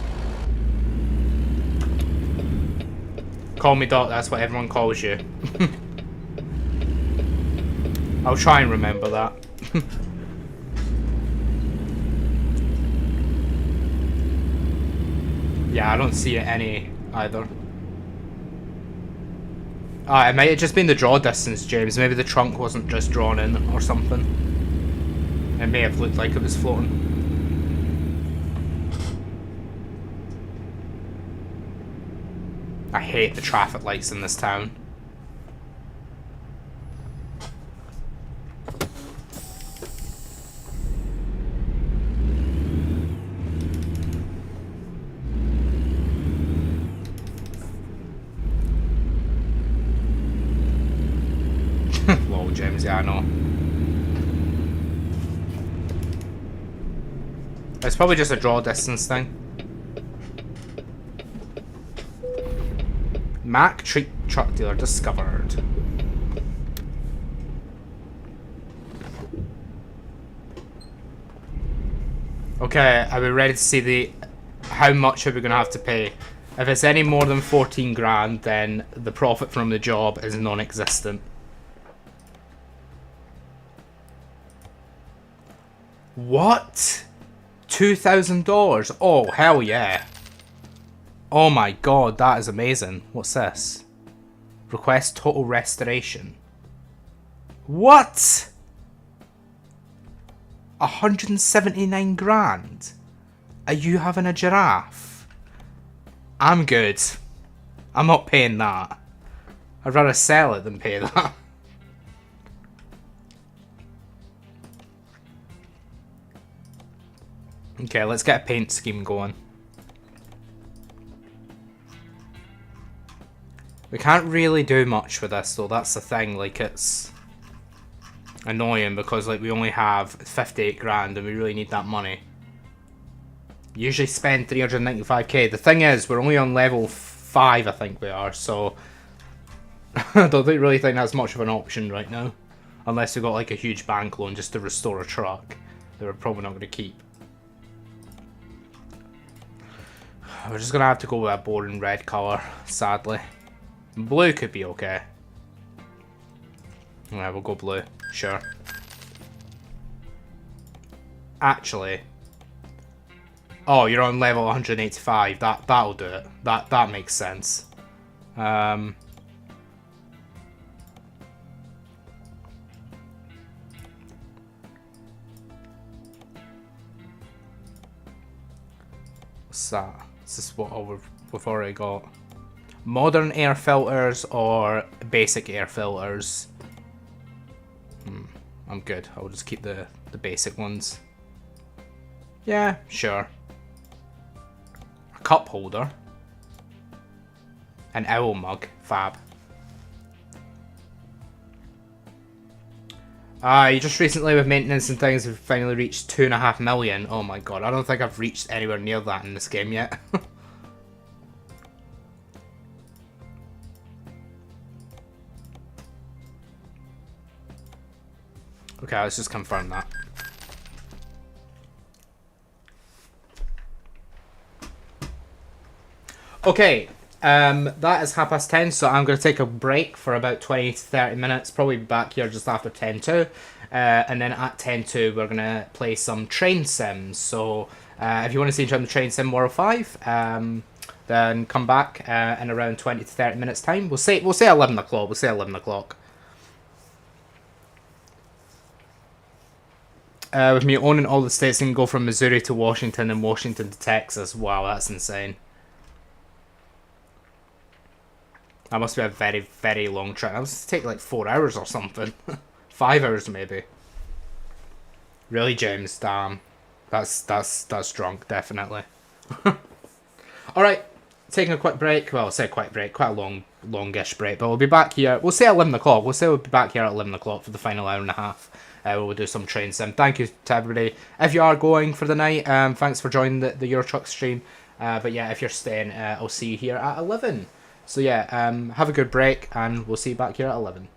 Call me Doc, that's what everyone calls you. I'll try and remember that. Yeah, I don't see any either. It might have just been the draw distance, James. Maybe the trunk wasn't just drawn in or something. It may have looked like it was floating. I hate the traffic lights in this town. Lol, James, yeah, I know. It's probably just a draw distance thing. Mack truck dealer discovered. Okay, are we ready to see the... How much are we going to have to pay? If it's any more than 14 grand, then the profit from the job is non-existent. What? $2,000? Oh, hell yeah. Oh my god, that is amazing. What's this? Request total restoration. What? 179 grand? Are you having a giraffe? I'm good. I'm not paying that. I'd rather sell it than pay that. Okay, let's get a paint scheme going. We can't really do much with this though, that's the thing, like it's annoying because like we only have 58 grand and we really need that money. Usually spend 395k. The thing is, we're only on level 5 I think we are, so I don't really think that's much of an option right now. Unless we got like a huge bank loan just to restore a truck that we're probably not going to keep. We're just going to have to go with a boring red colour, sadly. Blue could be okay. Yeah, we'll go blue. Sure. Actually. Oh, you're on level 185. That'll do it. That makes sense. What's that? Is this what we've already got? Modern air filters or basic air filters? I'm good. I'll just keep the basic ones. Yeah, sure. A cup holder. An owl mug. Fab. You just recently with maintenance and things have finally reached 2.5 million. Oh my god, I don't think I've reached anywhere near that in this game yet. Okay, let's just confirm that. Okay, that is 10:30, so I'm going to take a break for about 20 to 30 minutes, probably be back here just after 10:02, and then at 10:02 we're going to play some train sims. So if you want to see the Train Sim World 5, then come back in around 20 to 30 minutes time. We'll say 11 o'clock. We'll say 11 o'clock. With me owning all the states, and go from Missouri to Washington and Washington to Texas. Wow, that's insane. That must be a very, very long trip. That must take like 4 hours or something. 5 hours maybe. Really, James? Damn. That's drunk, definitely. Alright, taking a quick break. Well, I'll say quick break, quite a longish break, but we'll be back here. We'll say 11 o'clock. We'll say we'll be back here at 11 o'clock for the final hour and a half. We'll do some train sim. Thank you to everybody. If you are going for the night, thanks for joining the Euro Truck stream. But yeah, if you're staying, I'll see you here at 11. So yeah, have a good break, and we'll see you back here at 11.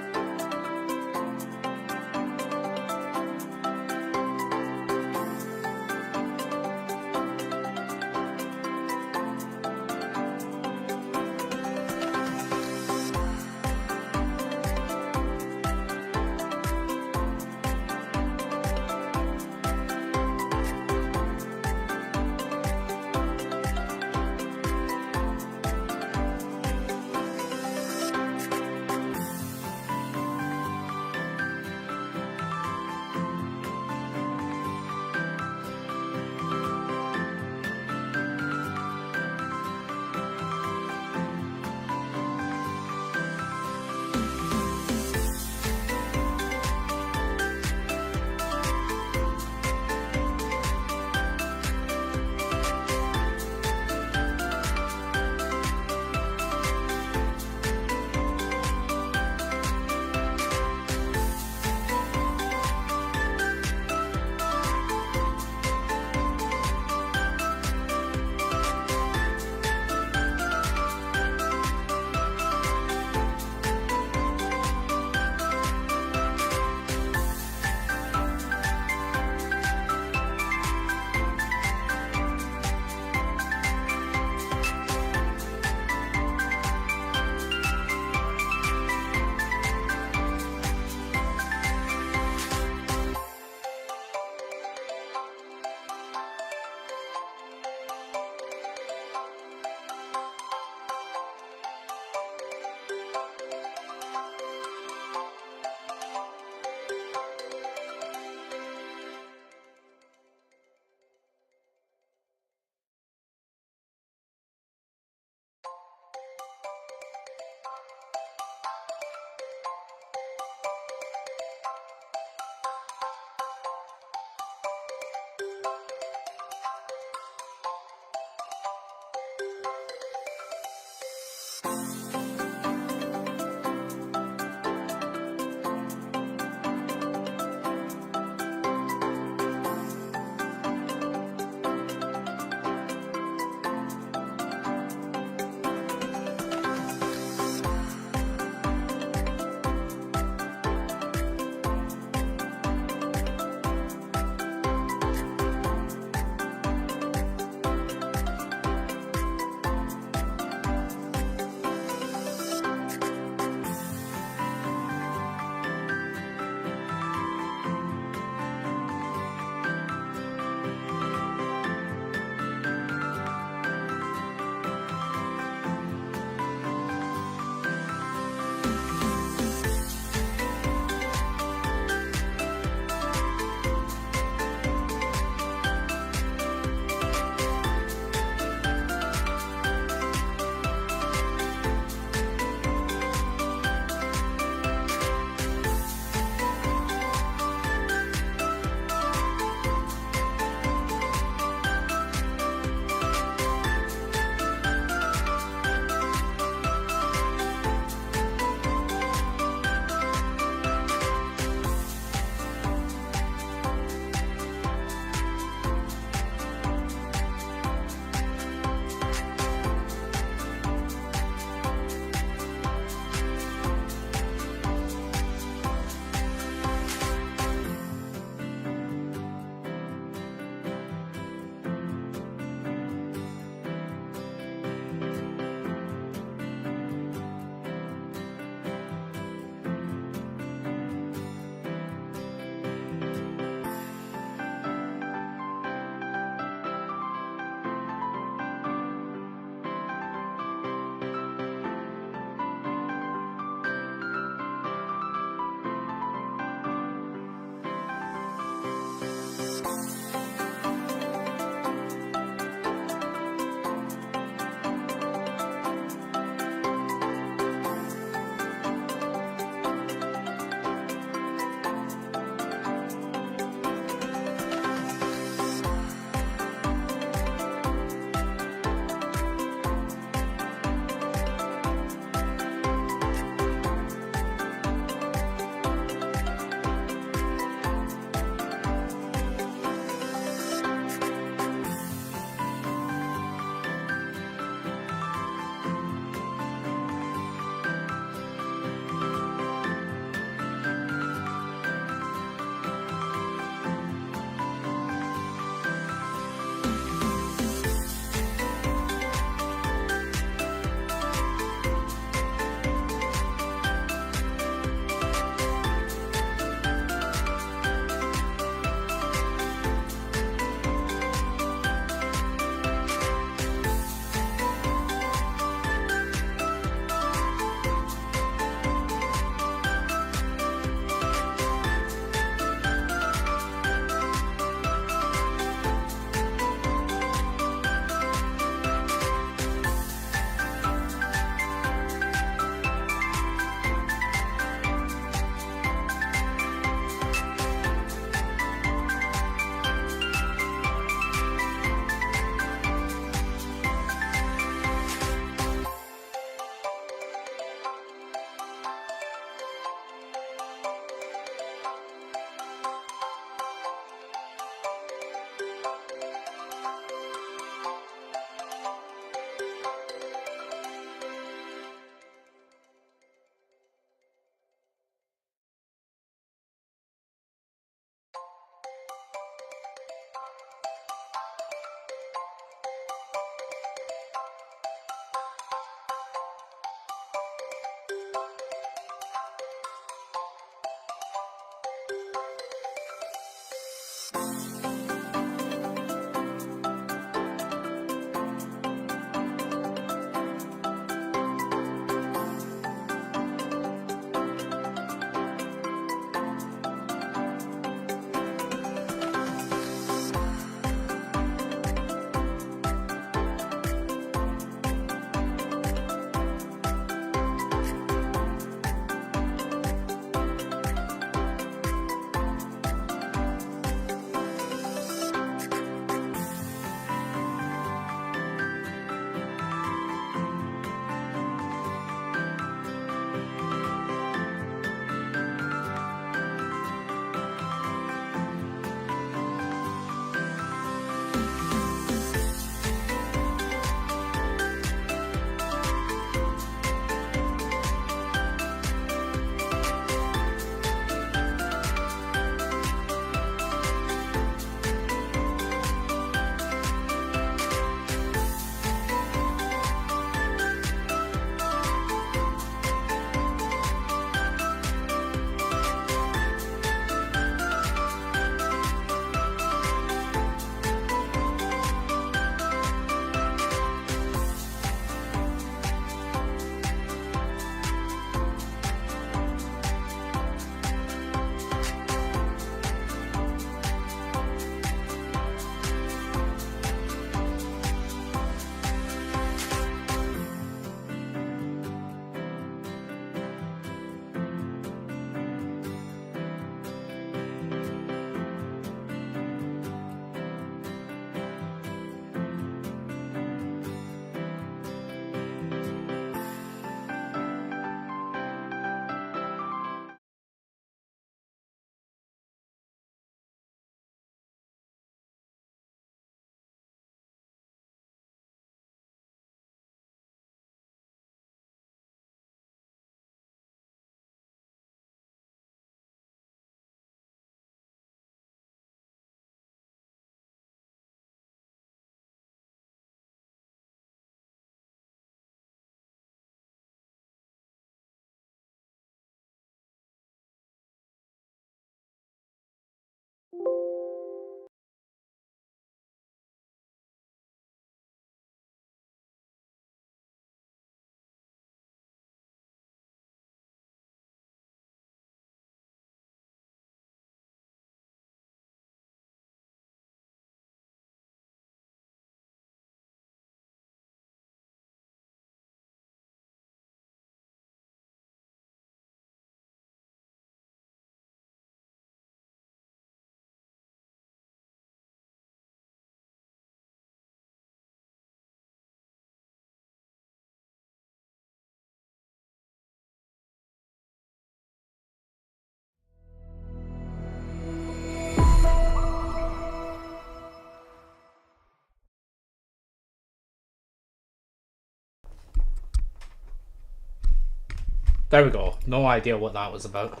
There we go. No idea what that was about.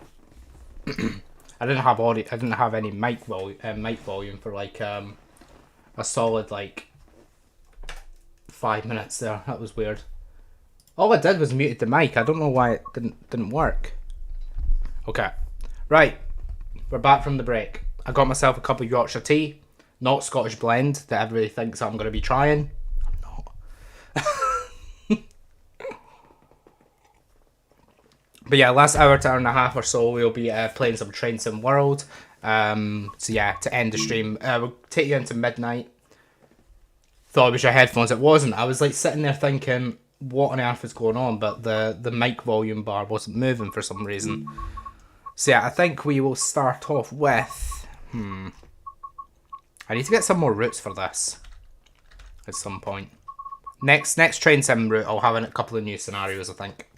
I didn't have audio. I didn't have any mic volume for like a solid like 5 minutes there. That was weird. All I did was muted the mic. I don't know why it didn't work. Okay, right. We're back from the break. I got myself a cup of Yorkshire tea, not Scottish blend that everybody thinks I'm going to be trying. I'm not. But yeah, last hour to hour and a half or so, we'll be playing some Train Sim World. So yeah, to end the stream, we'll take you into midnight. Thought it was your headphones. It wasn't. I was like sitting there thinking, what on earth is going on? But the mic volume bar wasn't moving for some reason. So yeah, I think we will start off with... I need to get some more routes for this. At some point. Next Train Sim route, I'll have a couple of new scenarios, I think.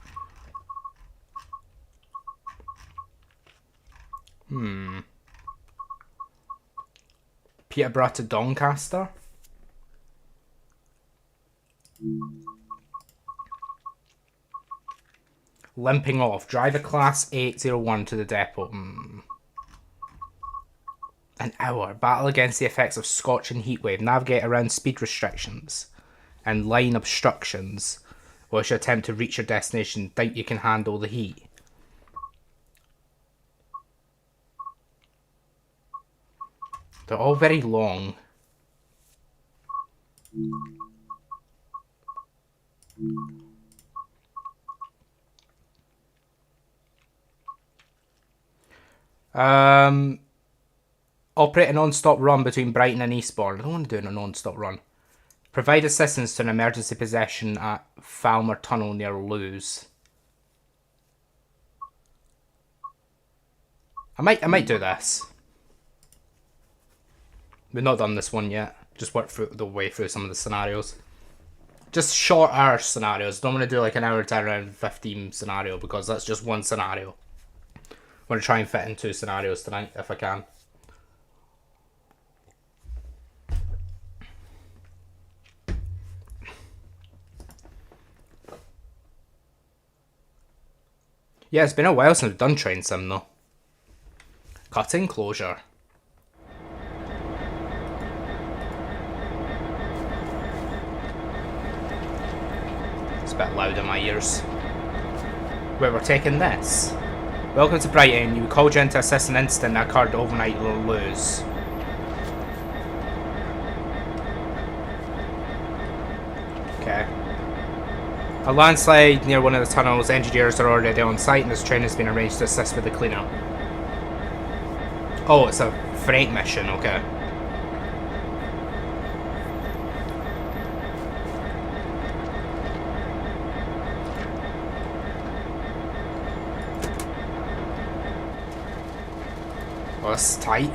Peterborough to Doncaster. Limping off. Drive a class 801 to the depot. An hour. Battle against the effects of scorching heatwave. Navigate around speed restrictions and line obstructions. Whilst you attempt to reach your destination. Think you can handle the heat. They're all very long. Operate a non-stop run between Brighton and Eastbourne. I don't want to do a non-stop run. Provide assistance to an emergency possession at Falmer Tunnel near Lewes. I might do this. We've not done this one yet. Just worked through the way through some of the scenarios. Just shorter scenarios. Don't want to do like an hour to around 15 scenario because that's just one scenario. I want to try and fit in 2 scenarios tonight if I can. Yeah, it's been a while since we've done Train Sim though. Cutting closure. It's a bit loud in my ears. Wait, we're taking this. Welcome to Brighton. You called you in to assist an incident that occurred overnight in Lewes. Okay. A landslide near one of the tunnels. Engineers are already on site and this train has been arranged to assist with the cleanup. Oh, it's a freight mission, okay. Oh, that's tight.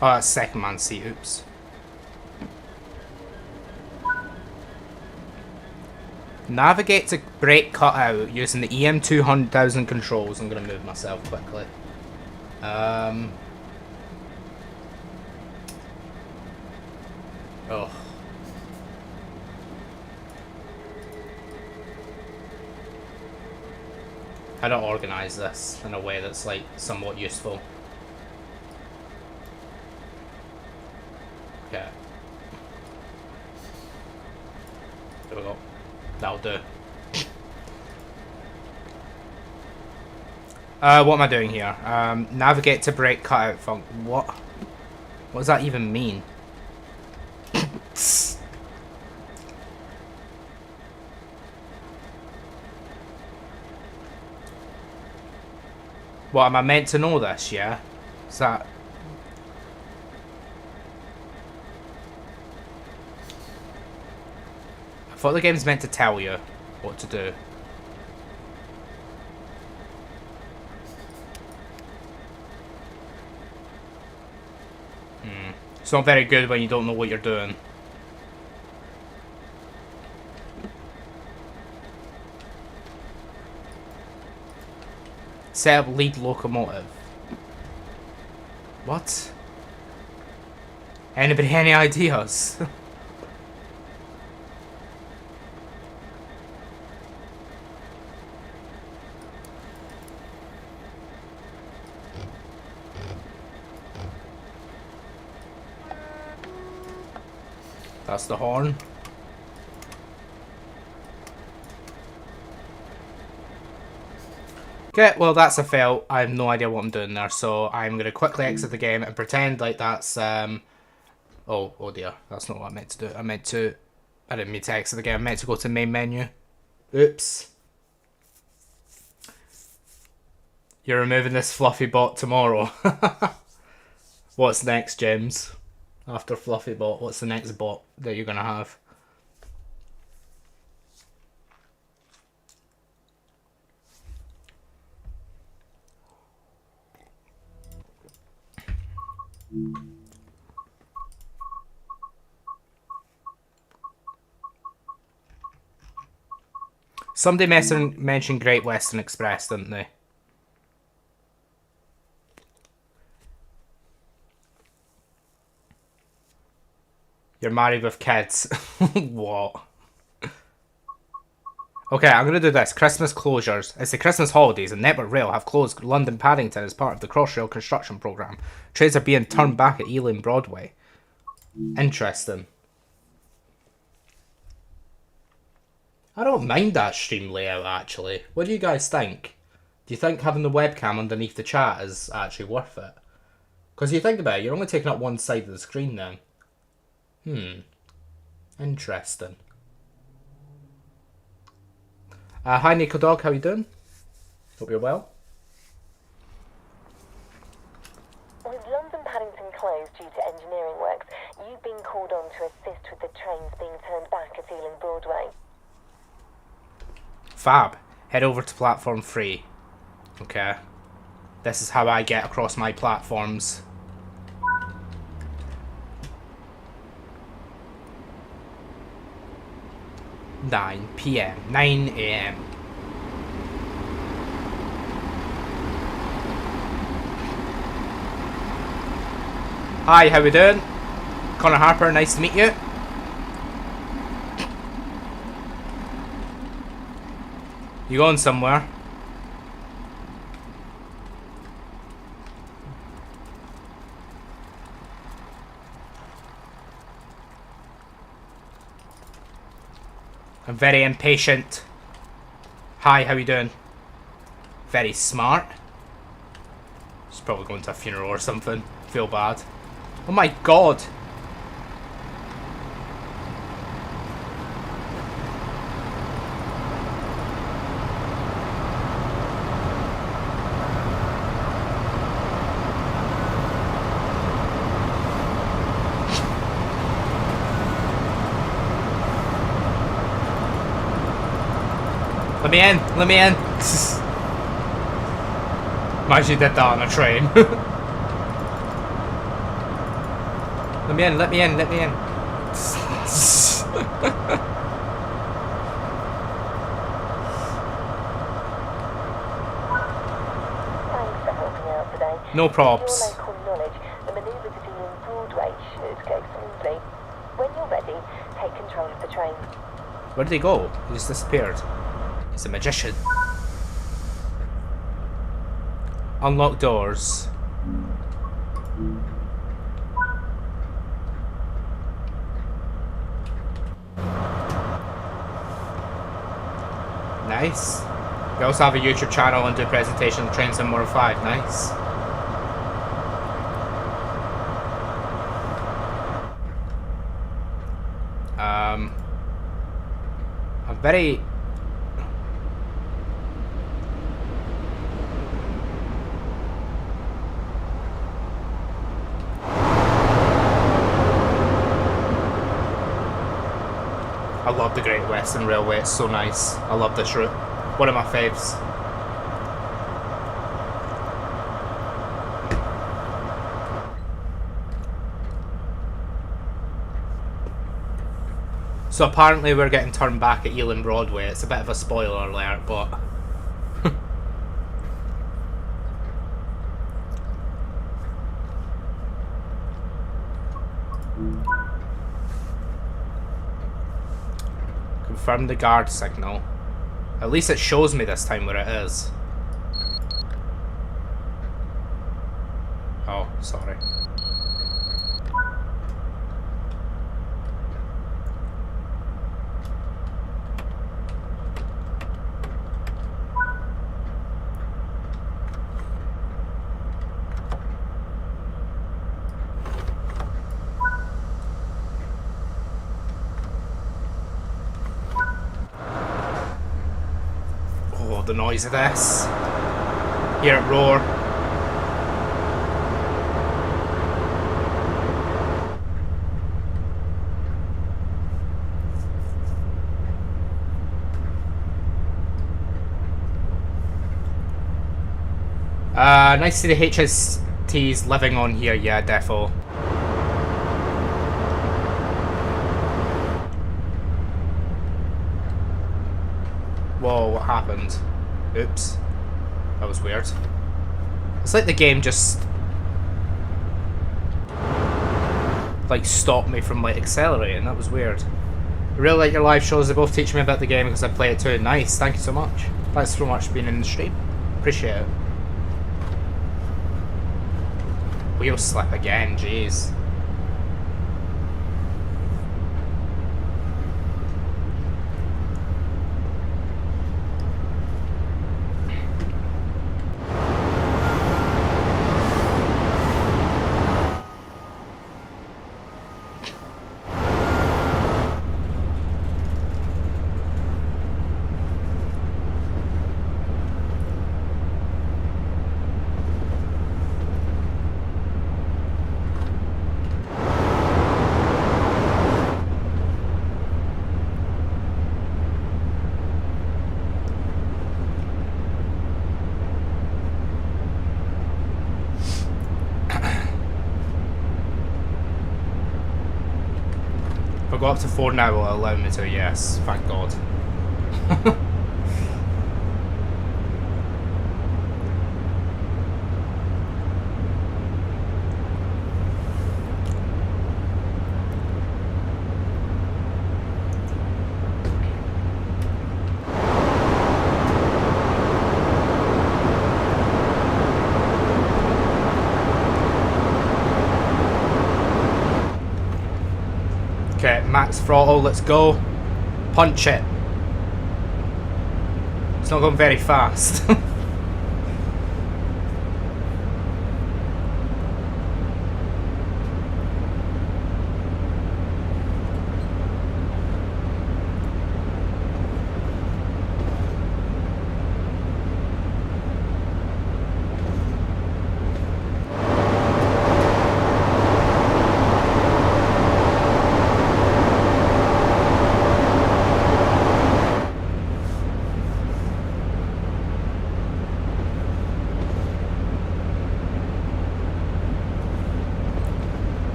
Oh, that's second man seat, oops. Navigate to brake cutout using the EM 2000 controls. I'm going to move myself quickly. Oh. How to organise this in a way that's like somewhat useful. Okay. There we go. That'll do. What am I doing here? Navigate to brake cutout funk. What? What does that even mean? What, am I meant to know this, yeah? Is that... I thought the game's meant to tell you what to do. It's not very good when you don't know what you're doing. Set up lead locomotive. What? Anybody any ideas? That's the horn. Okay, well that's a fail. I have no idea what I'm doing there, so I'm going to quickly exit the game and pretend like that's, oh dear, that's not what I meant to do. I didn't mean to exit the game, I meant to go to the main menu. Oops. You're removing this fluffy bot tomorrow. What's next, James? After fluffy bot, what's the next bot that you're going to have? Somebody mentioned Great Western Express, didn't they? You're married with kids. What? Okay, I'm going to do this. Christmas closures. It's the Christmas holidays and Network Rail have closed London Paddington as part of the Crossrail construction programme. Trains are being turned back at Ealing Broadway. Interesting. I don't mind that stream layout, actually. What do you guys think? Do you think having the webcam underneath the chat is actually worth it? Because you think about it, you're only taking up one side of the screen then. Interesting. Hi Nico Dog, how you doing? Hope you're well. With London Paddington closed due to engineering works, you've been called on to assist with the trains being turned back at Ealing Broadway. Fab. Head over to platform 3. Okay. This is how I get across my platforms. (9 PM) 9 AM. Hi, how we doing? Connor Harper, nice to meet you. You going somewhere? I'm very impatient. Hi, how you doing? Very smart. She's probably going to a funeral or something. Feel bad. Oh my god. Let me in! Let me in! Imagine you did that on a train. Let me in, let me in, let me in. Thanks for helping out today. No props. With your local knowledge, the manoeuvres at Ealing Broadway should go smoothly. When you're ready, take control of the train. Where did he go? He just disappeared. He's a magician. Unlock doors. Nice. We also have a YouTube channel and do a presentation of Train Sim World 5. Nice. I'm very... I love the Great Western Railway, it's so nice. I love this route. One of my faves. So apparently we're getting turned back at Ealing Broadway. It's a bit of a spoiler alert, but... Confirm the guard signal. At least it shows me this time where it is. Oh, sorry. Oh, the noise of this. Hear it roar. Nice to see the HSTs living on here, yeah, defo. Whoa, what happened? Oops. That was weird. It's like the game just like stopped me from like accelerating. That was weird. I really like your live shows. They both teach me about the game because I play it too. Nice, thank you so much. Thanks so much for being in the stream. Appreciate it. Wheel slip again, jeez. If I go up to 4 now, will it allow me to? Yes, thank God. Okay, max throttle, let's go. Punch it. It's not going very fast.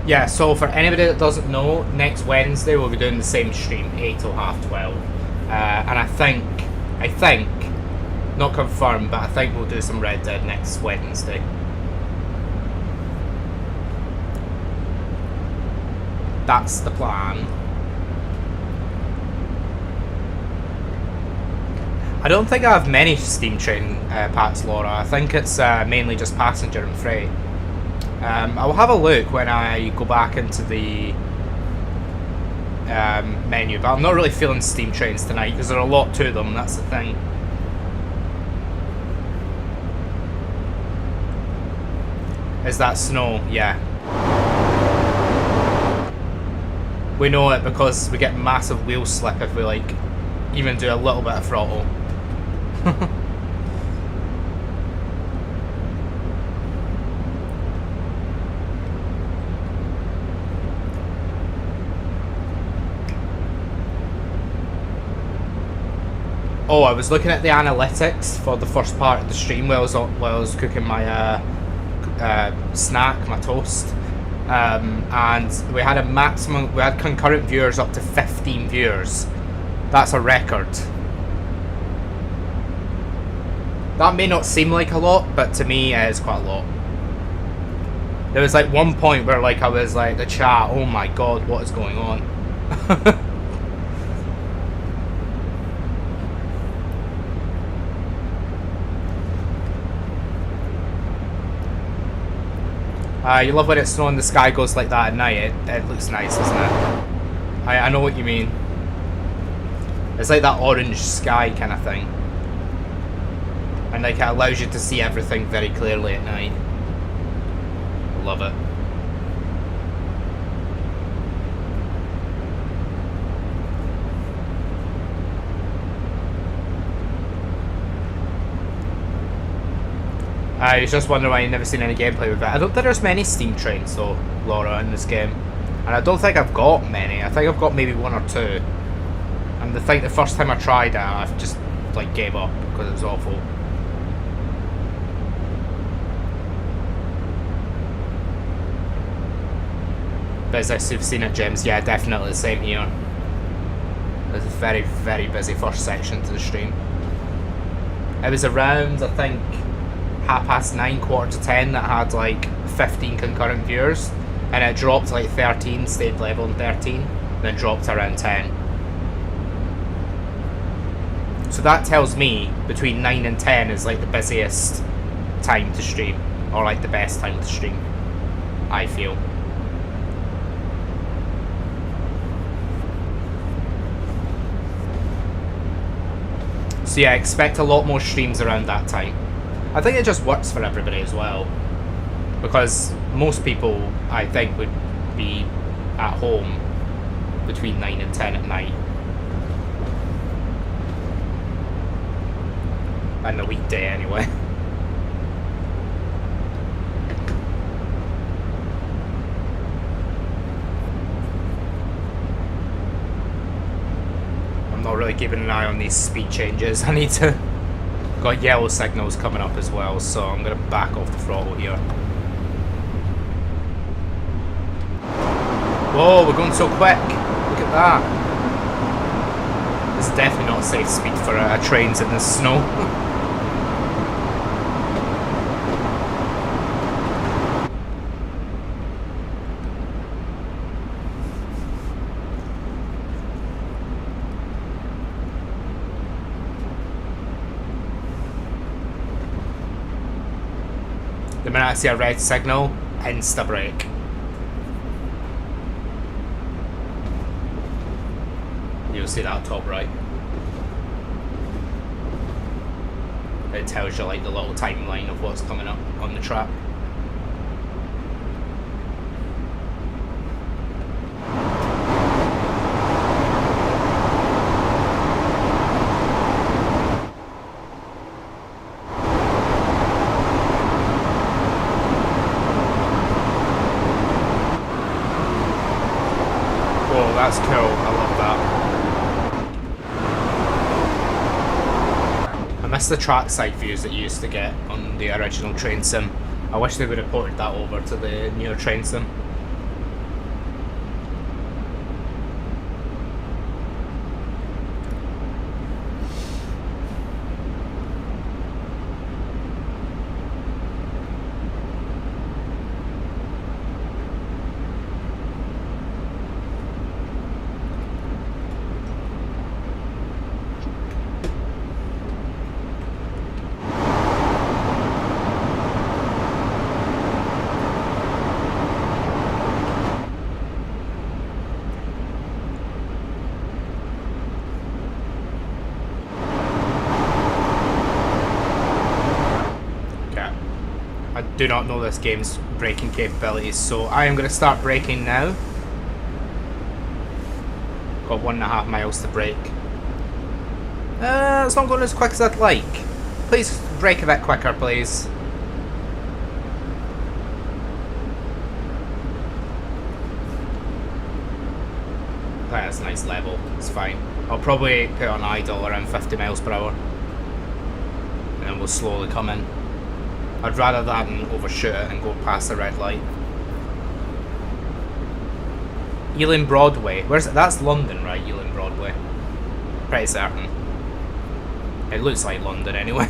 Yeah, so for anybody that doesn't know, next Wednesday we'll be doing the same stream, 8 till half 12. And I think, not confirmed, but I think we'll do some Red Dead next Wednesday. That's the plan. I don't think I have many steam train packs, Laura. I think it's mainly just passenger and freight. I'll have a look when I go back into the menu, but I'm not really feeling steam trains tonight because there are a lot to them, that's the thing. Is that snow? Yeah. We know it because we get massive wheel slip if we like even do a little bit of throttle. Oh, I was looking at the analytics for the first part of the stream while I was cooking my snack, my toast, and we had a maximum. We had concurrent viewers up to 15 viewers. That's a record. That may not seem like a lot, but to me it is quite a lot. There was like one point where like I was like, the chat, oh my god, what is going on? You love when it's snowing, the sky goes like that at night. It looks nice, doesn't it? I know what you mean. It's like that orange sky kind of thing. And like it allows you to see everything very clearly at night. Love it. I was just wondering why you've never seen any gameplay with it. I don't think there's many steam trains though, Laura, in this game. And I don't think I've got many. I think I've got maybe one or two. And the first time I tried it, I just like gave up because it was awful. But as I've seen it, James, yeah, definitely the same here. It was a very, very busy first section to the stream. It was around, I think, 9:30, 10:15 that had like 15 concurrent viewers, and it dropped to like 13, stayed level in 13, then dropped to around 10. So that tells me between 9 and 10 is like the busiest time to stream, or like the best time to stream, I feel. So yeah, expect a lot more streams around that time. I think it just works for everybody as well, because most people, I think, would be at home between 9 and 10 at night. And the weekday anyway. I'm not really keeping an eye on these speed changes. I need to... Got yellow signals coming up as well, so I'm going to back off the throttle here. Whoa, we're going so quick. Look at that. This is definitely not safe speed for trains in the snow. The minute I see a red signal, insta brake. You'll see that top right. It tells you like the little timeline of what's coming up on the track. Whoa, that's cool. I love that. I miss the trackside views that you used to get on the original train sim. I wish they would have ported that over to the newer train sim. I do not know this game's braking capabilities, so I am going to start braking now. Got 1.5 miles to brake. It's not going as quick as I'd like. Please brake a bit quicker, please. That's a nice level, it's fine. I'll probably put on idle around 50 miles per hour. And then we'll slowly come in. I'd rather that than overshoot it and go past the red light. Ealing Broadway. Where's it? That's London, right? Ealing Broadway. Pretty certain. It looks like London anyway.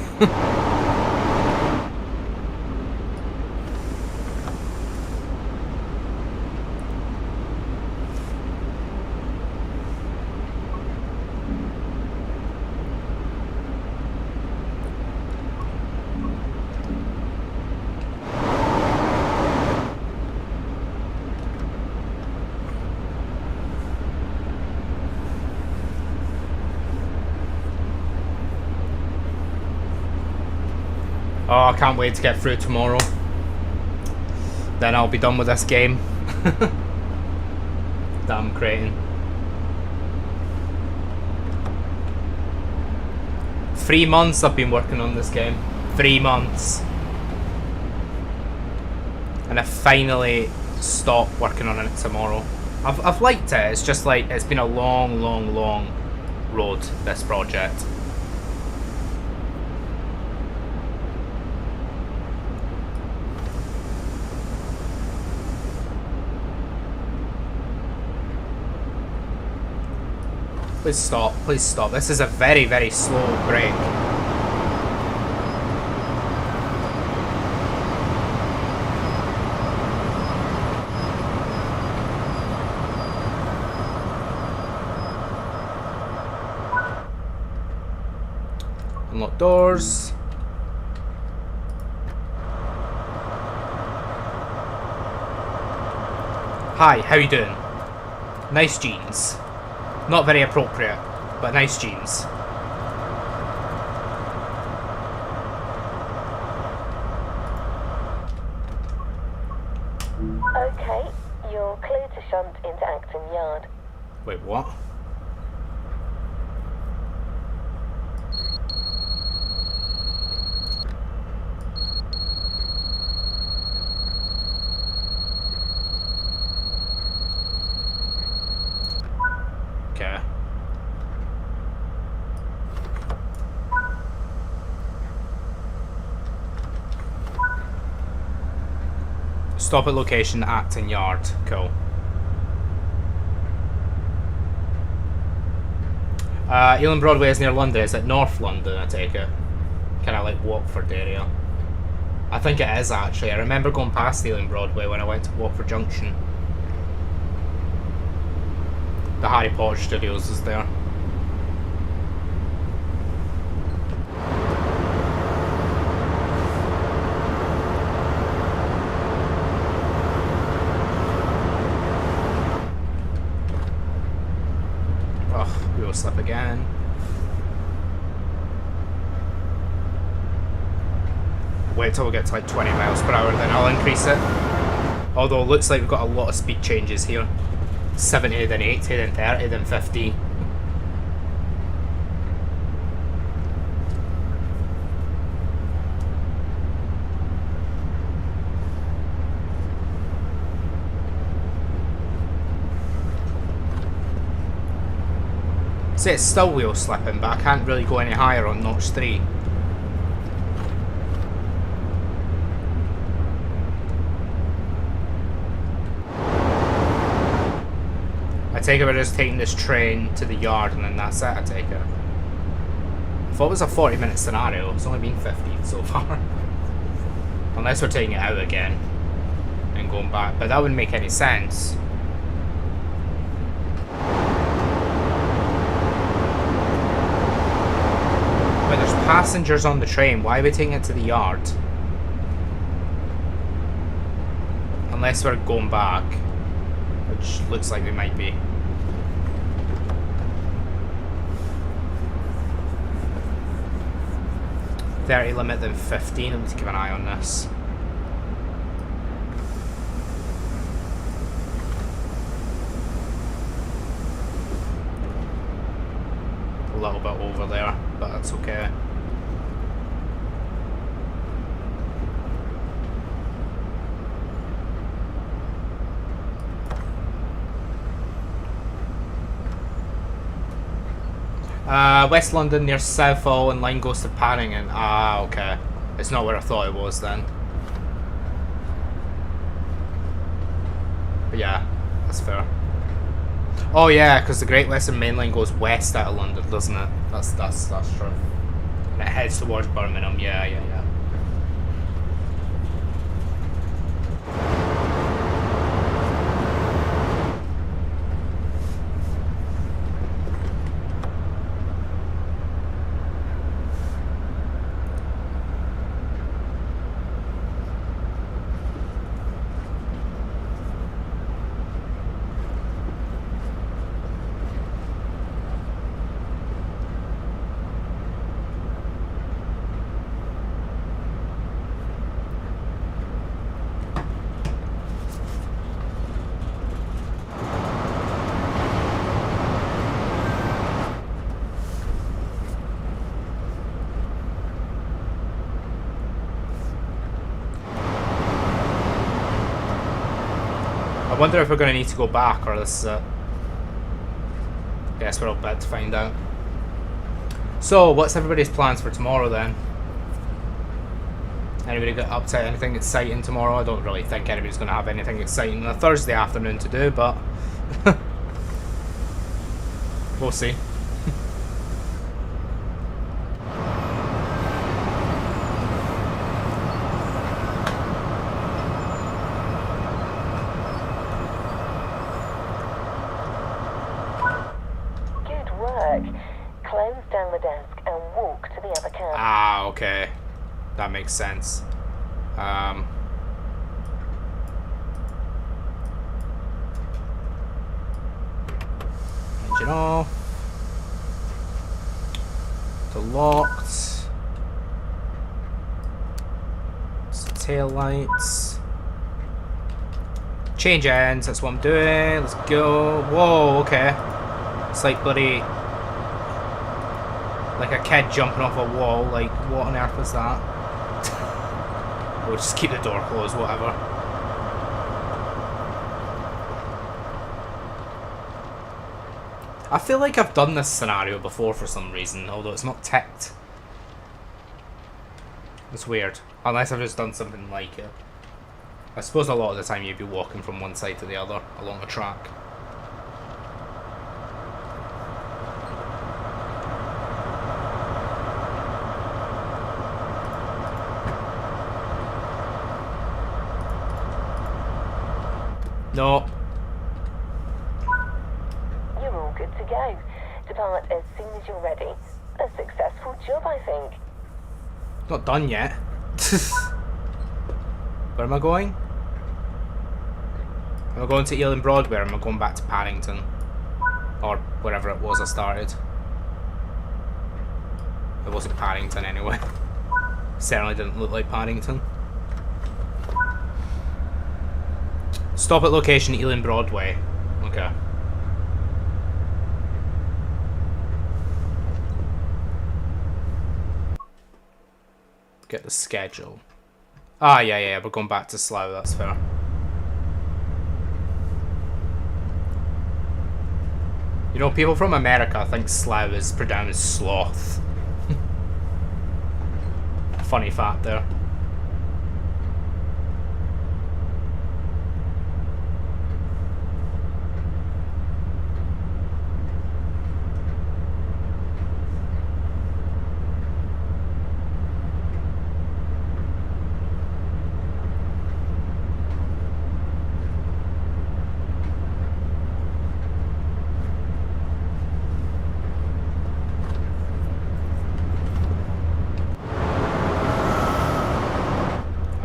Oh, I can't wait to get through tomorrow. Then I'll be done with this game that I'm creating. 3 months I've been working on this game. 3 months. And I finally stopped working on it tomorrow. I've liked it. It's just like, it's been a long road, this project. Please stop, please stop. This is a very slow break. Unlock doors. Hi, how you doing? Nice jeans. Not very appropriate, but nice jeans. Okay, you're clear to shunt into Acton Yard. Wait, what? Okay. Stop at location Acton Yard. Cool. Ealing Broadway is near London. Is it North London, I take it? Kind of like Watford area. I think it is actually. I remember going past Ealing Broadway when I went to Watford Junction. The Harry Potter Studios is there. Oh, we will slip again. Wait till we get to like 20 miles per hour, then I'll increase it. Although it looks like we've got a lot of speed changes here. 70, then 80, then 30, then 50. See, it's still wheel slipping, but I can't really go any higher on notch 3. I take it we're just taking this train to the yard and then that's it, I take it. I thought it was a 40-minute scenario, it's only been 50 so far. Unless we're taking it out again and going back, but that wouldn't make any sense. But there's passengers on the train, why are we taking it to the yard? Unless we're going back, which looks like we might be. .30 limit than 15, I need to keep an eye on this. A little bit over there, but that's okay. West London near Southall and line goes to Paddington. Ah, okay. It's not where I thought it was then. But yeah, that's fair. Oh yeah, because the Great Western Main Line goes west out of London, doesn't it? That's true. It heads towards Birmingham, yeah. I wonder if we're going to need to go back, or this is it. Guess we're all about to find out. So, what's everybody's plans for tomorrow then? Anybody got up to anything exciting tomorrow? I don't really think anybody's going to have anything exciting on a Thursday afternoon to do, but we'll see. Good work. Close down the desk and walk to the other cab. Ah, okay. That makes sense. Engine off. The locked. Tail lights. Change ends, that's what I'm doing. Let's go. Whoa, okay. It's like bloody, like a kid jumping off a wall. Like, what on earth is that? We'll just keep the door closed, whatever. I feel like I've done this scenario before for some reason, although it's not ticked. It's weird. Unless I've just done something like it. I suppose a lot of the time you'd be walking from one side to the other along a track. No. You're all good to go. Depart as soon as you're ready. A successful job, I think. Not done yet. Where am I going? Am I going to Ealing Broadway, or am I going back to Paddington? Or wherever it was I started. It wasn't Paddington anyway. Certainly didn't look like Paddington. Stop at location Ealing Broadway. Okay. Get the schedule. Ah, yeah, we're going back to Slough, that's fair. You know, people from America think Slough is pronounced sloth. Funny fact there.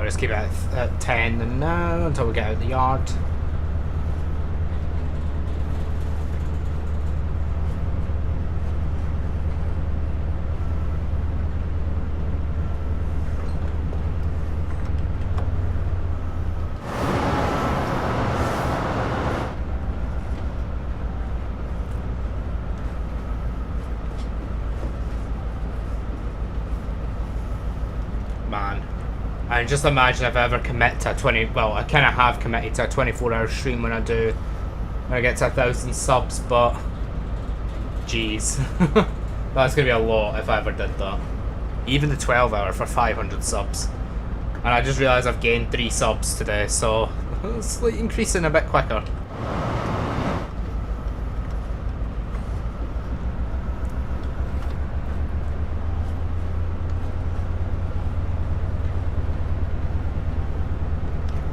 Just keep it at 10 and now until we get out of the yard. Man. And just imagine if I ever commit to a 20, well, I kind of have committed to a 24-hour stream when I get to 1,000 subs, but jeez. That's going to be a lot if I ever did that. Even the 12-hour for 500 subs. And I just realised I've gained 3 subs today, so it's like increasing a bit quicker.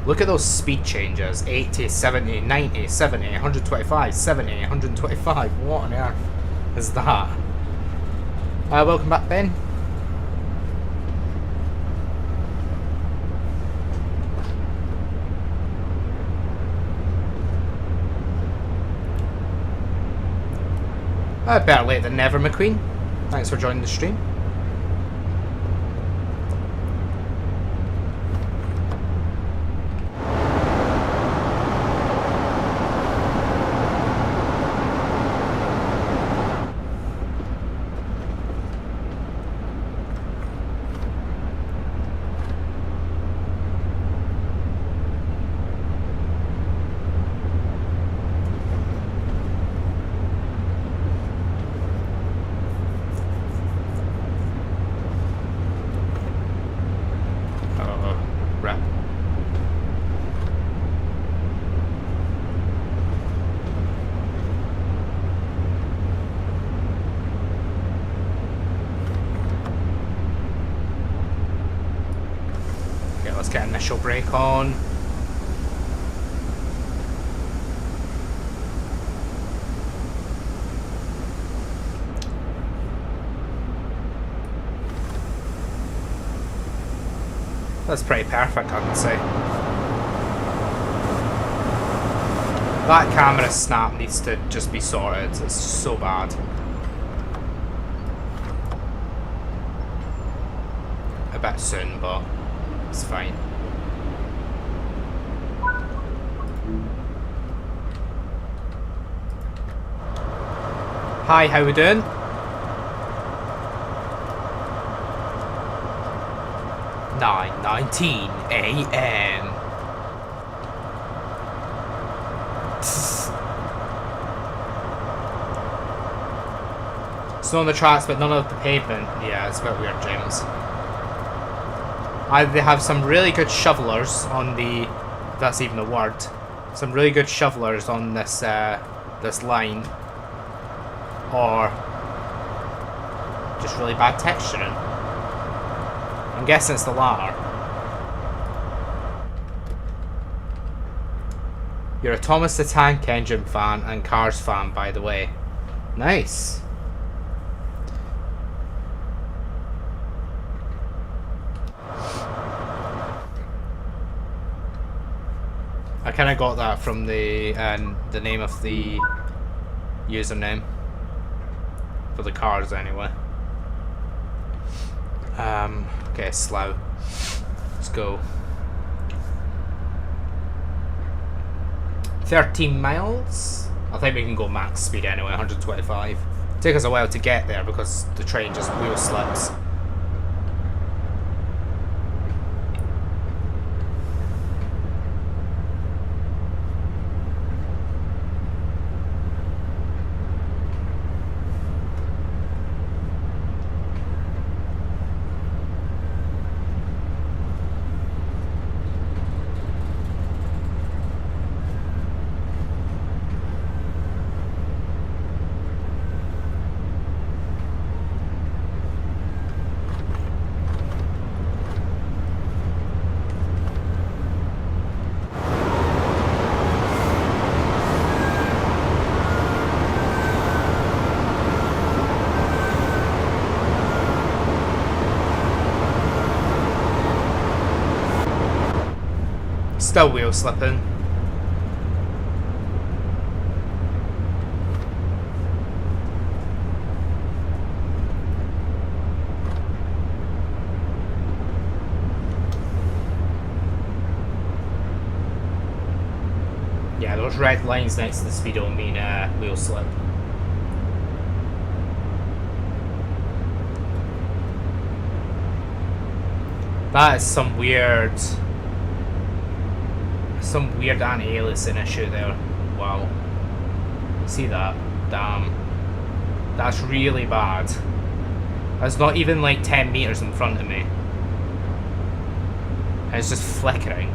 Look at those speed changes. 80, 70, 90, 70, 125, 70, 125. What on earth is that? Welcome back, Ben. Better late than never, McQueen. Thanks for joining the stream. Get initial brake on. That's pretty perfect, I can say. That camera snap needs to just be sorted. It's so bad. A bit soon, but it's fine. Hi, how we doing? (9:19 a.m.) Snow on the tracks, but none of the pavement. Yeah, it's a bit weird, James. Either they have some really good shovelers on the... if that's even a word. Some really good shovelers on this this line. Or just really bad texturing. I'm guessing it's the latter. You're a Thomas the Tank Engine fan and Cars fan, by the way. Nice. I kind of got that from the name of the username. For the cars, anyway. Okay, slow. Let's go. 13 miles? I think we can go max speed anyway, 125. Take us a while to get there because the train just wheel slips. Still wheel slipping. Yeah, those red lines next to the speedo mean wheel slip. That is some weird anti-aliasing issue there. Wow. See that? Damn. That's really bad. That's not even like 10 meters in front of me. And it's just flickering.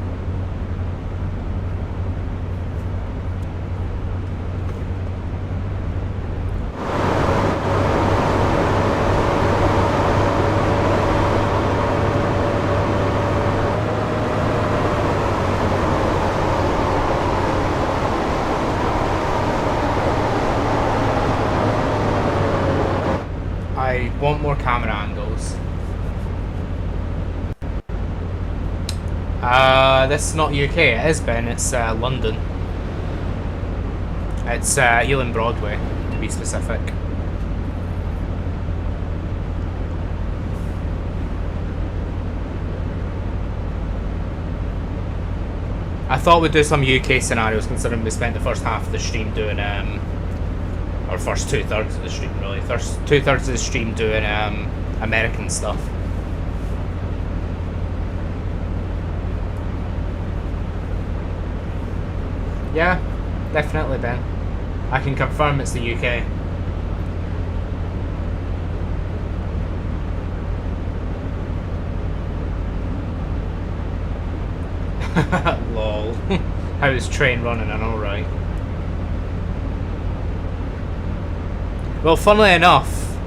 I want more camera angles. This is not UK, it is, Ben. It's London. It's Ealing Broadway, to be specific. I thought we'd do some UK scenarios, considering we spent the first half of the stream doing, or first 2/3 of the stream, really. First 2/3 of the stream doing American stuff. Yeah, definitely, Ben. I can confirm it's the UK. Lol. How is train running? I know, right? Well, funnily enough,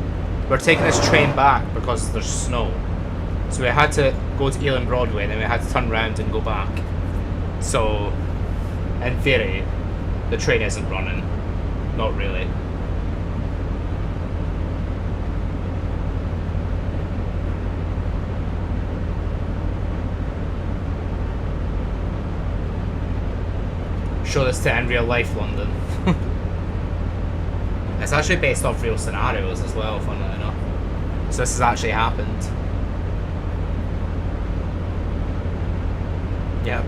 we're taking this train back because there's snow. So we had to go to Ealing Broadway, then we had to turn around and go back. So, in theory, the train isn't running. Not really. Show this to in real life London. It's actually based off real scenarios as well, funnily enough. So this has actually happened. Yep.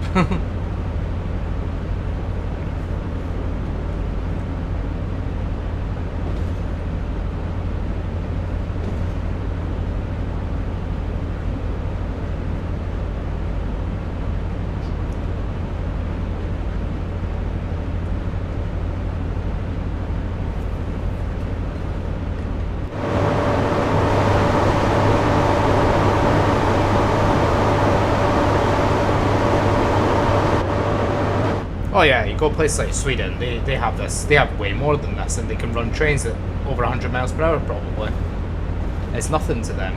'Oh yeah, you go places like Sweden, they have this, they have way more than this, and they can run trains at over 100 miles per hour probably. It's nothing to them.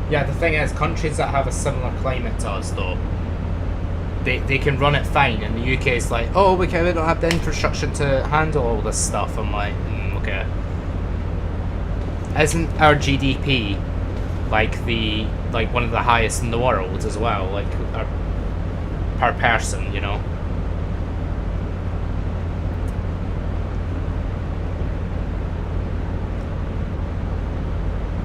Yeah, the thing is, countries that have a similar climate to us though, they can run it fine, and the UK is like, oh, we don't have the infrastructure to handle all this stuff. I'm like, okay. Isn't our GDP like one of the highest in the world as well, like per person, you know?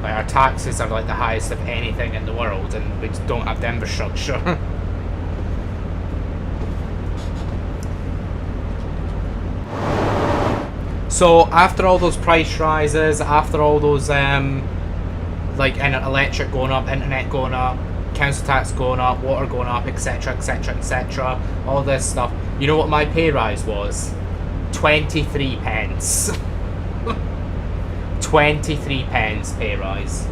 Like our taxes are like the highest of anything in the world, and we just don't have the infrastructure. So after all those price rises, after all those like electric going up, internet going up, council tax going up, water going up, etc, etc, etc, all this stuff, you know what my pay rise was? 23 pence. 23 pence pay rise.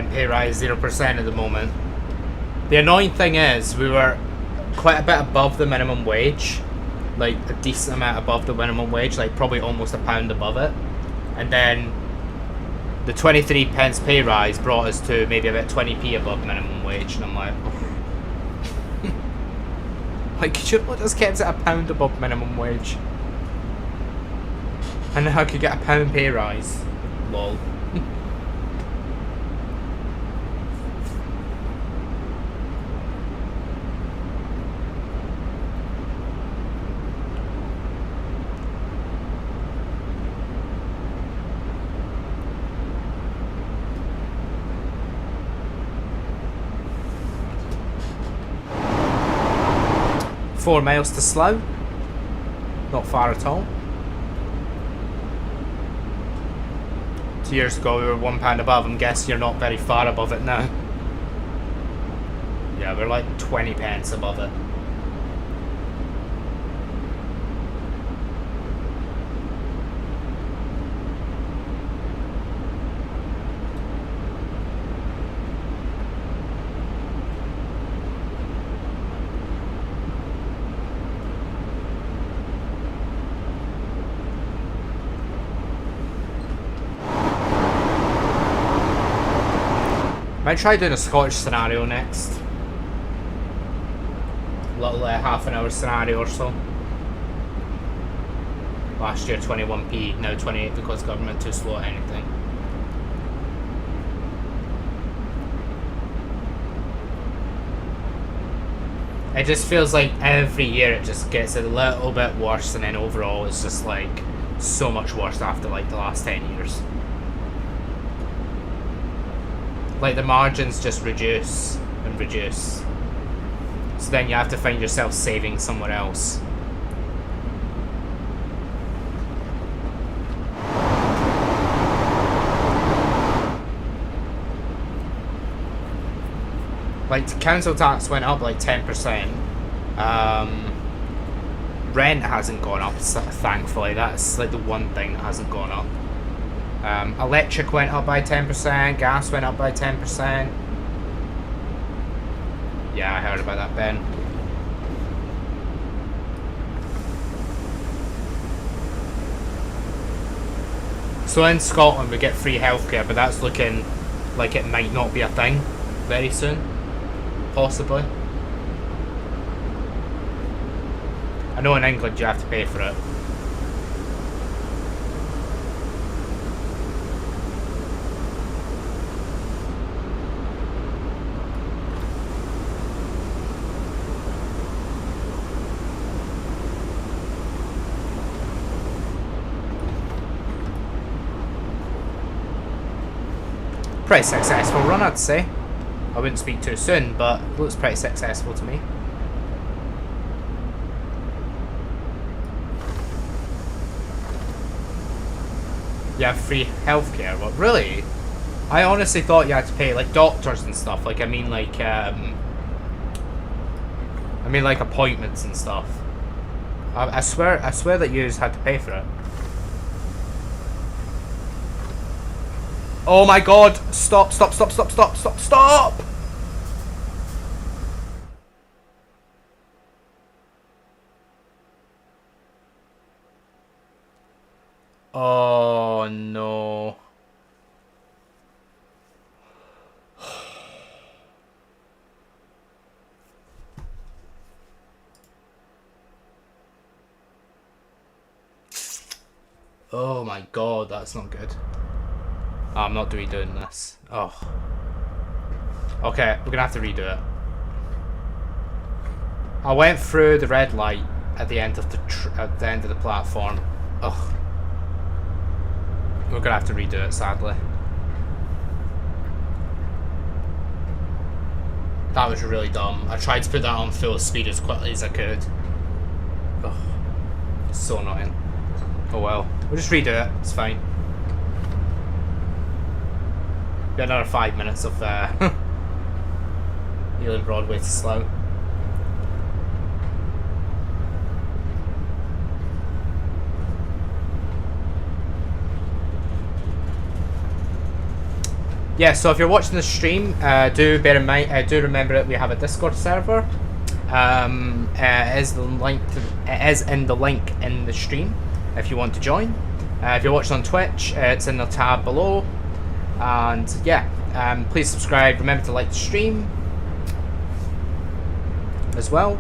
Pay rise 0% at the moment. The annoying thing is we were quite a bit above the minimum wage, like a decent amount above the minimum wage, like probably almost £1 above it, and then the 23 pence pay rise brought us to maybe about 20p above minimum wage, and I'm like, like, should we just kept it £1 above minimum wage, and then I could get £1 pay rise. Lol. $4 miles to Slough. Not far at all. 2 years ago we were £1 above. I'm guessing you're not very far above it now. Yeah, we're like 20 pence above it. Might try doing a Scottish scenario next. Little half an hour scenario or so. Last year 21p, now 28 because government too slow at anything. It just feels like every year it just gets a little bit worse, and then overall it's just like so much worse after like the last 10 years. Like the margins just reduce and reduce. So then you have to find yourself saving somewhere else. Like council tax went up like 10%. Rent hasn't gone up, thankfully. That's like the one thing that hasn't gone up. Electric went up by 10%, gas went up by 10%. Yeah, I heard about that, Ben. So in Scotland we get free healthcare, but that's looking like it might not be a thing very soon. Possibly. I know in England you have to pay for it. Pretty successful run, I'd say. I wouldn't speak too soon, but it looks pretty successful to me. You have free healthcare. What, really? I honestly thought you had to pay like doctors and stuff. Like I mean like appointments and stuff. I swear that you just had to pay for it. Oh my god! Stop! Stop! Stop! Stop! Stop! Stop! Stop! Oh no. Oh my god, that's not good. Oh, I'm not redoing this. Oh. Okay, we're gonna have to redo it. I went through the red light at the end of the platform. Ugh. We're gonna have to redo it, sadly. That was really dumb. I tried to put that on full speed as quickly as I could. Ugh. It's so annoying. Oh well. We'll just redo it. It's fine. Got another 5 minutes of Ealing Broadway to slow. Yeah, so if you're watching the stream, do bear in mind, do remember that we have a Discord server. It is in the link in the stream if you want to join. If you're watching on Twitch, it's in the tab below. And yeah, please subscribe. Remember to like the stream as well.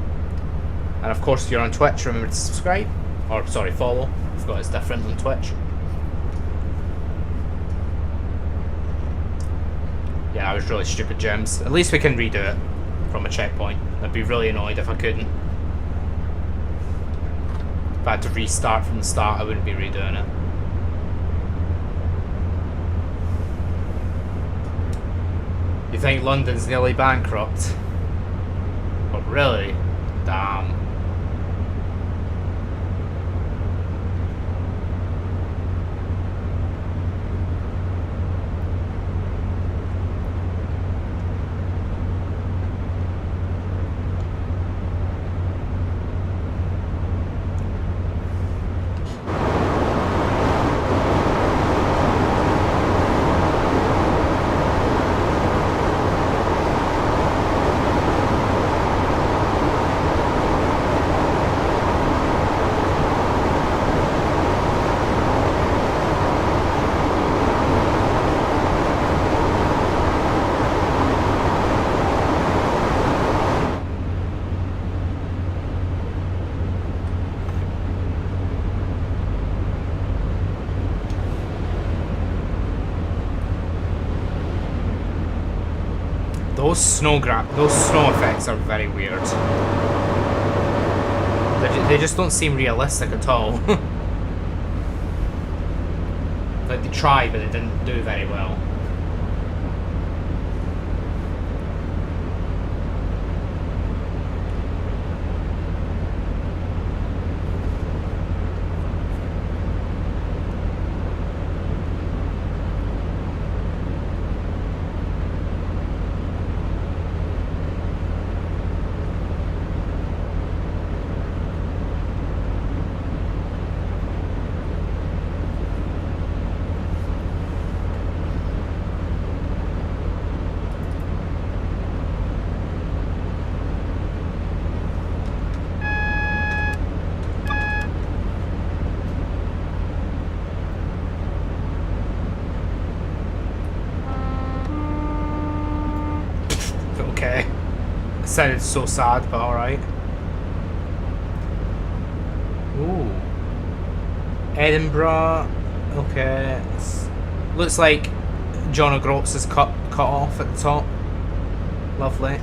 And of course, if you're on Twitch, remember to subscribe. Or sorry, follow. I forgot it's different on Twitch. Yeah, I was really stupid, Gems. At least we can redo it from a checkpoint. I'd be really annoyed if I couldn't. If I had to restart from the start, I wouldn't be redoing it. You think London's nearly bankrupt? But really? Damn. those snow effects are very weird. They just don't seem realistic at all. Like, they tried, but they didn't do very well. Okay. It sounded so sad, but alright. Ooh. Edinburgh. Okay. Looks like John O'Groats is cut off at the top. Lovely.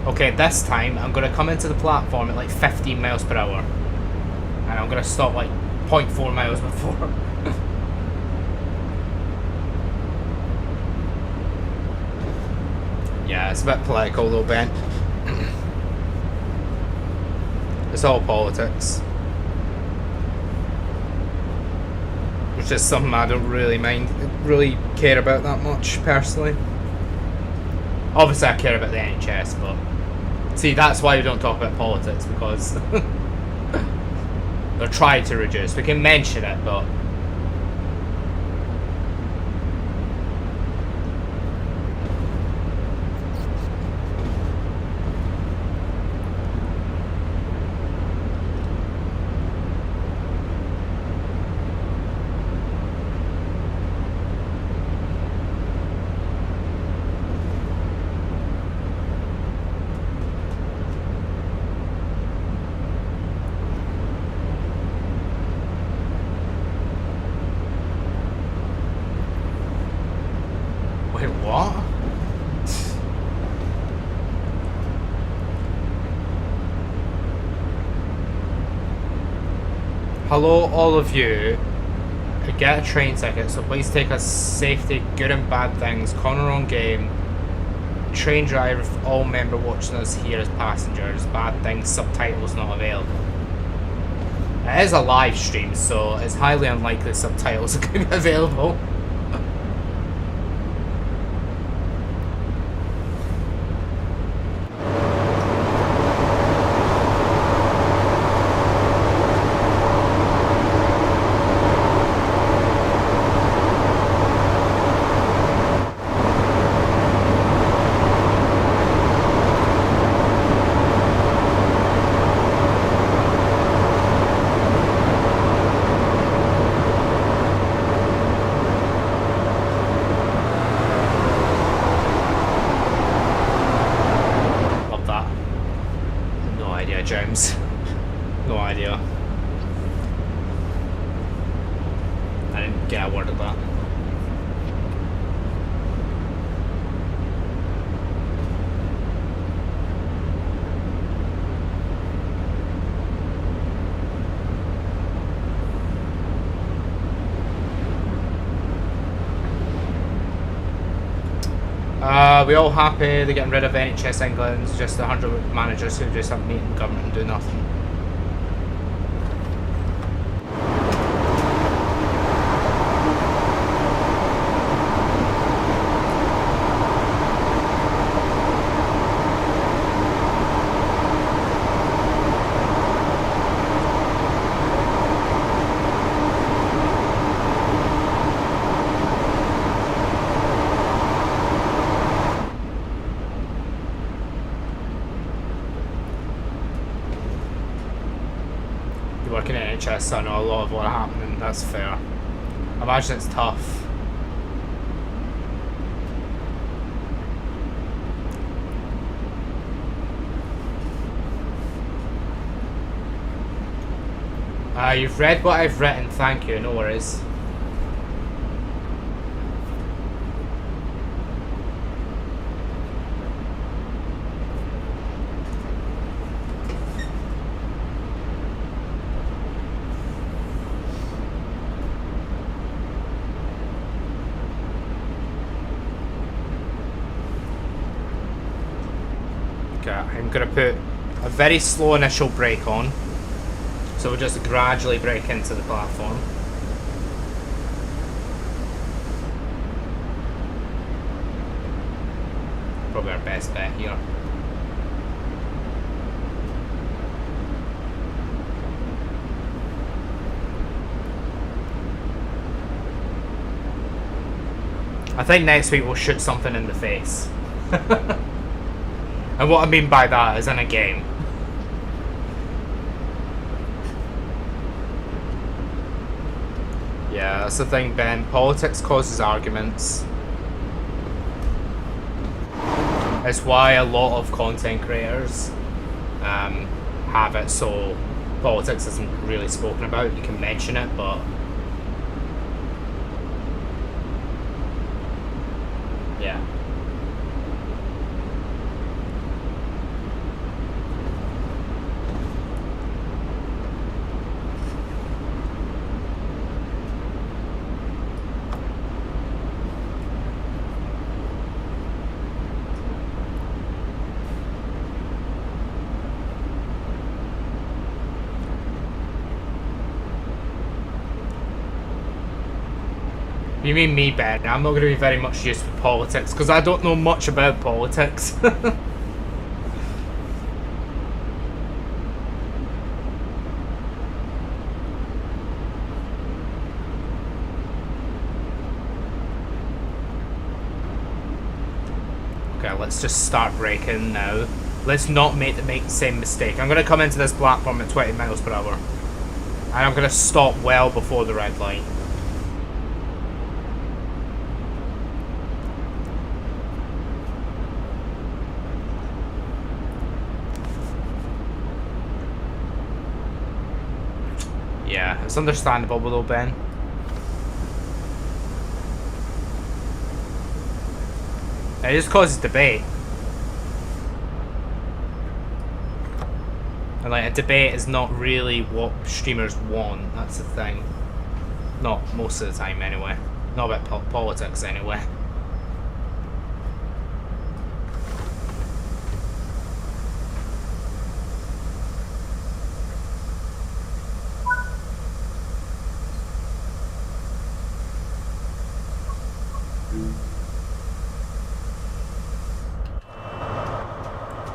Okay, this time I'm going to come into the platform at like 15 miles per hour. And I'm going to stop like 0.4 miles before. Yeah, it's a bit political though, Ben. It's all politics. Which is something I don't really really care about that much, personally. Obviously I care about the NHS, but... See, that's why we don't talk about politics, because... they're trying to reduce. We can mention it, but... Wait, what? Hello, all of you. Get a train ticket, so please take us safety, good and bad things, Connor on game, train driver, all member watching us here as passengers, bad things, subtitles not available. It is a live stream, so it's highly unlikely subtitles are going to be available. James. No idea. I didn't get a word of that. We all happy they're getting rid of NHS England, just 100 managers who just have meeting government and do nothing. Working in NHS, so I know a lot of what happening. That's fair. I imagine it's tough. You've read what I've written. Thank you. No worries. Okay, I'm going to put a very slow initial brake on. So we'll just gradually brake into the platform. Probably our best bet here. I think next week we'll shoot something in the face. And what I mean by that is in a game. Yeah, that's the thing, Ben. Politics causes arguments. It's why a lot of content creators have it so politics isn't really spoken about. You can mention it, but yeah. You mean me, Ben? I'm not going to be very much used with politics because I don't know much about politics. Okay, let's just start braking now. Let's not make the same mistake. I'm going to come into this platform at 20 miles per hour. And I'm going to stop well before the red light. Yeah, it's understandable though, Ben. It just causes debate. And like, a debate is not really what streamers want, that's the thing. Not most of the time anyway. Not about politics anyway.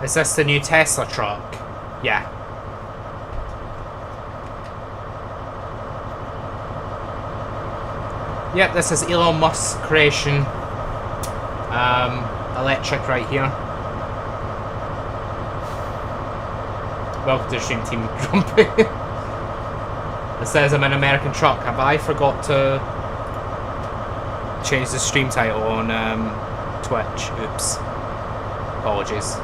Is this the new Tesla truck? Yeah. Yep, this is Elon Musk's creation. Electric right here. Welcome to the stream, Team Grumpy. It says I'm an American truck. Have I forgot to change the stream title on Twitch? Oops. Apologies.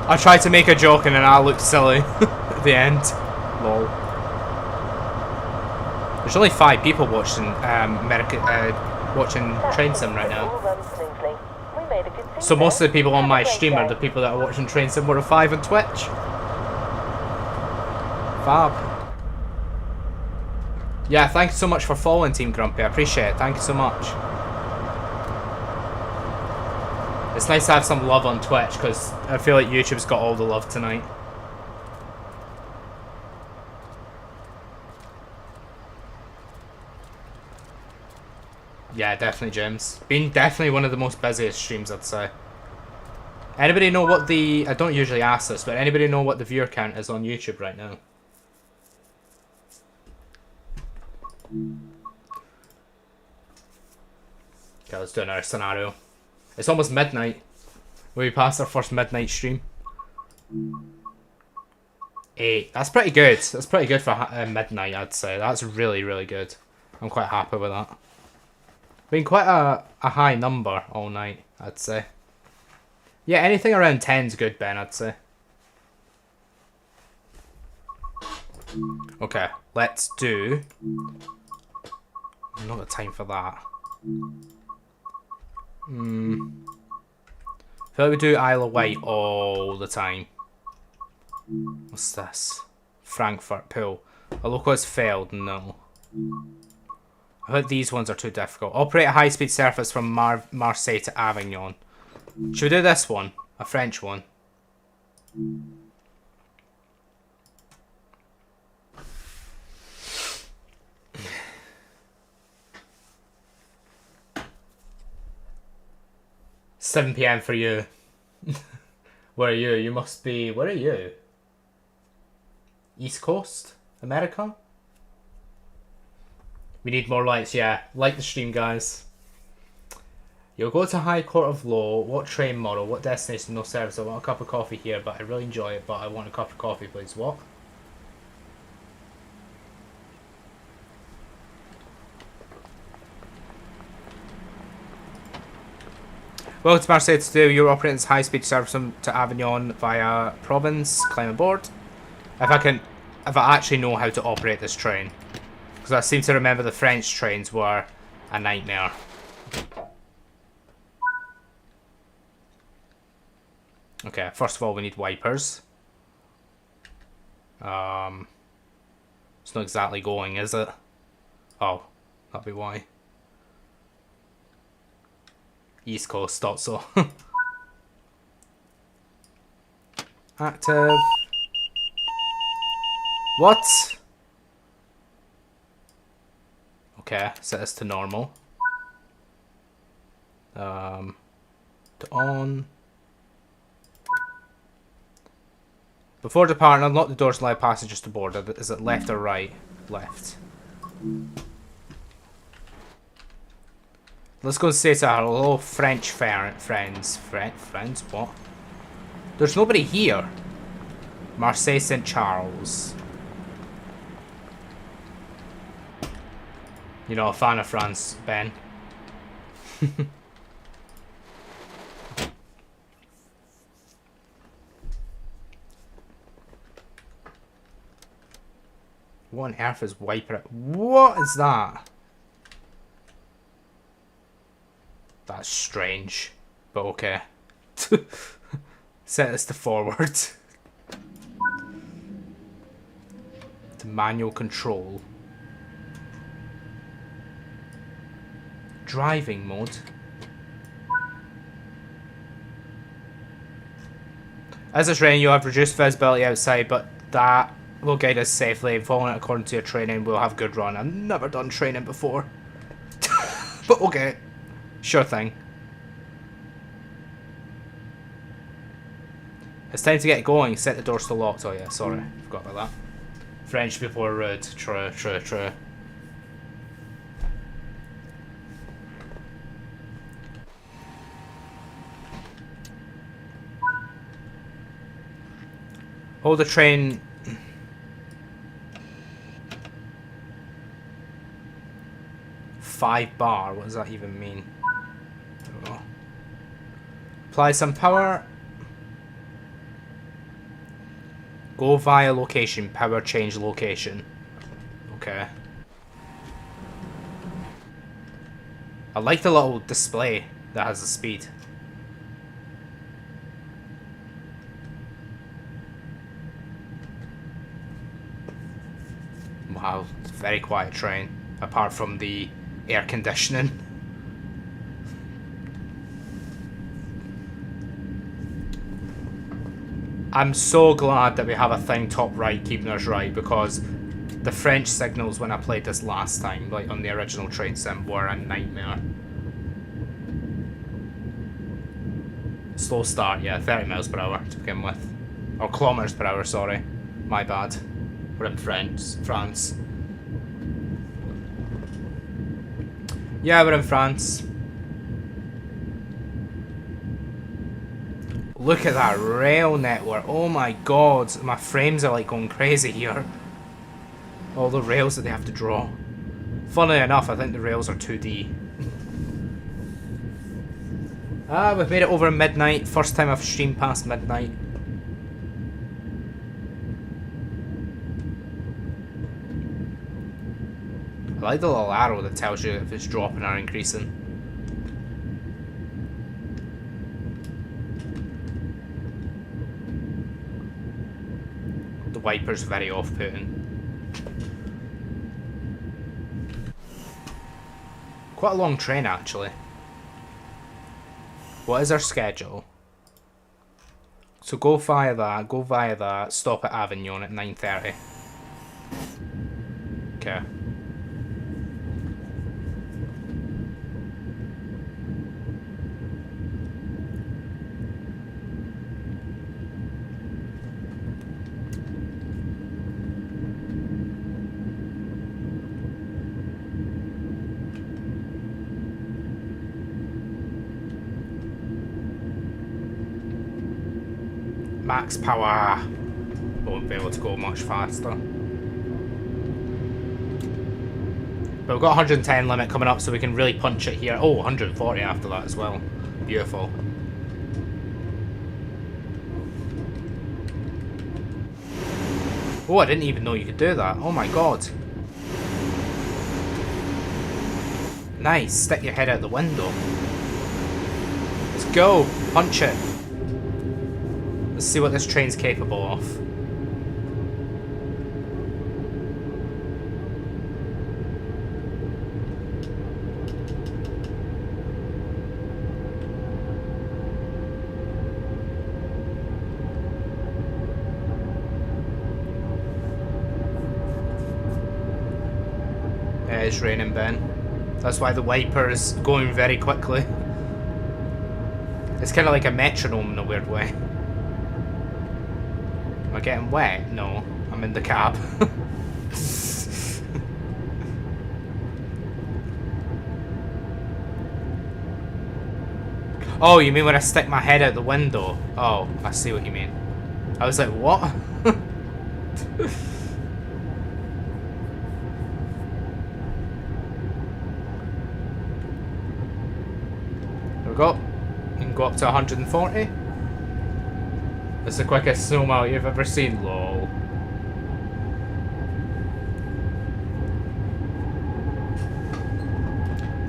I tried to make a joke and then I looked silly at the end. Lol. There's only 5 people watching watching Train Sim right now. So most of the people on my stream are the people that are watching Train Sim were 5 on Twitch. Fab. Yeah, thank you so much for following, Team Grumpy. I appreciate it. Thank you so much. It's nice to have some love on Twitch because I feel like YouTube's got all the love tonight. Yeah, definitely, James. Been definitely one of the most busiest streams, I'd say. Anybody know what the... I don't usually ask this, but anybody know what the viewer count is on YouTube right now? Okay, let's do another scenario. It's almost midnight. We passed our first midnight stream. 8. That's pretty good. That's pretty good for midnight, I'd say. That's really, really good. I'm quite happy with that. Been quite a high number all night, I'd say. Yeah, anything around 10's good, Ben, I'd say. Okay, let's do... I've not got time for that. I feel like we do Isle of Wight all the time. What's this? Frankfurt Pool. A local has failed. No. I heard these ones are too difficult. Operate a high-speed surface from Marseille to Avignon. Should we do this one? A French one. $7 PM for you. Where are you? You must be... Where are you? East Coast? America? We need more likes, yeah. Like the stream, guys. You'll go to High Court of Law. What train model? What destination? No service. I want a cup of coffee here, but I really enjoy it. But I want a cup of coffee, please. What? Well, to Marseille to do. You're operating this high-speed service to Avignon via Provence. Climb aboard. If I actually know how to operate this train. Because I seem to remember the French trains were a nightmare. Okay, first of all we need wipers. It's not exactly going, is it? Oh, that'd be why. East Coast, thought so. Active. What? Okay, set this to normal. To on. Before departing, unlock the doors to allow passengers to board. Is it left or right? Left. Let's go and say to our little French friends. Friends? What? There's nobody here. Marseille St. Charles. You know, a fan of France, Ben. What on earth is wiping it? What is that? That's strange, but okay. Set this to forward. To manual control. Driving mode. As it's raining, you'll have reduced visibility outside, but that will guide us safely. Following it according to your training, we'll have good run. I've never done training before. But okay. Sure thing. It's time to get going. Set the doors to locked. Oh yeah, sorry. Forgot about that. French people are rude. True, true, true. Hold the train. $5 bar. What does that even mean? I don't know. Apply some power. Go via location. Power change location. Okay. I like the little display that has the speed. Wow, it's a very quiet train, apart from the air conditioning. I'm so glad that we have a thing top right keeping us right, because the French signals when I played this last time, like on the original train sim, were a nightmare. Slow start, yeah, 30 miles per hour to begin with. Or kilometers per hour, sorry. My bad. We're in France. Yeah, we're in France. Look at that rail network. Oh my god. My frames are like going crazy here. All the rails that they have to draw. Funnily enough, I think the rails are 2D. We've made it over midnight. First time I've streamed past midnight. I like the little arrow that tells you if it's dropping or increasing. wipers very off-putting. Quite a long train, actually. What is our schedule? So go via that, stop at Avignon at 9:30. Okay. Max power. Won't be able to go much faster. But we've got 110 limit coming up, so we can really punch it here. Oh, 140 after that as well. Beautiful. Oh, I didn't even know you could do that. Oh my god. Nice. Stick your head out the window. Let's go. Punch it. Let's see what this train's capable of. It is raining, Ben. That's why the wiper is going very quickly. It's kind of like a metronome in a weird way. Am I getting wet? No, I'm in the cab. Oh, you mean when I stick my head out the window? Oh, I see what you mean. I was like, what? There we go. You can go up to 140. It's the quickest snow melt you've ever seen, lol.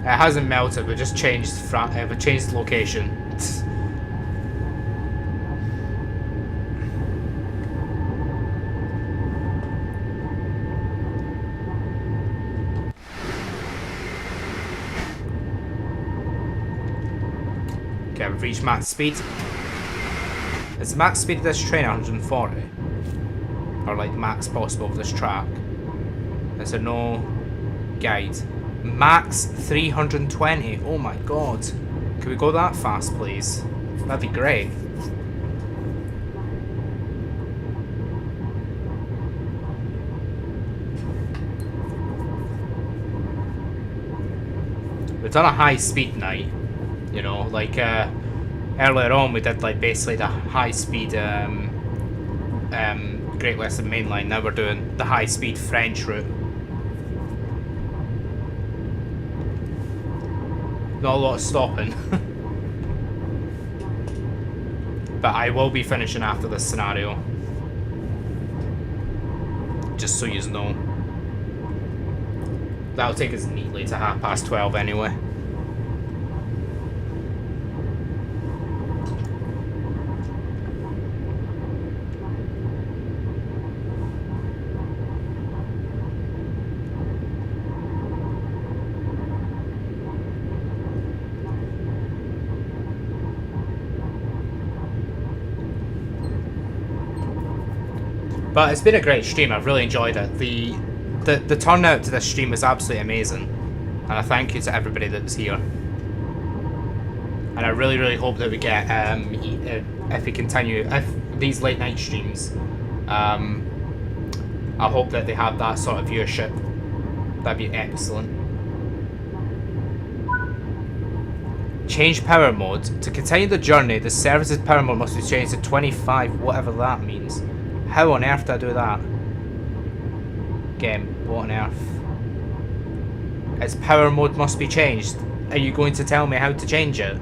It hasn't melted, we just changed location. Okay, we've reached max speed. Is the max speed of this train 140? Or like max possible of this track? Is there no guide? Max 320. Oh my god. Can we go that fast, please? That'd be great. We've done a high speed night. You know, like earlier on we did like basically the high speed Great Western Main Line. Now we're doing the high speed French route. Not a lot of stopping. But I will be finishing after this scenario. Just so you know. That'll take us neatly to 12:30 anyway. But it's been a great stream. I've really enjoyed it. The turnout to this stream was absolutely amazing, and I thank you to everybody that was here. And I really, really hope that we get if we continue these late night streams. I hope that they have that sort of viewership. That'd be excellent. Change power mode to continue the journey. The service's power mode must be changed to 25, whatever that means. How on earth do I do that? Game, what on earth? Its power mode must be changed. Are you going to tell me how to change it?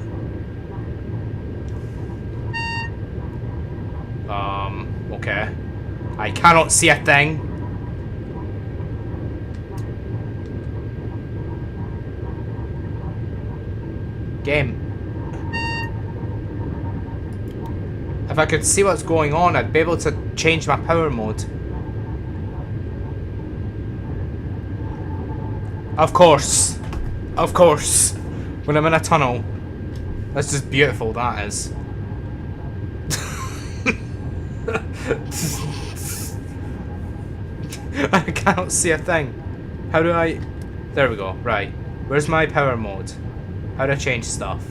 Okay. I cannot see a thing. Game. If I could see what's going on, I'd be able to change my power mode. Of course. Of course. When I'm in a tunnel. That's just beautiful, that is. I cannot see a thing. How do I... There we go, right. Where's my power mode? How do I change stuff?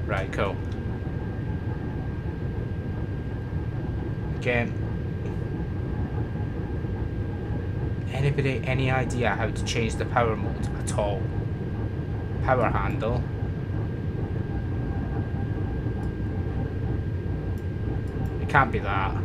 Right, cool. Okay. Anybody, any idea how to change the power mode at all? Power handle. It can't be that.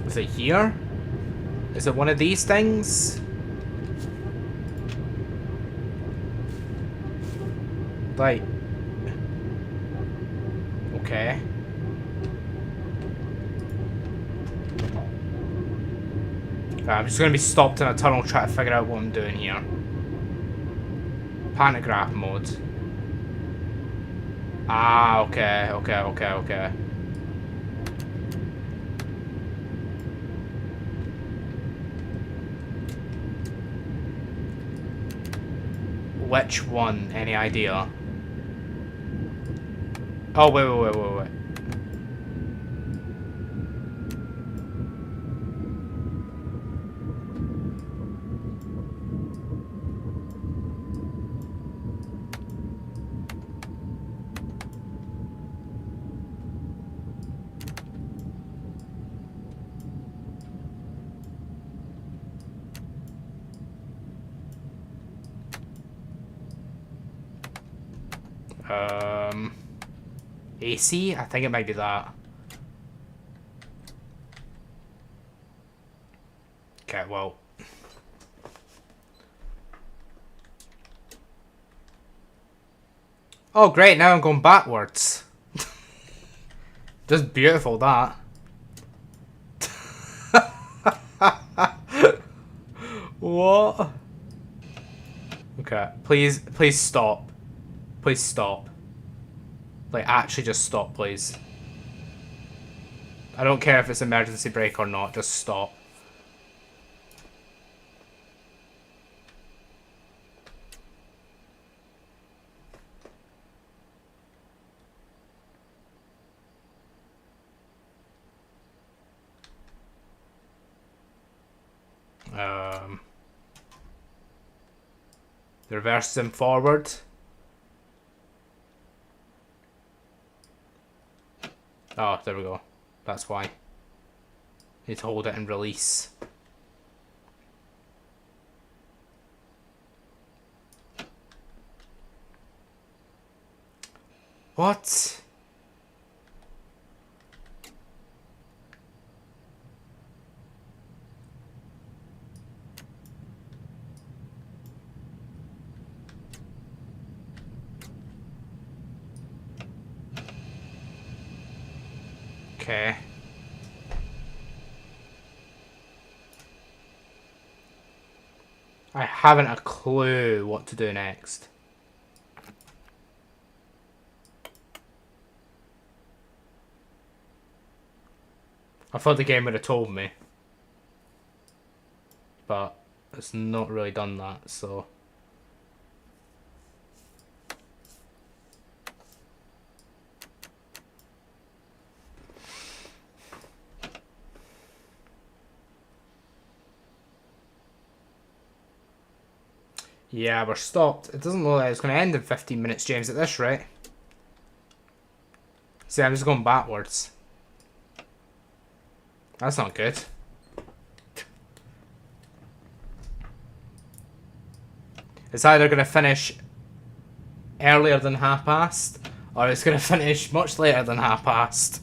Is it here? Is it one of these things? Like... Okay. Right, I'm just gonna be stopped in a tunnel trying to figure out what I'm doing here. Pantograph mode. Ah, okay, okay. Which one? Any idea? Oh, wait. AC? I think it might be that. Okay, well. Oh, great, now I'm going backwards. Just beautiful, that. What? Okay, please stop. Please stop. Like, actually just stop, please. I don't care if it's emergency brake or not, just stop. The reverse and forward. Oh, there we go. That's why. Need to hold it and release. What? Okay. I haven't a clue what to do next. I thought the game would have told me. But it's not really done that, so... Yeah, we're stopped. It doesn't look like it's going to end in 15 minutes, James, at this rate. See, I'm just going backwards. That's not good. It's either going to finish earlier than past, or it's going to finish much later than past.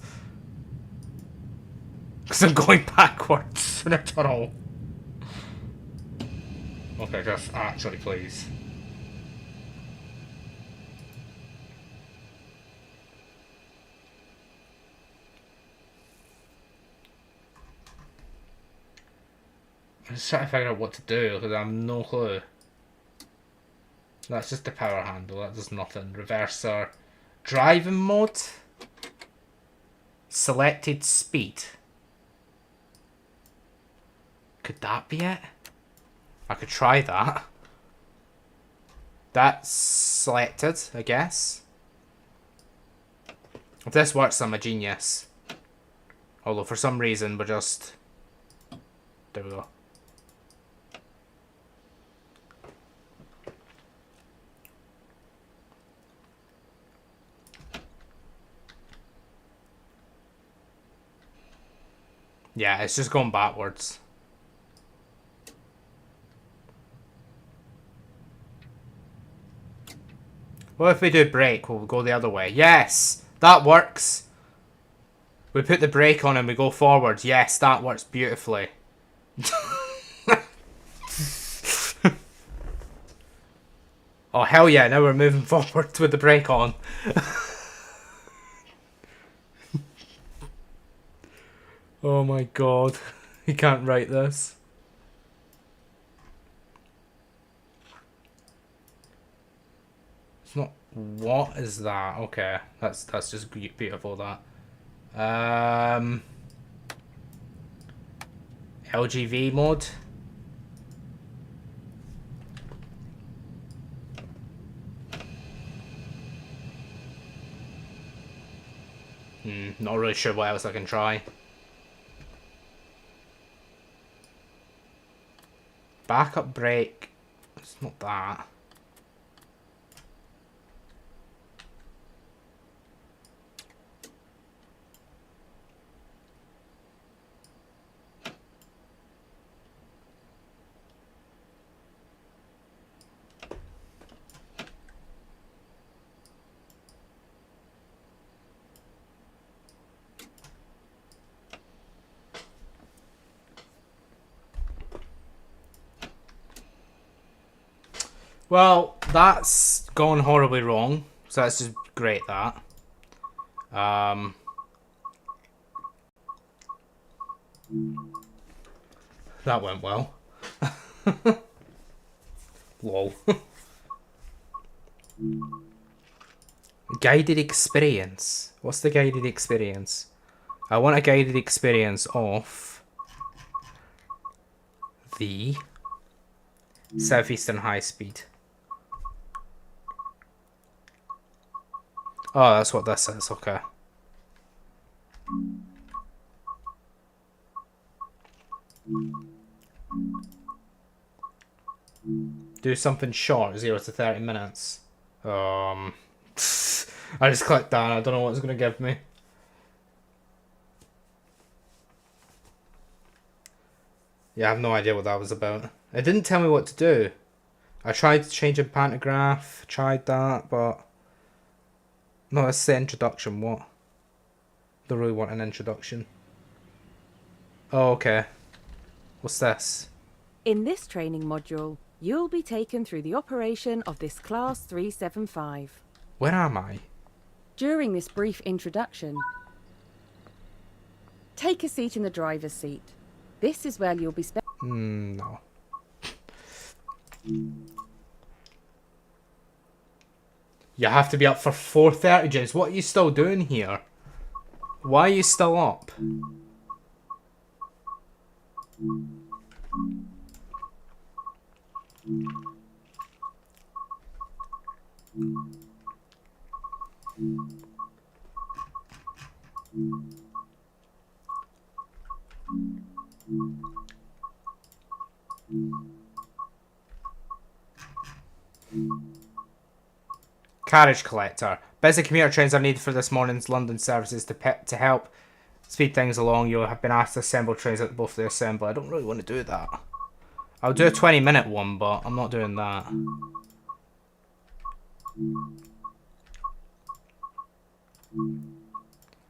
Because I'm going backwards in a tunnel. Okay, just actually, please. I'm just trying to figure out what to do because I have no clue. That's just the power handle. That does nothing. Reverser. Driving mode. Selected speed. Could that be it? I could try that. That's selected, I guess. If this works, I'm a genius. Although for some reason we're just... There we go. Yeah, it's just going backwards. What if we do brake? Will we go the other way? Yes! That works! We put the brake on and we go forward. Yes, that works beautifully. Oh, hell yeah, now we're moving forward with the brake on. Oh my god. You can't write this. It's not... What is that? Okay, that's just beautiful, that. LGV mode. Not really sure what else I can try. Backup brake. It's not that. Well, that's gone horribly wrong. So that's just great, that. That went well. Lol. Guided experience. What's the guided experience? I want a guided experience of the Southeastern High Speed. Oh, that's what this is. Okay. Do something short, 0 to 30 minutes. I just clicked that. I don't know what it's going to give me. Yeah, I have no idea what that was about. It didn't tell me what to do. I tried changing pantograph, tried that, but... No, it's the introduction, what? Don't really want an introduction. Oh, okay. What's this? In this training module, you'll be taken through the operation of this Class 375. Where am I? During this brief introduction, take a seat in the driver's seat. This is where you'll be No. You have to be up for 4:30, James. What are you still doing here? Why are you still up? Carriage collector. Busy commuter trains are needed for this morning's London services to help speed things along. You have been asked to assemble trains at both the assembly. I don't really want to do that. I'll do a 20-minute one, but I'm not doing that.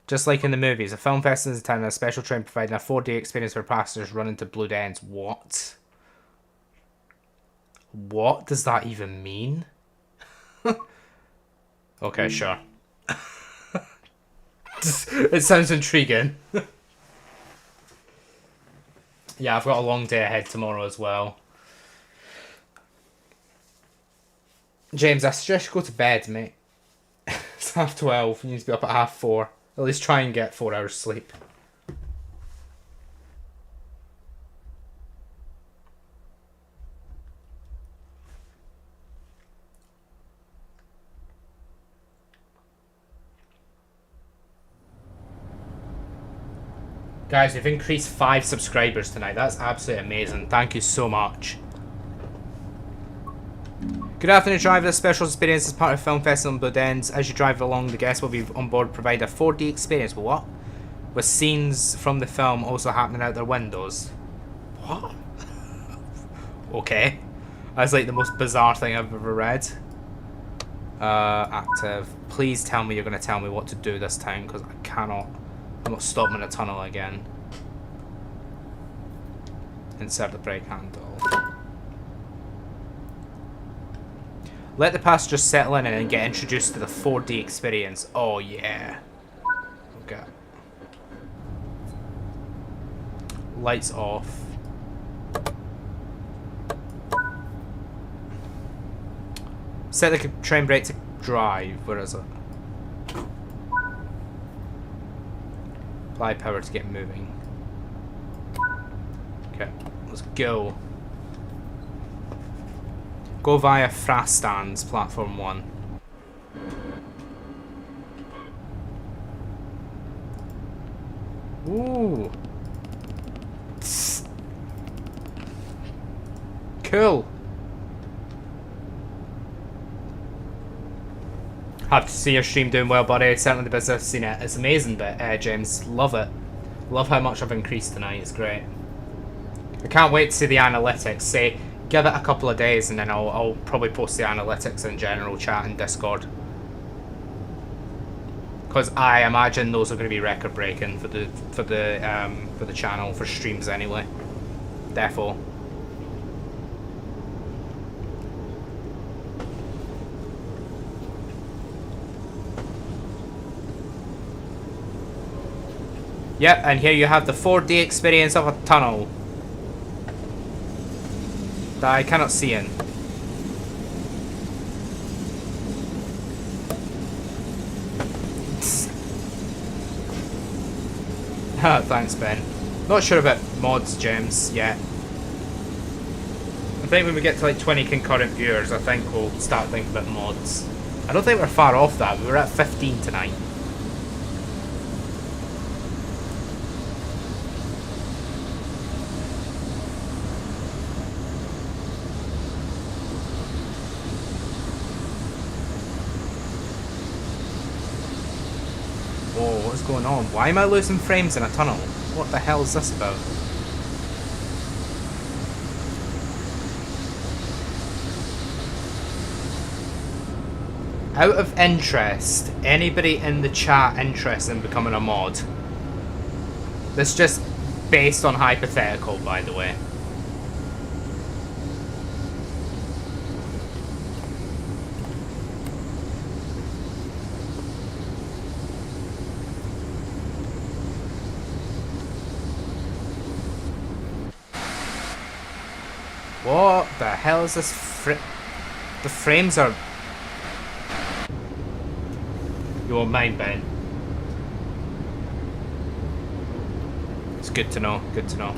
Just like in the movies, a film festival is a time and a special train providing a 4-day experience for passengers running to Blue Ends. What? What does that even mean? Okay, sure. It sounds intriguing. Yeah, I've got a long day ahead tomorrow as well. James, I suggest you go to bed, mate. It's 12:30. You need to be up at 4:30. At least try and get 4 hours sleep. Guys, we've increased 5 subscribers tonight. That's absolutely amazing. Thank you so much. Good afternoon, driver. This special experience is part of Film Festival in Blood Ends. As you drive along, the guests will be on board provide a 4D experience. What? With scenes from the film also happening out their windows. What? Okay. That's like the most bizarre thing I've ever read. Active. Please tell me you're going to tell me what to do this time, because I cannot. I'm not stopping in a tunnel again. Insert the brake handle. Let the passengers settle in and get introduced to the 4D experience. Oh yeah. Okay. Lights off. Set the train brake to drive. Where is it? Apply power to get moving. Okay, let's go. Go via Frastan's platform 1. Ooh. Cool. Happy to see your stream doing well, buddy. Certainly the business seen it. It's amazing, but James, love it. Love how much I've increased tonight. It's great. I can't wait to see the analytics. Say, give it a couple of days, and then I'll probably post the analytics in general chat and Discord. Because I imagine those are going to be record breaking for the channel for streams anyway. Therefore. Yep, and here you have the 4D experience of a tunnel that I cannot see in. Thanks, Ben. Not sure about mods, James, yet. I think when we get to like 20 concurrent viewers, I think we'll start thinking about mods. I don't think we're far off that. We were at 15 tonight. What's going on? Why am I losing frames in a tunnel? What the hell is this about? Out of interest, anybody in the chat interested in becoming a mod? This is just based on hypothetical, by the way. What the hell is this the frames are... You won't mind, Ben. It's good to know, good to know.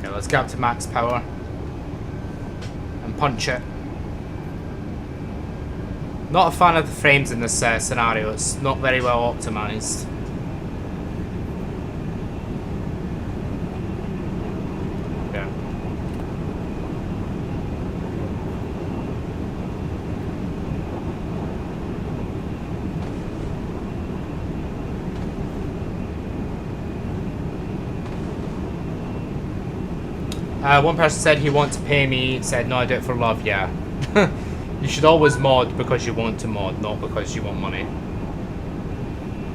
Let's get up to max power and punch it. Not a fan of the frames in this scenario. It's not very well optimized. Yeah. One person said he wants to pay me, said no, I do it for love. Yeah. You should always mod because you want to mod, not because you want money.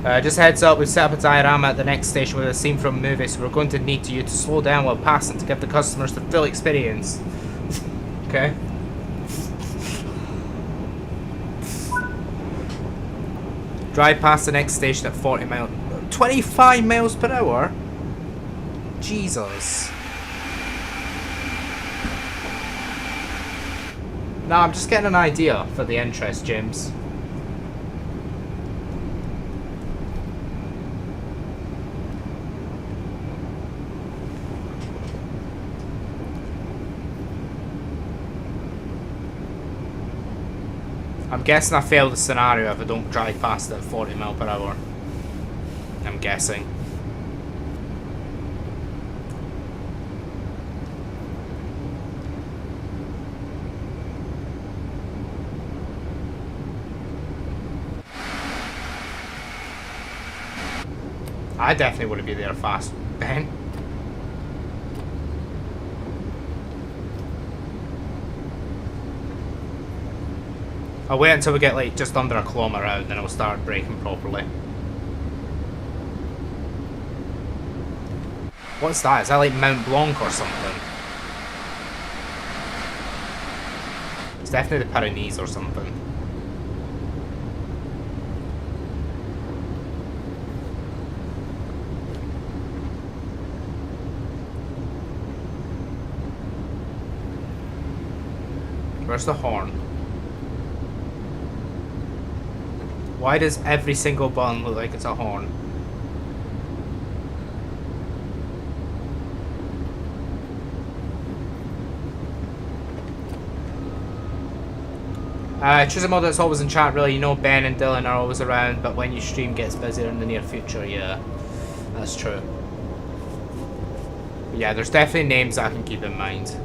Just a heads up, we've set up a diorama at the next station with a scene from a movie, so we're going to need you to slow down while passing to give the customers the full experience. Okay. Drive past the next station at 25 miles per hour? Jesus. Nah, I'm just getting an idea for the interest, James. I'm guessing I failed the scenario if I don't drive past it at 40 mile per hour. I'm guessing. I definitely wouldn't be there fast, Ben. I'll wait until we get like just under a kilometre out, then I'll start braking properly. What's that? Is that like Mount Blanc or something? It's definitely the Pyrenees or something. Where's the horn? Why does every single button look like it's a horn? Choose a mode that's always in chat, really. You know Ben and Dylan are always around, but when your stream gets busier in the near future, yeah. That's true. But yeah, there's definitely names I can keep in mind.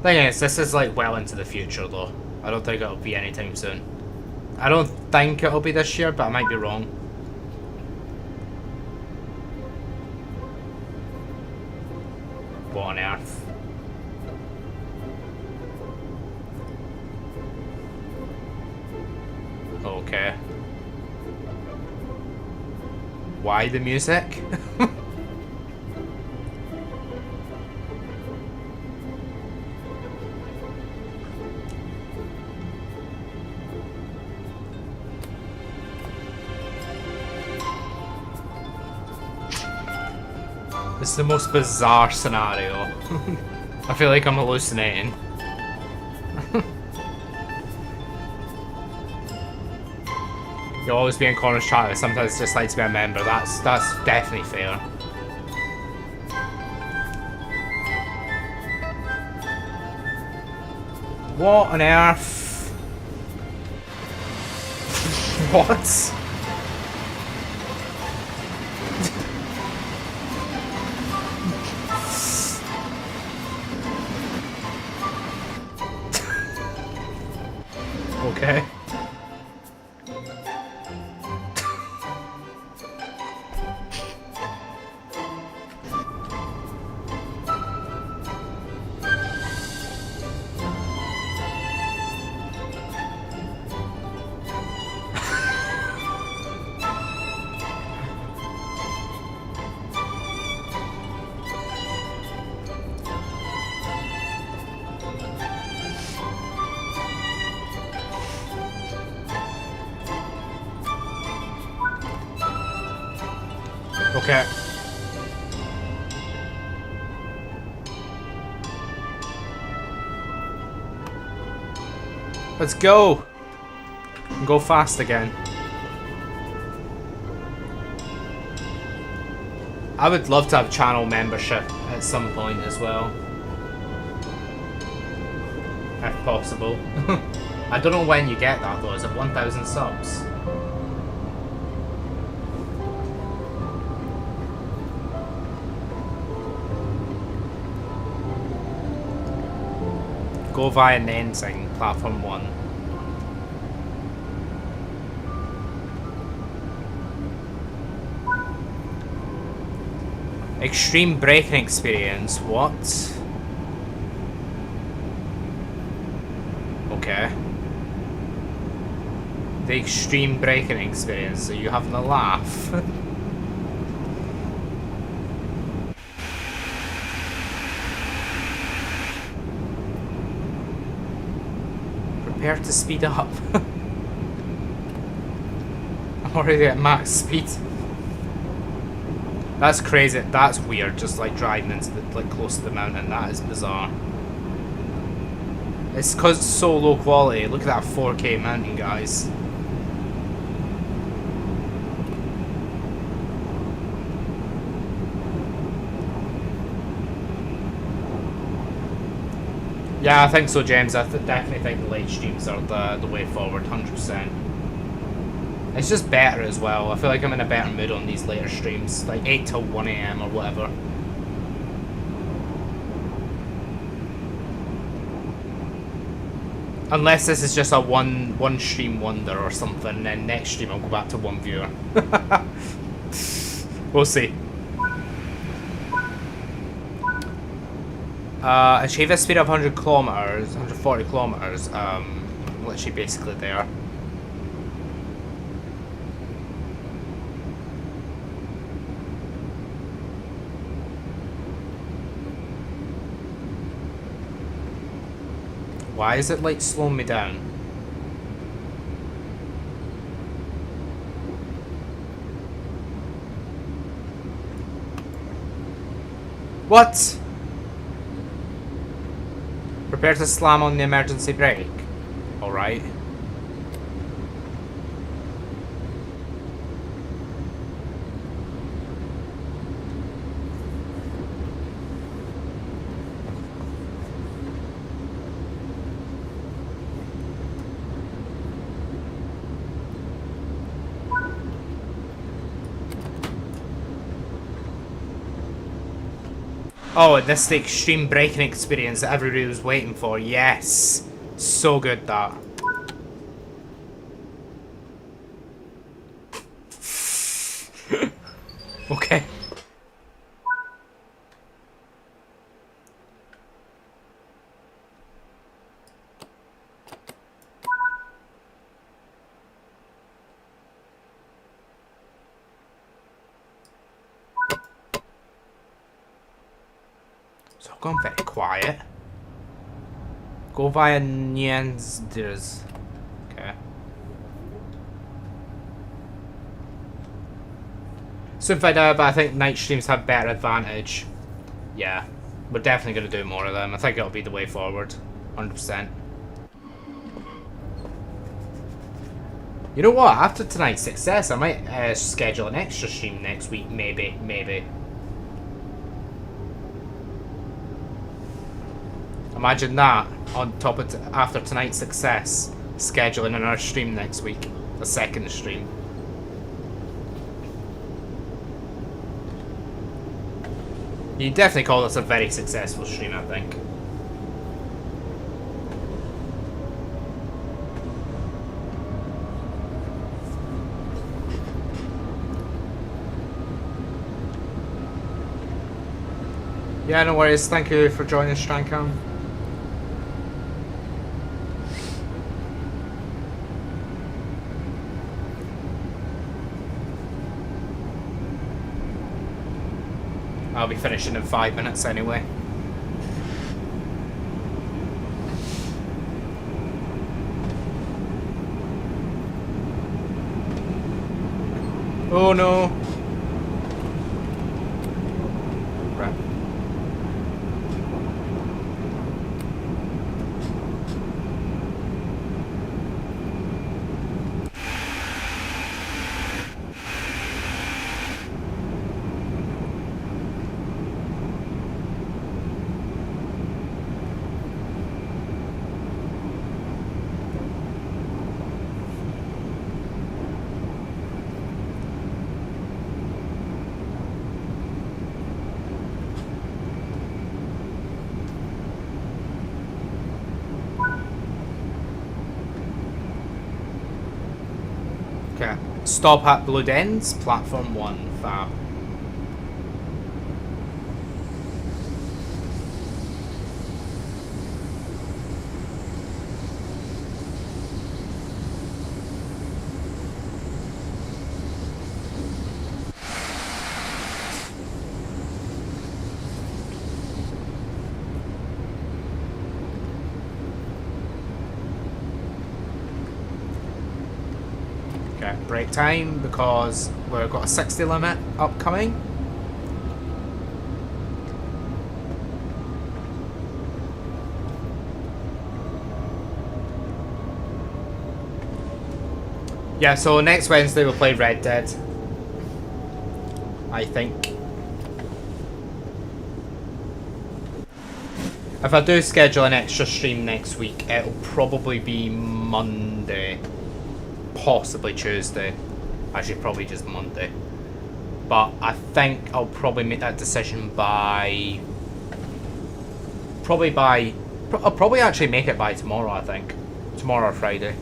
Thing is, this is like well into the future though. I don't think it'll be anytime soon. I don't think it'll be this year, but I might be wrong. What on earth? Okay. Why the music? This is the most bizarre scenario. I feel like I'm hallucinating. You'll always be in Connor's chat, sometimes just like to be a member. That's definitely fair. What on earth? What? Okay. Okay. Let's go. And go fast again. I would love to have channel membership at some point as well. If possible. I don't know when you get that though. Is it 1,000 subs? Go via Nensing, platform 1. Extreme braking experience, what? Okay. The extreme braking experience, are you having a laugh? Prepare to speed up. I'm already at max speed. That's crazy. That's weird. Just like driving into the close to the mountain. That is bizarre. It's because it's so low quality. Look at that 4K mountain, guys. Yeah, I think so, James. I definitely think the late streams are the way forward, 100%. It's just better as well. I feel like I'm in a better mood on these later streams, like 8 till 1 AM or whatever. Unless this is just a one stream wonder or something, then next stream I'll go back to 1 viewer. We'll see. Achieve a speed of 100 kilometers, 140 kilometers. Literally basically there. Why is it like slowing me down? What? Prepare to slam on the emergency brake. Alright. Oh, and this is the extreme braking experience that everybody was waiting for. Yes. So good, that. Okay. So I've gone very quiet. Go via Nyenzders. Okay. Something but I think night streams have better advantage. Yeah. We're definitely going to do more of them. I think it'll be the way forward. 100%. You know what? After tonight's success, I might schedule an extra stream next week. Maybe. Imagine that on top of after tonight's success, scheduling another stream next week, a second stream. You definitely call this a very successful stream, I think. Yeah, no worries. Thank you for joining, Strancam. I'll be finishing in 5 minutes anyway. Oh no! Right. Stop at Blue Dens, platform 1, fab. Okay, break time because we've got a 60 limit upcoming. Yeah, so next Wednesday we'll play Red Dead. I think. If I do schedule an extra stream next week, it'll probably be Monday. Possibly Tuesday. Actually, probably just Monday. But I think I'll probably make that decision by... I'll probably actually make it by tomorrow, I think. Tomorrow or Friday.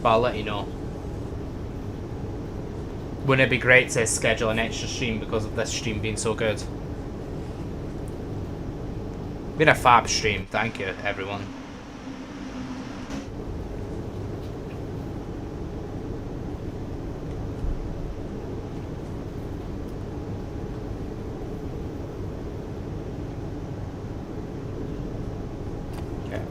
But I'll let you know. Wouldn't it be great to schedule an extra stream because of this stream being so good? Been a fab stream, thank you everyone. Okay.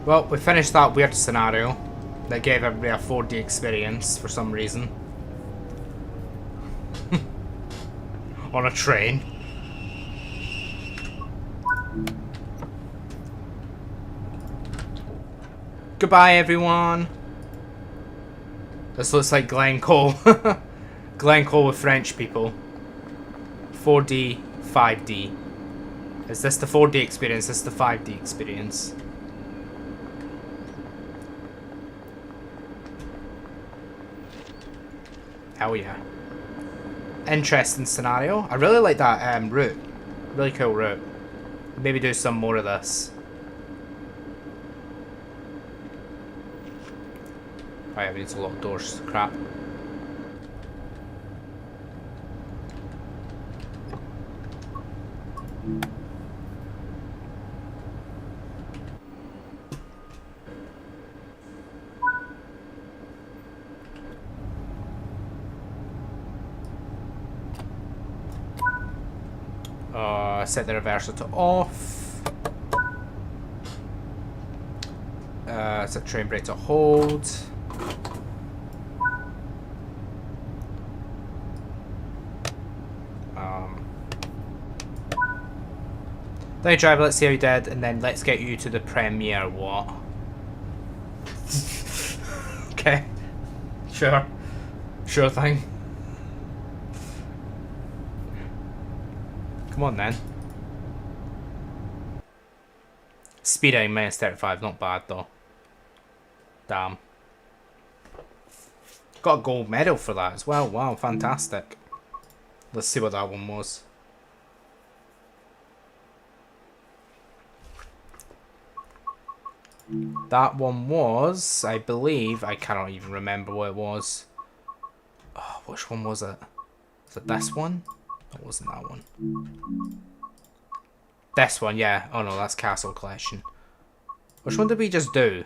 Well, we finished that weird scenario that gave everybody a 4D experience for some reason. On a train. Goodbye, everyone. This looks like Glencoe. Glencoe with French people. 4D, 5D. Is this the 4D experience? Is this the 5D experience? Hell yeah. Interesting scenario. I really like that route. Really cool route. Maybe do some more of this. Right, we need to lock doors. Crap. Set the reverser to off. Set train brake to hold. Then you drive, let's see how you did, and then let's get you to the premiere. What? Okay. Sure. Sure thing. Come on then. Speeding -35, not bad though. Damn. Got a gold medal for that as well. Wow, fantastic. Let's see what that one was. That one was, I believe, I cannot even remember what it was. Oh, which one was it? Was it this one? It wasn't that one. This one, yeah. Oh no, that's Castle Collection. Which one did we just do?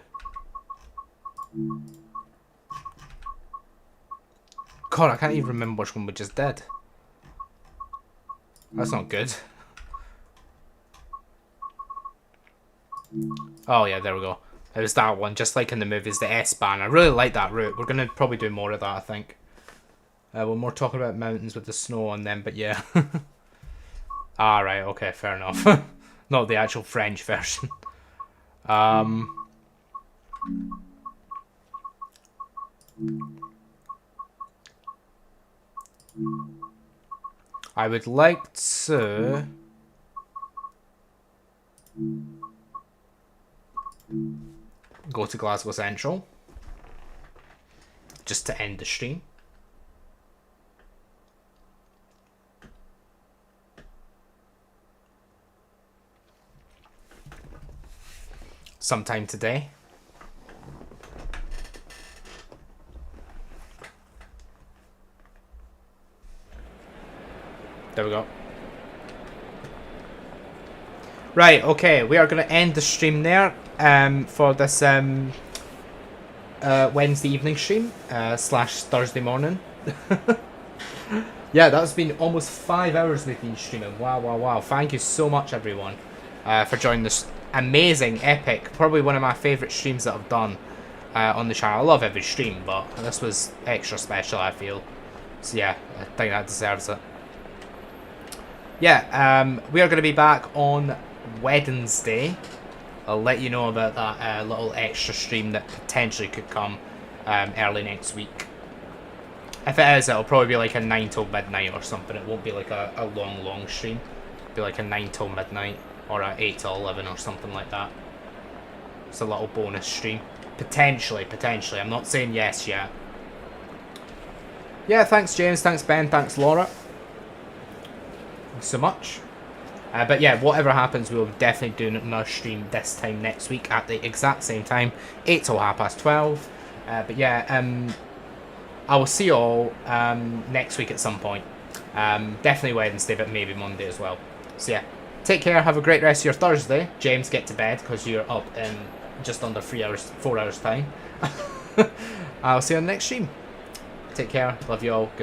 God, I can't even remember which one we just did. That's not good. Oh yeah, there we go. It was that one, just like in the movies, the S-Bahn. I really like that route. We're going to probably do more of that, I think. We're more talking about mountains with the snow on them, but yeah. Alright, okay, fair enough. Not the actual French version. I would like to... go to Glasgow Central. Just to end the stream. sometime today. There we go. Right, okay, we are going to end the stream there for this Wednesday evening stream slash Thursday morning. Yeah, that's been almost 5 hours we've been streaming. Wow, wow, wow. Thank you so much, everyone, for joining this amazing, epic, probably one of my favourite streams that I've done on the channel. I love every stream, but this was extra special, I feel. So yeah, I think that deserves it. Yeah, we are going to be back on Wednesday. I'll let you know about that little extra stream that potentially could come early next week. If it is, it'll probably be like a 9 till midnight or something. It won't be like a long stream. It'll be like a 9 till midnight or a 8 till 11 or something like that. It's a little bonus stream. Potentially. I'm not saying yes yet. Yeah, thanks James, thanks Ben, thanks Laura. Thanks so much. But yeah, whatever happens, we'll definitely do another stream this time next week at the exact same time, 8 till 12:30. But yeah, I will see you all next week at some point. Definitely Wednesday, but maybe Monday as well. So yeah, take care, have a great rest of your Thursday. James, get to bed because you're up in just under 4 hours time. I'll see you on the next stream. Take care, love you all, good.